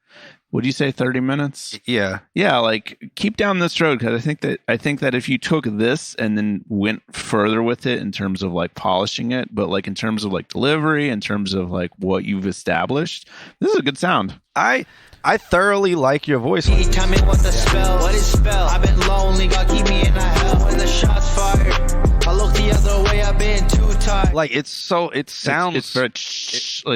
Would you say 30 minutes? Yeah. Yeah, like keep down this road, because I think that if you took this and then went further with it in terms of like polishing it, but like in terms of like delivery, in terms of like what you've established, this is a good sound. I thoroughly like your voice. He tell me what the spell, what is spell? I've been lonely, God keep me in the hell when the shots fired. I look the other way, I've been too tired. Like it sounds. It's very.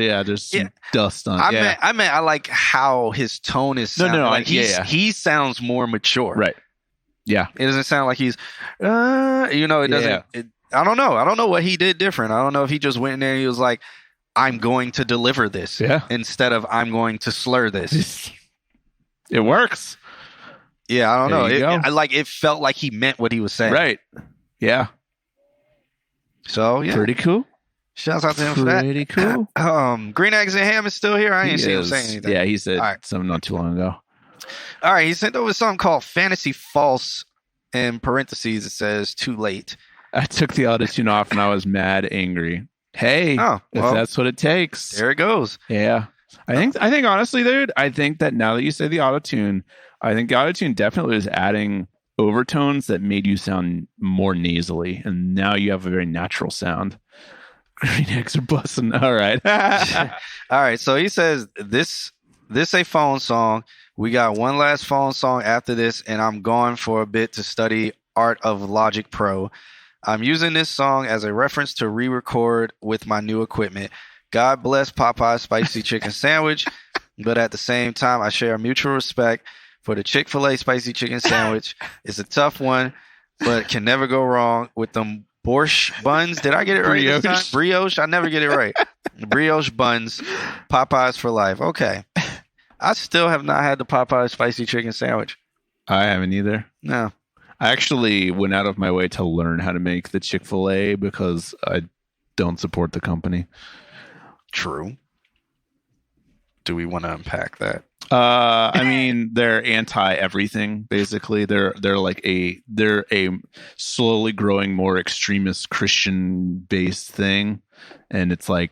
Yeah, there's some dust on. I meant I like how his tone is. Sounding. No. Like he sounds more mature. Right. Yeah. It doesn't sound like he's. It doesn't. Yeah. I don't know. I don't know what he did different. I don't know if he just went in there and he was like, I'm going to deliver this instead of I'm going to slur this. It works. Yeah, I don't know. It felt like he meant what he was saying. Right. Yeah. So, yeah. Pretty cool. Shouts out to him for that. Pretty cool. Green Eggs and Ham is still here. I ain't seen him say anything. Yeah, he said something not too long ago. All right, he sent over something called Fantasy False. In parentheses, it says too late. I took the auto-tune off and I was mad angry. Hey, if that's what it takes. There it goes. Yeah. I think honestly, dude, I think that now that you say the auto-tune, I think the auto-tune definitely was adding overtones that made you sound more nasally, and now you have a very natural sound. Green eggs are busting. All right. All right. So he says this a phone song. We got one last phone song after this, and I'm going for a bit to study Art of Logic Pro. I'm using this song as a reference to re-record with my new equipment. God bless Popeye's spicy chicken sandwich, but at the same time, I share mutual respect for the Chick-fil-A spicy chicken sandwich. It's a tough one, but can never go wrong with them borscht buns. Did I get it right this time? Brioche? I never get it right. Brioche buns, Popeyes for life. Okay. I still have not had the Popeyes spicy chicken sandwich. I haven't either. No. I actually went out of my way to learn how to make the Chick-fil-A because I don't support the company. True. Do we want to unpack that? I mean, they're anti everything. Basically, they're a slowly growing more extremist Christian based thing, and it's like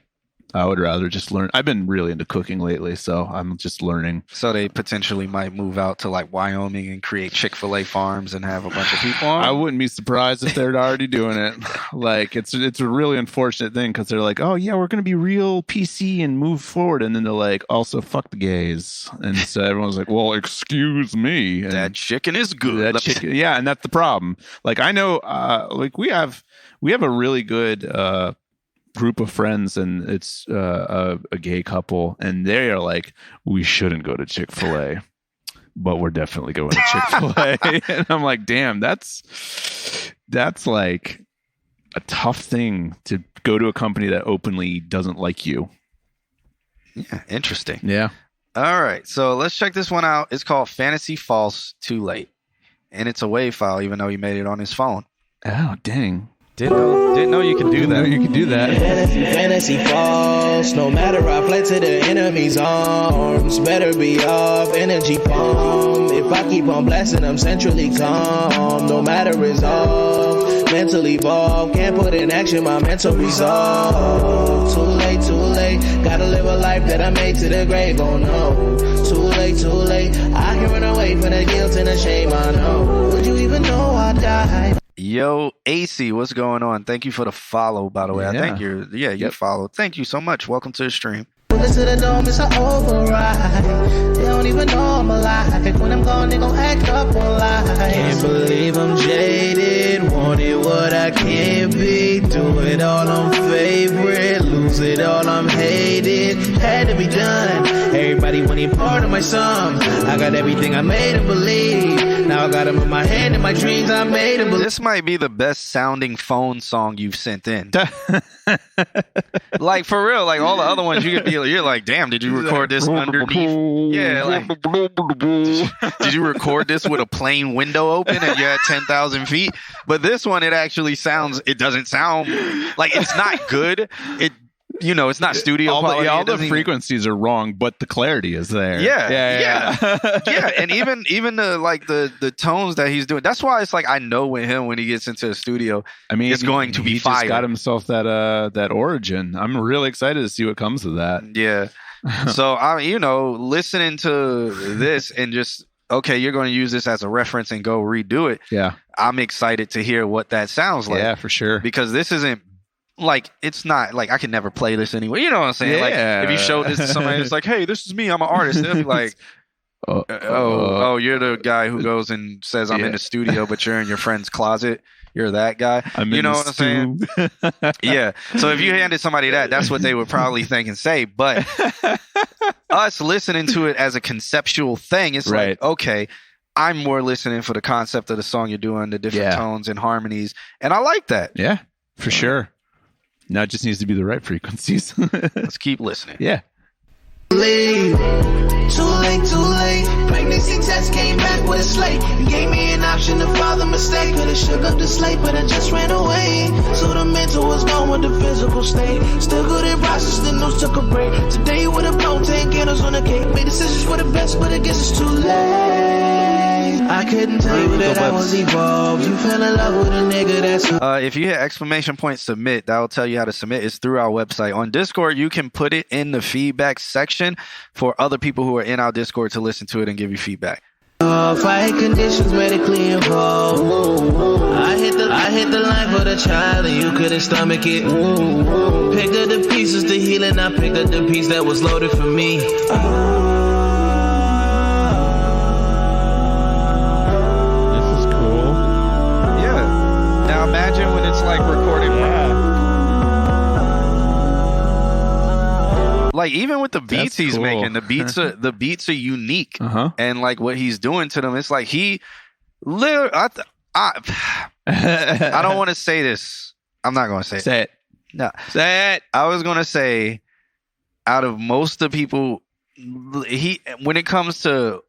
I would rather just learn. I've been really into cooking lately, so I'm just learning. So they potentially might move out to like Wyoming and create Chick-fil-A farms and have a bunch of people on. I wouldn't be surprised if they're already doing it. Like it's a really unfortunate thing because they're like, oh yeah, we're going to be real PC and move forward, and then they're like, also fuck the gays, and so everyone's like, well, excuse me, and that chicken is good. Yeah, and that's the problem. Like I know, like we have a really good group of friends, and it's a gay couple, and they are like, we shouldn't go to Chick-fil-A. but we're definitely going to Chick-fil-A. And I'm like, damn, that's like a tough thing to go to a company that openly doesn't like you. Yeah, interesting. Yeah. All right, so let's check this one out. It's called Fantasy False Too Late. And it's a WAV file, even though he made it on his phone. Oh, dang. Didn't know you could do that. You can do that. Fantasy false, no matter I play to the enemy's arms. Better be off, energy pump. If I keep on blasting, I'm centrally calm. No matter resolve, mentally evolve. Can't put in action my mental resolve. Too late, gotta live a life that I made to the grave, oh no. Too late, I can run away from the guilt and the shame, I know. Would you even know I died? Yo, AC, what's going on? Thank you for the follow, by the way. Yeah. I think you followed. Thank you so much. Welcome to the stream. Listen to the dome, it's an override. They don't even know I'm alive. When I'm gone, they gon' act up on lies. Can't believe I'm jaded. Wanted what I can't be. Do it all, I'm favorite. Lose it all, I'm hated. Had to be done. Everybody wanting part of my song. I got everything I made them believe. Now I got them in my hand and my dreams I made them believe. This might be the best sounding phone song you've sent in. Like, for real, like all the other ones, you're like, damn, did you record this underneath? Yeah, like, did you record this with a plain window open and you're at 10,000 feet? But this one, it doesn't sound like, it's not good. It's not studio quality. All the frequencies are wrong, but the clarity is there. Yeah. And even the tones that he's doing. That's why it's like, I know with him when he gets into the studio, I mean, it's going to be fire. He just got himself that origin. I'm really excited to see what comes of that. Yeah. So listening to this and just, okay, you're going to use this as a reference and go redo it. Yeah. I'm excited to hear what that sounds like. Yeah, for sure. Because this isn't. Like, it's not like I can never play this anyway. You know what I'm saying? Yeah. Like, if you show this to somebody, it's like, hey, this is me. I'm an artist. They'll be like, oh, you're the guy who goes and says I'm in the studio, but you're in your friend's closet. You're that guy. You know what I'm saying? Yeah. So if you handed somebody that's what they would probably think and say. But us listening to it as a conceptual thing, it's like, okay, I'm more listening for the concept of the song you're doing, the different tones and harmonies. And I like that. Yeah, for sure. Now it just needs to be the right frequencies. Let's keep listening. Yeah. Too late. Pregnancy test came back with a slate. You gave me an option to follow the mistake. Could've shook up the slate, but I just ran away. So the mental was gone with the physical state. Still good in process, the news took a break. Today you would've blown 10 candles on the cake. Made decisions for the best, but I guess it's too late. I couldn't tell you that I was evolved. You fell in love with a nigga that's... if you hit ! Submit, that will tell you how to submit. It's through our website. On Discord, you can put it in the feedback section for other people who are in our Discord to listen to it and give you feedback. Fight conditions medically involved. I hit the line for the child and you couldn't stomach it. Picked up the pieces to heal and I picked up the piece that was loaded for me. Imagine when it's like recorded. Like, even with the beats he's making, the beats are unique, and like what he's doing to them, it's like he literally. I don't want to say this. I'm not going to say it. Say it. No, say it. I was going to say, out of most of the people, when it comes to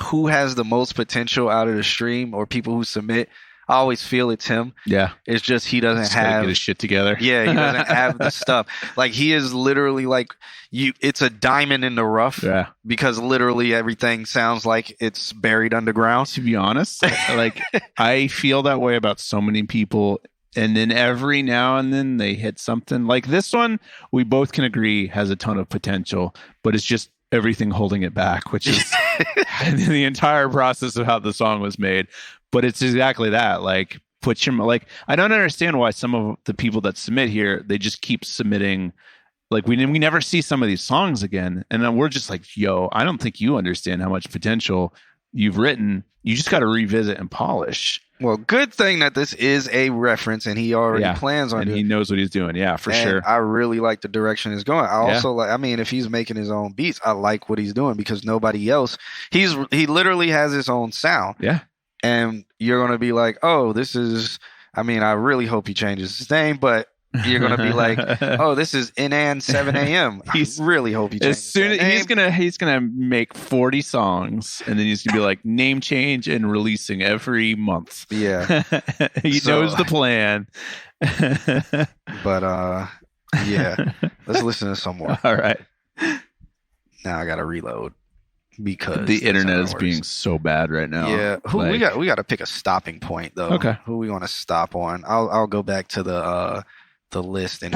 who has the most potential out of the stream or people who submit, I always feel it's him. Yeah. It's just he doesn't have get his shit together. Yeah, he doesn't have the stuff. Like, he is literally like it's a diamond in the rough. Yeah. Because literally everything sounds like it's buried underground. To be honest, like I feel that way about so many people, and then every now and then they hit something. Like this one, we both can agree has a ton of potential, but it's just everything holding it back, which is the entire process of how the song was made. But it's exactly that. Like, I don't understand why some of the people that submit here, they just keep submitting. Like, we never see some of these songs again. And then we're just like, yo, I don't think you understand how much potential you've written. You just got to revisit and polish. Well, good thing that this is a reference and he already plans on it. And he knows what he's doing. Yeah, for sure. I really like the direction it's going. I also like, I mean, if he's making his own beats, I like what he's doing because nobody else, he literally has his own sound. Yeah. And you're going to be like, oh, this is, I mean, I really hope he changes his name, but you're gonna be like, oh, this is Inan 7 a.m. I really hope he changes. As soon as he's gonna make 40 songs, and then he's gonna be like name change and releasing every month. Yeah, he knows the plan. But yeah, let's listen to some more. All right. Now I gotta reload because the internet is being so bad right now. Yeah, we got to pick a stopping point though. Okay, who we want to stop on? I'll go back to the list and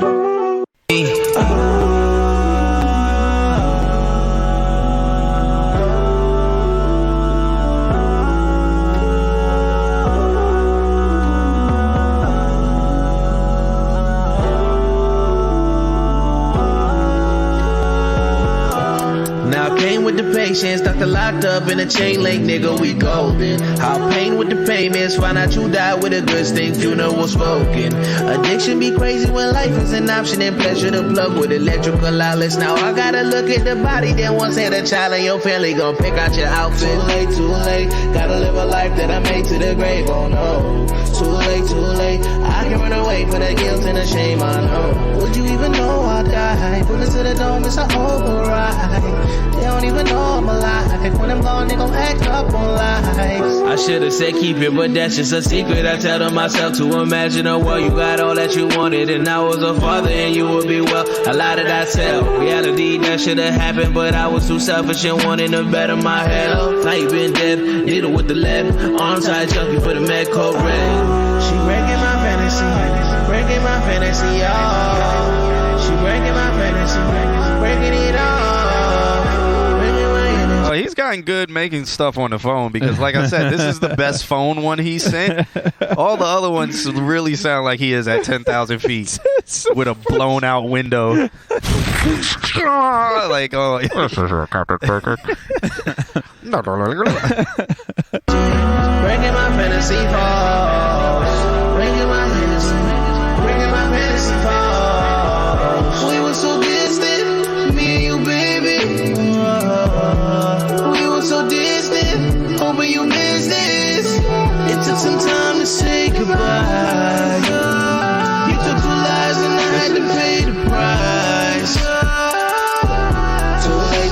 with the patience, doctor locked up in a chain link, nigga, we golden. How pain with the payments, find out you die with a good sting, funeral spoken. Addiction be crazy when life is an option and pleasure to plug with electrical outlets. Now I gotta look at the body, then once had a child and your family gon' pick out your outfit. Too late, gotta live a life that I made to the grave, oh no. Too late, I can run away from the guilt and the shame, I know. Would you even know I died? Bullets to the dome, it's an override. They don't even know I'm alive. When I'm gone, they gon' act up on lies. I should've said keep it, but that's just a secret. I tell to myself to imagine a world you got all that you wanted, and I was a father and you would be well. A lie that I tell, reality that should've happened, but I was too selfish and wanting to better my health. Now you been dead, needle with the left, arm tied junkie for the med coat red. She breaking my fantasy, y'all. She breaking my fantasy, breaking it all. He's gotten good making stuff on the phone because, like I said, this is the best phone one he sent. All the other ones really sound like he is at 10,000 feet with a blown out window. Like, oh, this is Captain Burger. Breaking my fantasy falls. Breaking my fantasy falls. We were so distant, me and you, baby. We were so distant, hoping you missed this. It took some time to say goodbye. You took 2 lives and I had to pay the price.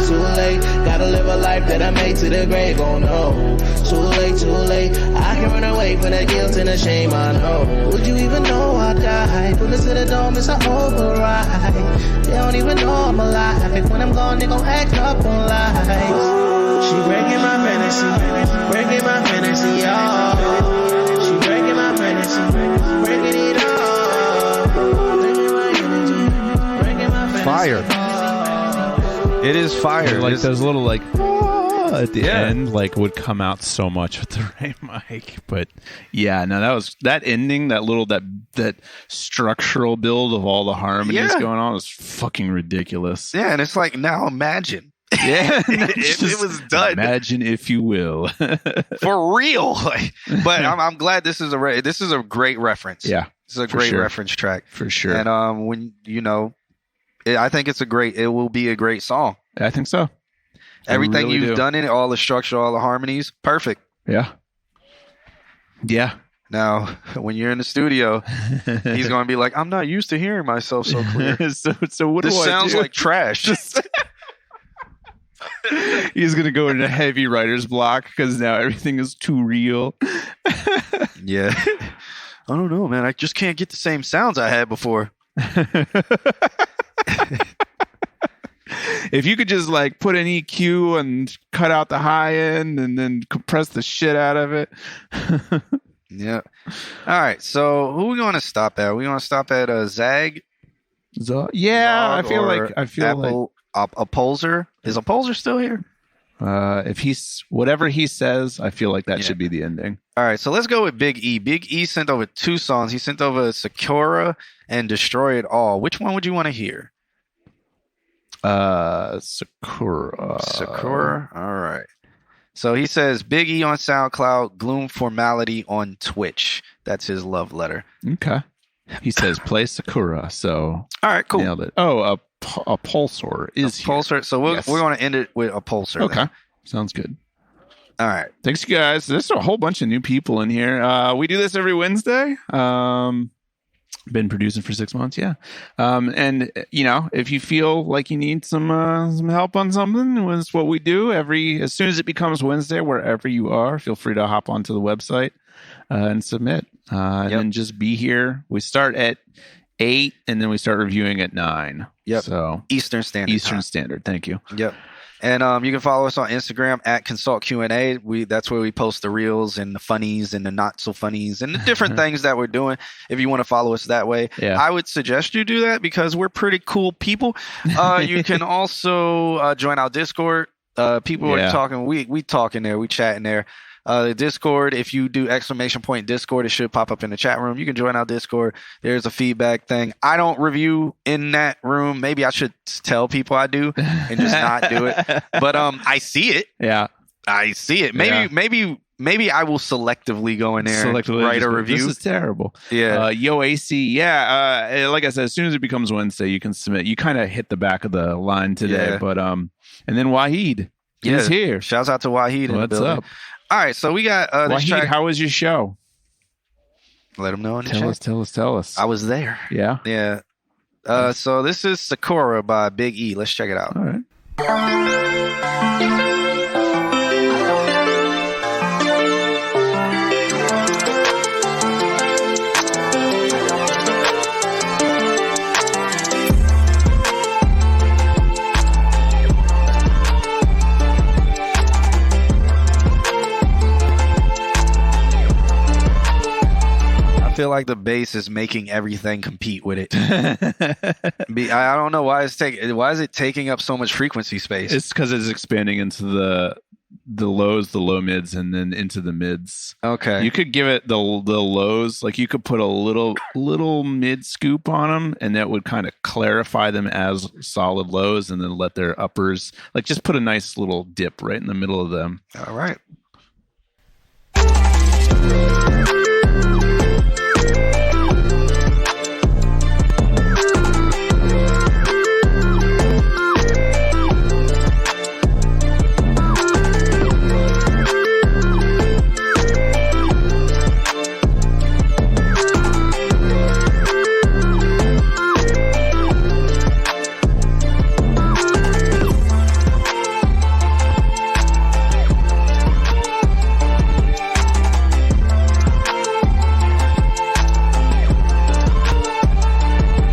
Too late, gotta live a life that I made to the grave, oh no. Too late, I can run away from the guilt and the shame, I know. Would you even know I died? Bullets to the dome, it's an override. They don't even know I'm alive. When I'm gone, they gon' act up on lies. She breaking my fantasy, y'all. She breaking my fantasy, breaking it all. Breaking my fantasy. Fire. It is fire. Like those little like at the end, like would come out so much with the right mic. But yeah, no, that ending, that structural build of all the harmonies going on was fucking ridiculous. Yeah, and it's like, now imagine. Yeah, if it was done. Imagine if you will, for real. But I'm glad this is a great reference. Yeah, this is a great reference track for sure. And when I think it will be a great song. I think so. Everything really you've done in it, all the structure, all the harmonies, perfect. Yeah. Yeah. Now, when you're in the studio, he's going to be like, I'm not used to hearing myself so clear. so what this do I sounds do? like trash. He's going to go into heavy writer's block because now everything is too real. Yeah. I don't know, man. I just can't get the same sounds I had before. If you could just like put an EQ and cut out the high end and then compress the shit out of it. Yeah. All right. So who are we going to stop at? We going to stop at Zag? Yeah, Zog, I feel like Appolzer. Is Appolzer still here? If he's whatever he says, I feel like that should be the ending. All right, so let's go with Big E. Big E sent over 2 songs. He sent over Sakura and Destroy It All. Which one would you want to hear? Sakura. Sakura. All right. So he says Big E on SoundCloud, Gloom Formality on Twitch. That's his love letter. Okay. He says play Sakura. So all right, cool. Nailed it. Oh, a pulsar is here. Pulsar. So we're going to end it with a pulsar. Okay. Then. Sounds good. All right. Thanks, you guys. There's a whole bunch of new people in here. We do this every Wednesday. Been producing for 6 months, yeah. And if you feel like you need some help on something, it's what we do as soon as it becomes Wednesday, wherever you are, feel free to hop onto the website and submit. And then just be here. We start at 8, and then we start reviewing at 9. Yep. So Eastern Standard. Thank you. Yep. And you can follow us on Instagram at Consult Q&A. That's where we post the reels and the funnies and the not so funnies and the different things that we're doing. If you want to follow us that way, I would suggest you do that because we're pretty cool people. You can also join our Discord. People are talking. We talk in there. We chat in there. The Discord, if you do ! Discord, it should pop up in the chat room. You can join our Discord. There's a feedback thing. I don't review in that room. Maybe I should tell people I do and just not do it. But I see it. Yeah. I see it. Maybe I will selectively go in there and write a review. This is terrible. Yeah. Yo, AC. Yeah. Like I said, as soon as it becomes Wednesday, you can submit. You kind of hit the back of the line today. Yeah. But and then Wahid is here. Shouts out to Wahid in the building. What's up? All right, so we got this Wahid, track. how was your show? Let them know in the chat. Tell us. I was there. Yeah? Yeah. So this is Sakura by Big E. Let's check it out. All right. I feel like the bass is making everything compete with it. I don't know why is it taking up so much frequency space? It's because it's expanding into the lows, the low mids, and then into the mids. Okay. You could give it the lows, like you could put a little mid scoop on them, and that would kind of clarify them as solid lows, and then let their uppers, like just put a nice little dip right in the middle of them. All right.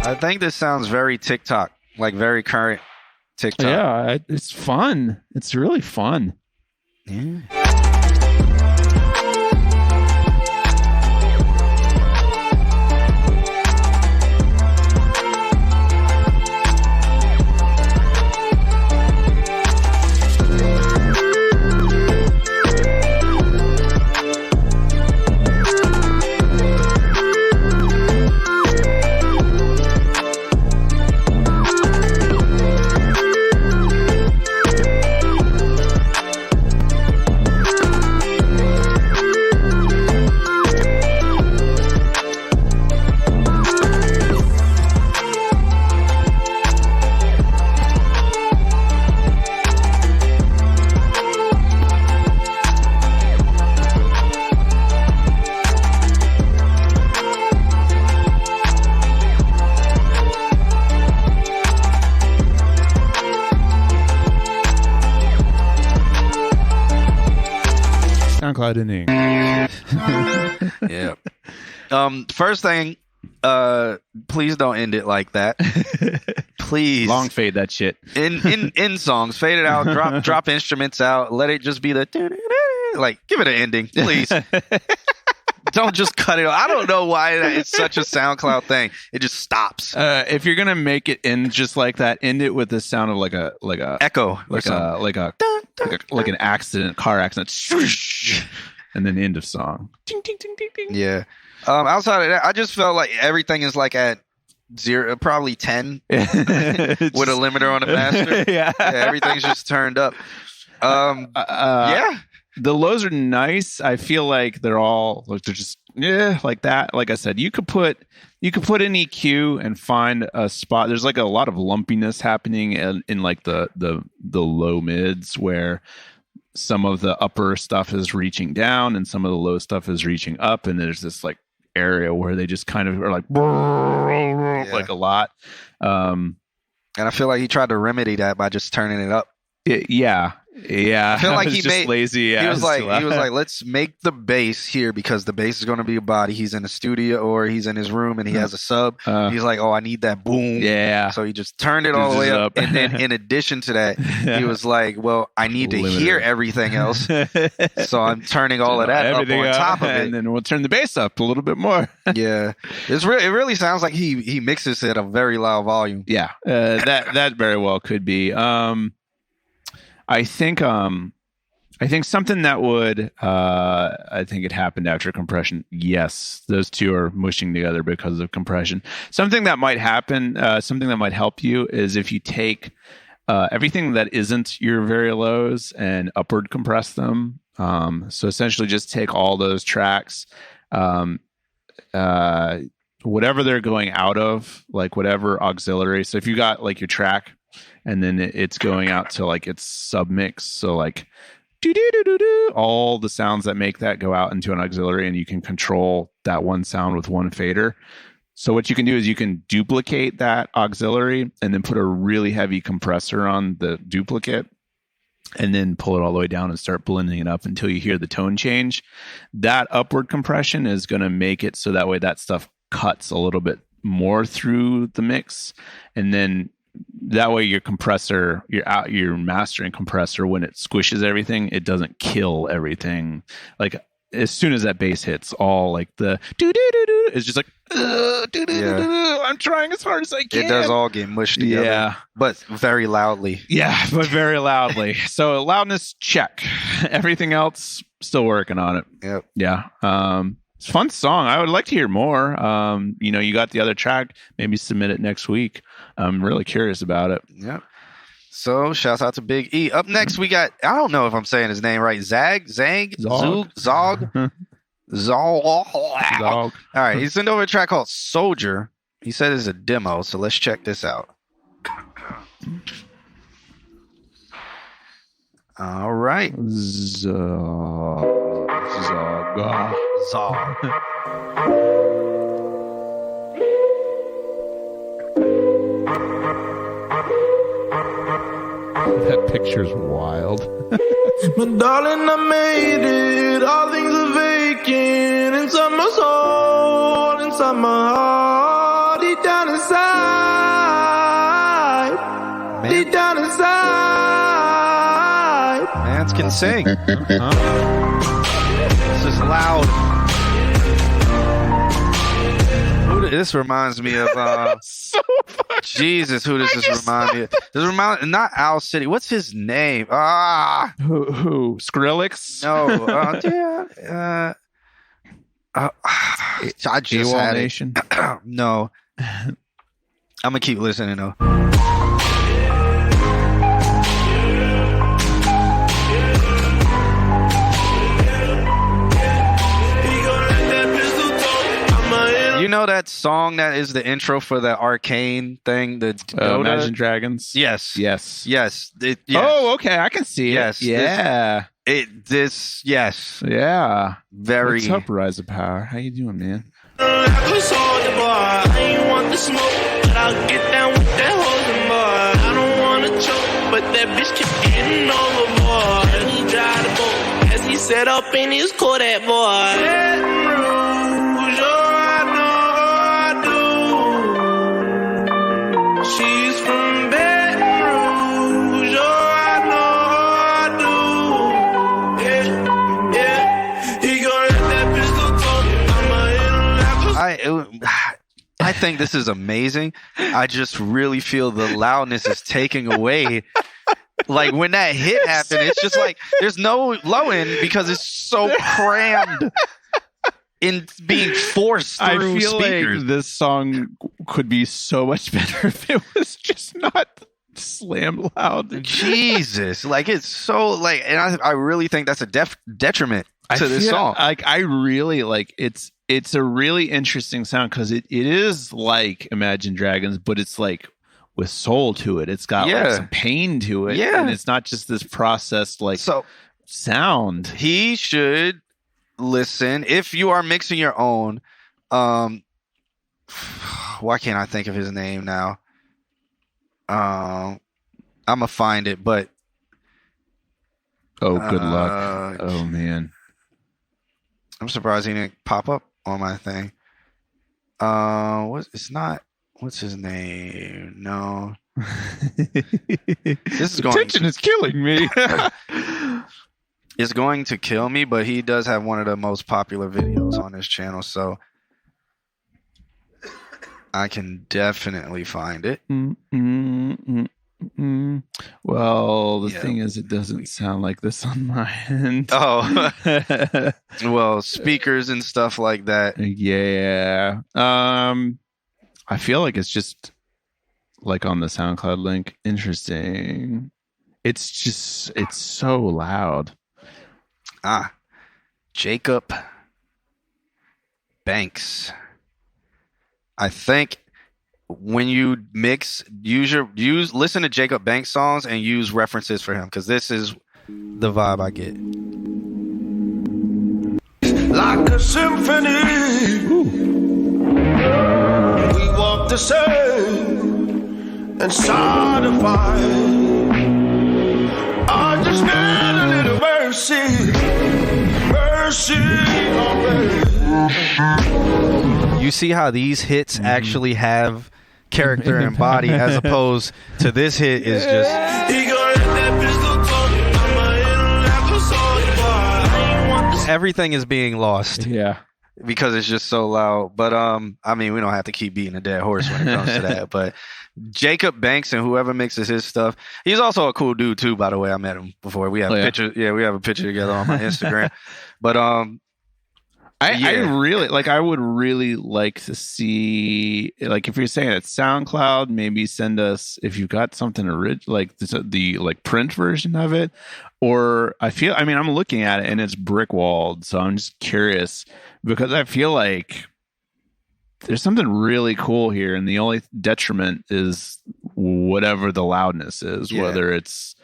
I think this sounds very TikTok, like very current TikTok. Yeah, it's fun. It's really fun. Yeah. SoundCloud inning. Yeah. First thing, please don't end it like that. Please. Long fade that shit. In songs, fade it out, drop instruments out, let it just be the give it an ending, please. Don't just cut it off. I don't know why it's such a SoundCloud thing. It just stops. If you're gonna make it end just like that, end it with the sound of like a echo, like an accident, car accident, and then end of song. Ding, ding, ding, ding, ding. Yeah. Outside of that, I just felt like everything is like at 0, probably 10, with a limiter on the master. Yeah. Everything's just turned up. Yeah. The lows are nice. I feel like they're just like that. Like I said, you could put an EQ and find a spot. There's like a lot of lumpiness happening in like the low mids where some of the upper stuff is reaching down and some of the low stuff is reaching up, and there's this like area where they just kind of are like like a lot. And I feel like he tried to remedy that by just turning it up. Yeah. I feel like he just lazy. He was like, let's make the bass here because the bass is going to be a body. He's in a studio or he's in his room and he has a sub. He's like, oh, I need that boom. Yeah. So he just turned it all the way up. And then in addition to that, he was like, well, I need to hear everything else. So I'm turning all of that up on top of it. And then we'll turn the bass up a little bit more. Yeah. It really sounds like he mixes it at a very loud volume. Yeah. That very well could be. I think something that would I think it happened after compression. Yes, those two are mushing together because of compression. Something that might happen, something that might help you is if you take everything that isn't your very lows and upward compress them. So essentially just take all those tracks, whatever they're going out of, like whatever auxiliary. So if you got like your track and then it's going out to like its submix. So like all the sounds that make that go out into an auxiliary, and you can control that one sound with one fader. So what you can do is you can duplicate that auxiliary and then put a really heavy compressor on the duplicate and then pull it all the way down and start blending it up until you hear the tone change. That upward compression is going to make it so that way that stuff cuts a little bit more through the mix, and then that way your compressor, your mastering compressor, when it squishes everything, it doesn't kill everything. Like as soon as that bass hits, all like the do-do-do-do is just like I'm trying as hard as I can. It does all get mushed together. Yeah. But very loudly. Yeah, but very loudly. So loudness, check. Everything else, still working on it. Yep. Yeah. It's a fun song. I would like to hear more. You got the other track. Maybe submit it next week. I'm really curious about it. Yep. So shouts out to Big E. Up next, we got, I don't know if I'm saying his name right. Zog. All right. He sent over a track called Soldier. He said it's a demo. So let's check this out. All right. Zog. That picture's wild. My darling, I made it. All things are vacant. Inside my soul, inside my heart, deep down inside. Deep down inside. Mans can sing. This is loud. This reminds me of so funny. Jesus. Who does this remind me of? This remind not Owl City. What's his name? Who? Skrillex? No. I just had Nation. No. I'm gonna keep listening though. You know that song that is the intro for the Arcane thing? The Imagine Dragons? Yes. Yes. Yes. Oh, okay. I can see it. Yes. Yeah. Yes. Yeah. Very. What's up, Rise of Power? How you doing, man? I ain't want the smoke, but I'll get down with that holding bar. I don't want to choke, but that bitch keep getting overboard. And he drive the boat as he set up in his Kodak boy. She's from Baton Rouge, oh, I know I do. Yeah. He gon' let that pistol talk. I think this is amazing. I just really feel the loudness is taking away. Like when that hit happened, it's just like there's no low end because it's so crammed. In being forced through I feel speakers. like this song could be so much better if it was just not slammed loud. Jesus, like it's so like, and I really think that's a detriment to this song. Like I really like it's a really interesting sound because it is like Imagine Dragons, but it's like with soul to it. It's got like some pain to it, and it's not just this processed like sound. He should listen if you are mixing your own. Why can't I think of his name now? I'm gonna find it, but good luck. Oh man, I'm surprised he didn't pop up on my thing. What's his name? No. This is attention is killing me. It's going to kill me, but he does have one of the most popular videos on his channel, so I can definitely find it. Well, the thing is, it doesn't sound like this on my end. Oh, well, speakers and stuff like that. Yeah. I feel like it's just like on the SoundCloud link. Interesting. It's so loud. Jacob Banks. I think when you mix, listen to Jacob Banks songs and use references for him, because this is the vibe I get. Like a symphony, we walk the same inside a fire. I just need a little mercy, You see how these hits actually have character and body, as opposed to this hit is just. Everything is being lost. Yeah. Because it's just so loud. But I mean, we don't have to keep beating a dead horse when it comes to that. But Jacob Banks and whoever mixes his stuff, he's also a cool dude too, by the way. I met him before. We have pictures. Yeah, we have a picture together on my Instagram. But I really like. I would really like to see, like, if you're saying it's SoundCloud, maybe send us if you've got something like the like print version of it. Or I'm looking at it and it's brick walled, so I'm just curious because I feel like there's something really cool here, and the only detriment is whatever the loudness is, whether it's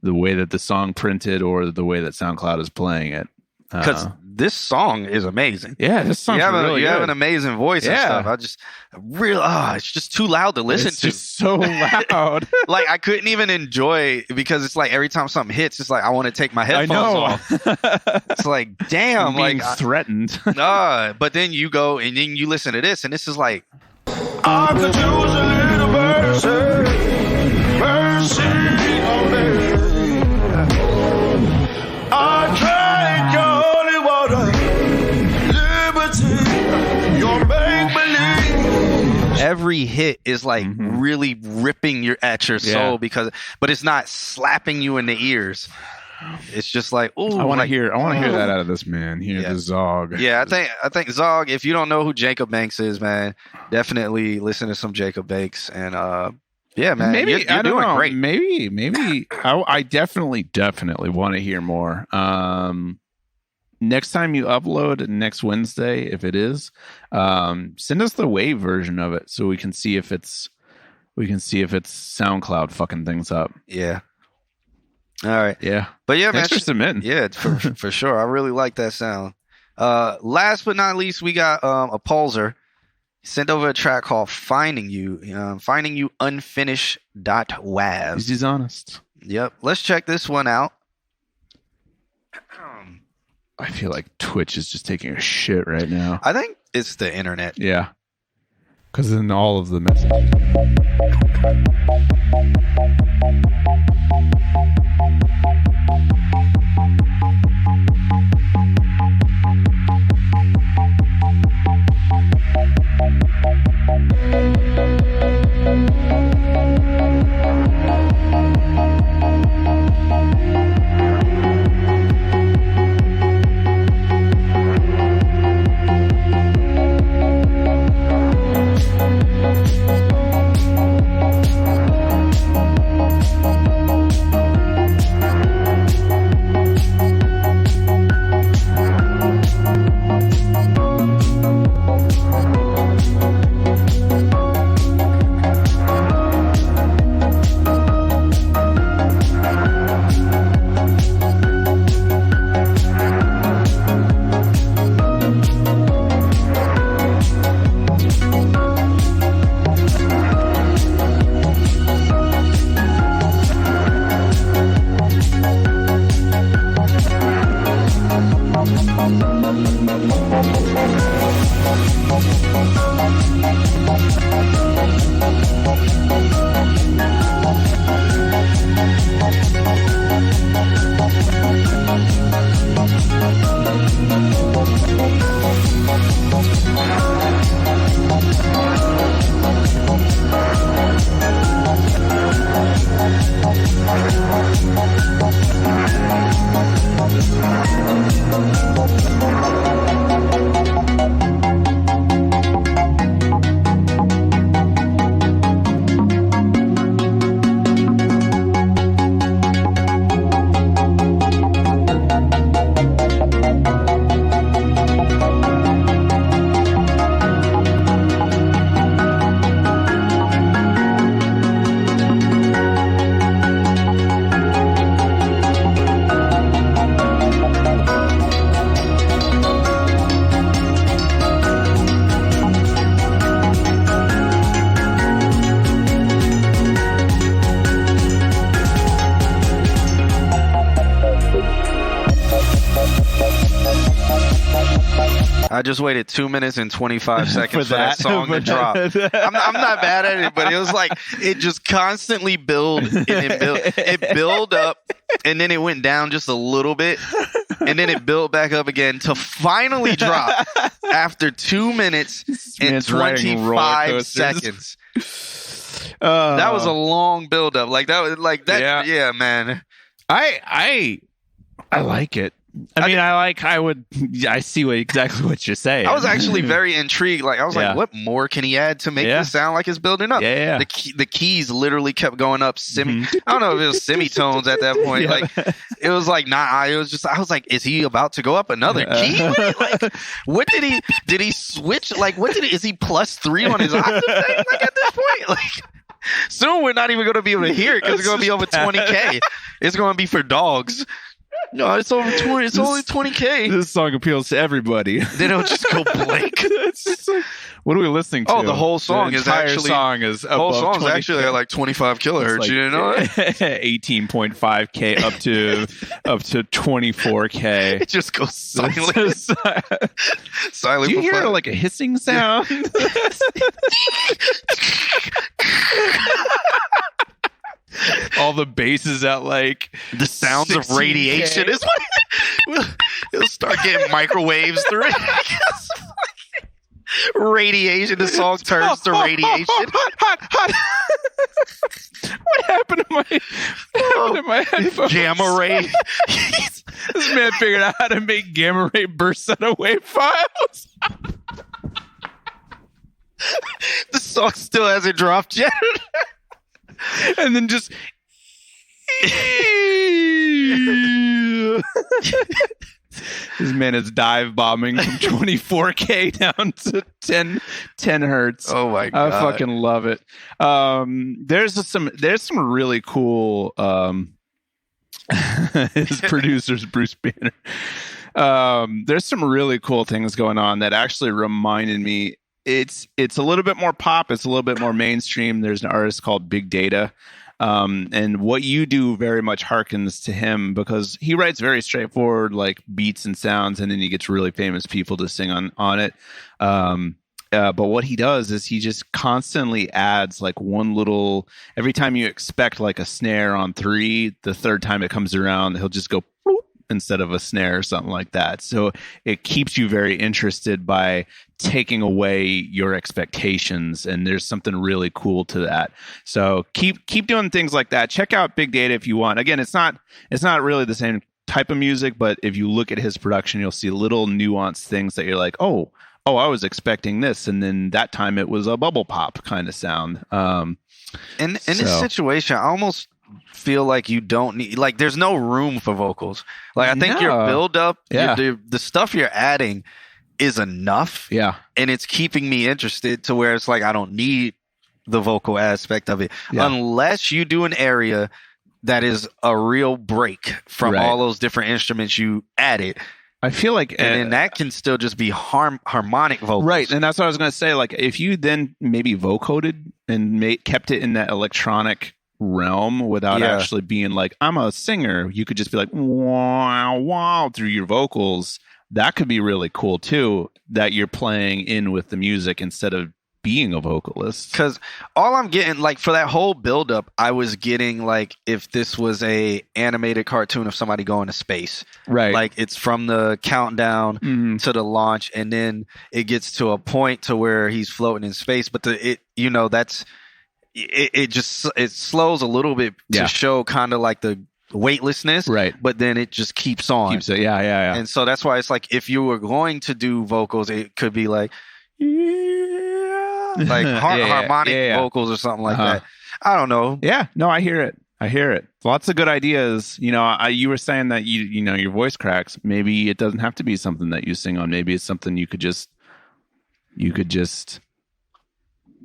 the way that the song printed or the way that SoundCloud is playing it. Because this song is amazing. Yeah, this song's really you good. have an amazing voice and stuff. It's just too loud to listen to. It's just so loud. Like, I couldn't even enjoy it because it's like every time something hits, it's like I want to take my headphones off. It's like, damn, being threatened. But then you go and then you listen to this, and this is like, I could use a little mercy on me. I drank your holy water, liberty, your make-believe. Every hit is like really ripping at your soul but it's not slapping you in the ears. It's just like, ooh, I want to hear that out of this man. The Zog. Yeah, I think Zog. If you don't know who Jacob Banks is, man, definitely listen to some Jacob Banks and yeah, man. Maybe you're doing great. Maybe I definitely want to hear more. Next time you upload, next Wednesday, if it is, send us the WAV version of it so we can see if it's SoundCloud fucking things up. Yeah. All right. Yeah. But yeah, man. Thanks for submitting. Yeah, for sure. I really like that sound. Last but not least, we got a Pulsar. Sent over a track called Finding You unfinished.wav. He's honest. Yep. Let's check this one out. I feel like Twitch is just taking a shit right now. I think it's the internet. Yeah. Because in all of the messages. just waited 2 minutes and 25 seconds for that song to drop. I'm not bad at it, but it was like it just constantly it built up, and then it went down just a little bit, and then it built back up again to finally drop after 2 minutes and 25 seconds. That was a long build up. Like that was like that. Yeah, man. I like it. I see exactly what you're saying. I was actually very intrigued. Like I was like, what more can he add to make this sound like it's building up? Yeah. The keys literally kept going up. I don't know if it was semitones at that point. Like it was like I was like, is he about to go up another key? Like what did he switch? Like is he +3 on his octave thing? Like at this point, like soon we're not even going to be able to hear it because it's going to be over 20K. It's going to be for dogs. No, it's over 20. It's only 20K. This song appeals to everybody. Then it'll just go blank. It's just like, what are we listening to? Oh, the whole song is actually actually at like 25 kilohertz. Like, you didn't know it? 18.5K up to 24K. It just goes silent. Silent. Do you hear like a hissing sound? All the basses at like the sounds of radiation is what it'll start getting microwaves through it. Radiation. The song turns to radiation. Hot. What happened to my headphones? Gamma ray. This man figured out how to make gamma ray bursts out of wave files. The song still hasn't dropped yet. And then just this man is dive bombing from 24K down to 10 hertz. Oh my god, I fucking love it. There's some really cool his producer's Bruce Banner. There's some really cool things going on that actually reminded me. It's a little bit more pop. It's a little bit more mainstream. There's an artist called Big Data. And what you do very much harkens to him because he writes very straightforward like beats and sounds, and then he gets really famous people to sing on it. But what he does is he just constantly adds like one little, every time you expect like a snare on 3, the third time it comes around, he'll just go instead of a snare or something like that. So it keeps you very interested by taking away your expectations, and there's something really cool to that. So keep doing things like that. Check out Big Data if you want. Again, it's not really the same type of music, but if you look at his production, you'll see little nuanced things that you're like, oh, I was expecting this, and then that time it was a bubble pop kind of sound. In this situation, I almost feel like you don't need, like, there's no room for vocals. Like, I think your build up, the stuff you're adding is enough. Yeah. And it's keeping me interested to where it's like, I don't need the vocal aspect of it unless you do an area that is a real break from all those different instruments you added. I feel like, and then that can still just be harmonic vocals, right? And that's what I was going to say. Like, if you then maybe vocoded and kept it in that electronic realm without actually being like, I'm a singer, you could just be like, wow, wow, through your vocals. That could be really cool too. That you're playing in with the music instead of being a vocalist. Because all I'm getting, like, for that whole buildup, I was getting like if this was a animated cartoon of somebody going to space, right? Like, it's from the countdown to the launch, and then it gets to a point to where he's floating in space, but it slows a little bit to show kind of like the weightlessness, right? But then it just keeps on. Keeps it, yeah. And so that's why it's like, if you were going to do vocals, it could be like harmonic vocals or something like that. I don't know. Yeah, no, I hear it. Lots of good ideas. You know, you were saying that you know your voice cracks. Maybe it doesn't have to be something that you sing on. Maybe it's something you could just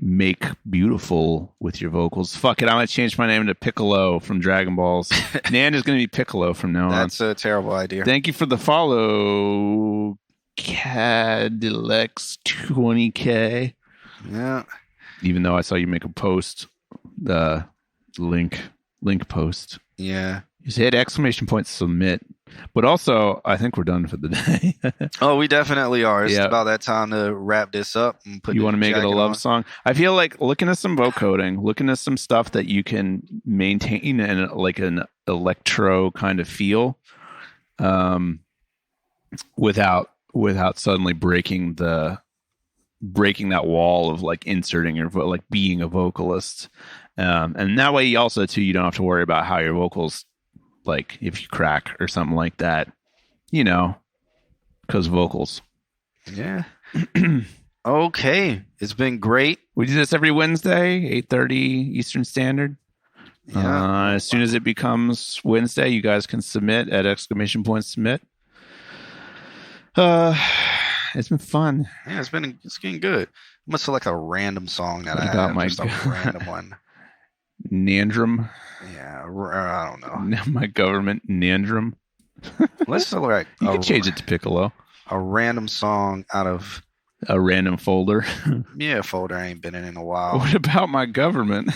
make beautiful with your vocals. Fuck it, I'm gonna change my name to Piccolo from Dragon Balls. Nan is gonna be Piccolo from now on. That's a terrible idea. Thank you for the follow, Cadillacs 20K. Yeah. Even though I saw you make a post, the link post. Yeah. Just hit !submit. But also, I think we're done for the day. Oh, we definitely are. It's Yeah. about that time to wrap this up. And put You the want to make it a jacket love on. song? I feel like looking at some vocoding, looking at some stuff that you can maintain in like an electro kind of feel, without suddenly breaking that wall of like inserting your like being a vocalist, and that way also too you don't have to worry about how your vocals, like if you crack or something like that, because vocals. Yeah. Okay. It's been great. We do this every Wednesday, 8:30 Eastern Standard. Yeah. As soon as it becomes Wednesday, you guys can submit at !submit. It's been fun. Yeah, it's getting good. I'm gonna select a random song that I got have. my Just a random one. Nandrum. Yeah, I don't know. My government Nandrum. Let's select. You can change it to Piccolo. A random song out of a random folder. Yeah, folder I ain't been in a while. What about my government?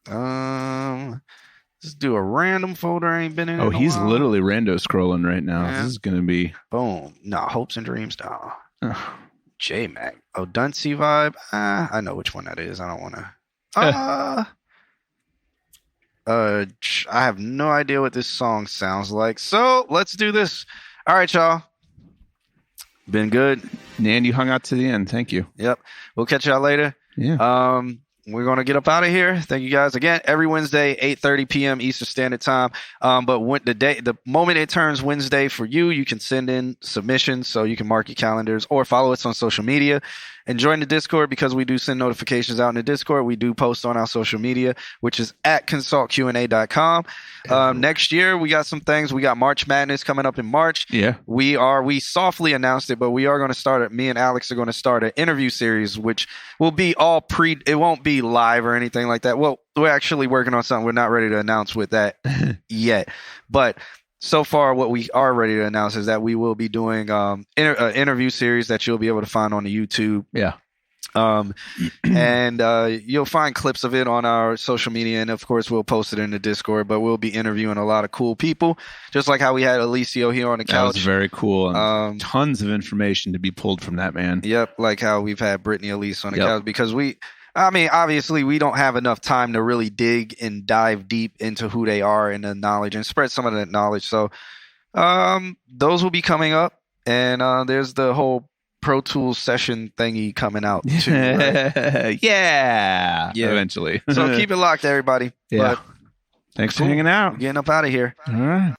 Let's do a random folder I ain't been in. Oh, a he's while. literally rando scrolling right now. Yeah. This is gonna be boom. No, hopes and dreams. No. J Mac. Oh, Duncy vibe. I know which one that is. I don't want to. I have no idea what this song sounds like. So let's do this. All right, y'all. Been good. Nan, you hung out to the end. Thank you. Yep. We'll catch y'all later. Yeah. We're going to get up out of here. Thank you guys again. Every Wednesday, 8:30 p.m. Eastern Standard Time. But when the moment it turns Wednesday for you, you can send in submissions so you can mark your calendars or follow us on social media and join the Discord because we do send notifications out in the Discord. We do post on our social media, which is at consultqna.com. Next year, we got some things. We got March Madness coming up in March. Yeah. We softly announced it, but we are going to start it. Me and Alex are going to start an interview series, which will be all it won't be live or anything like that. Well, we're actually working on something. We're not ready to announce with that yet. But so far, what we are ready to announce is that we will be doing interview series that you'll be able to find on the YouTube. Yeah. And you'll find clips of it on our social media, and of course we'll post it in the Discord. But we'll be interviewing a lot of cool people, just like how we had Alicio here on the couch. That was very cool. And tons of information to be pulled from that man. Yep, like how we've had Brittany Elise on the couch because obviously we don't have enough time to really dig and dive deep into who they are and the knowledge and spread some of that knowledge. So those will be coming up, and there's the whole Pro Tools session thingy coming out too. Right? Yeah. Eventually. So keep it locked, everybody. Yeah. But Thanks for hanging out. Getting up out of here. All right.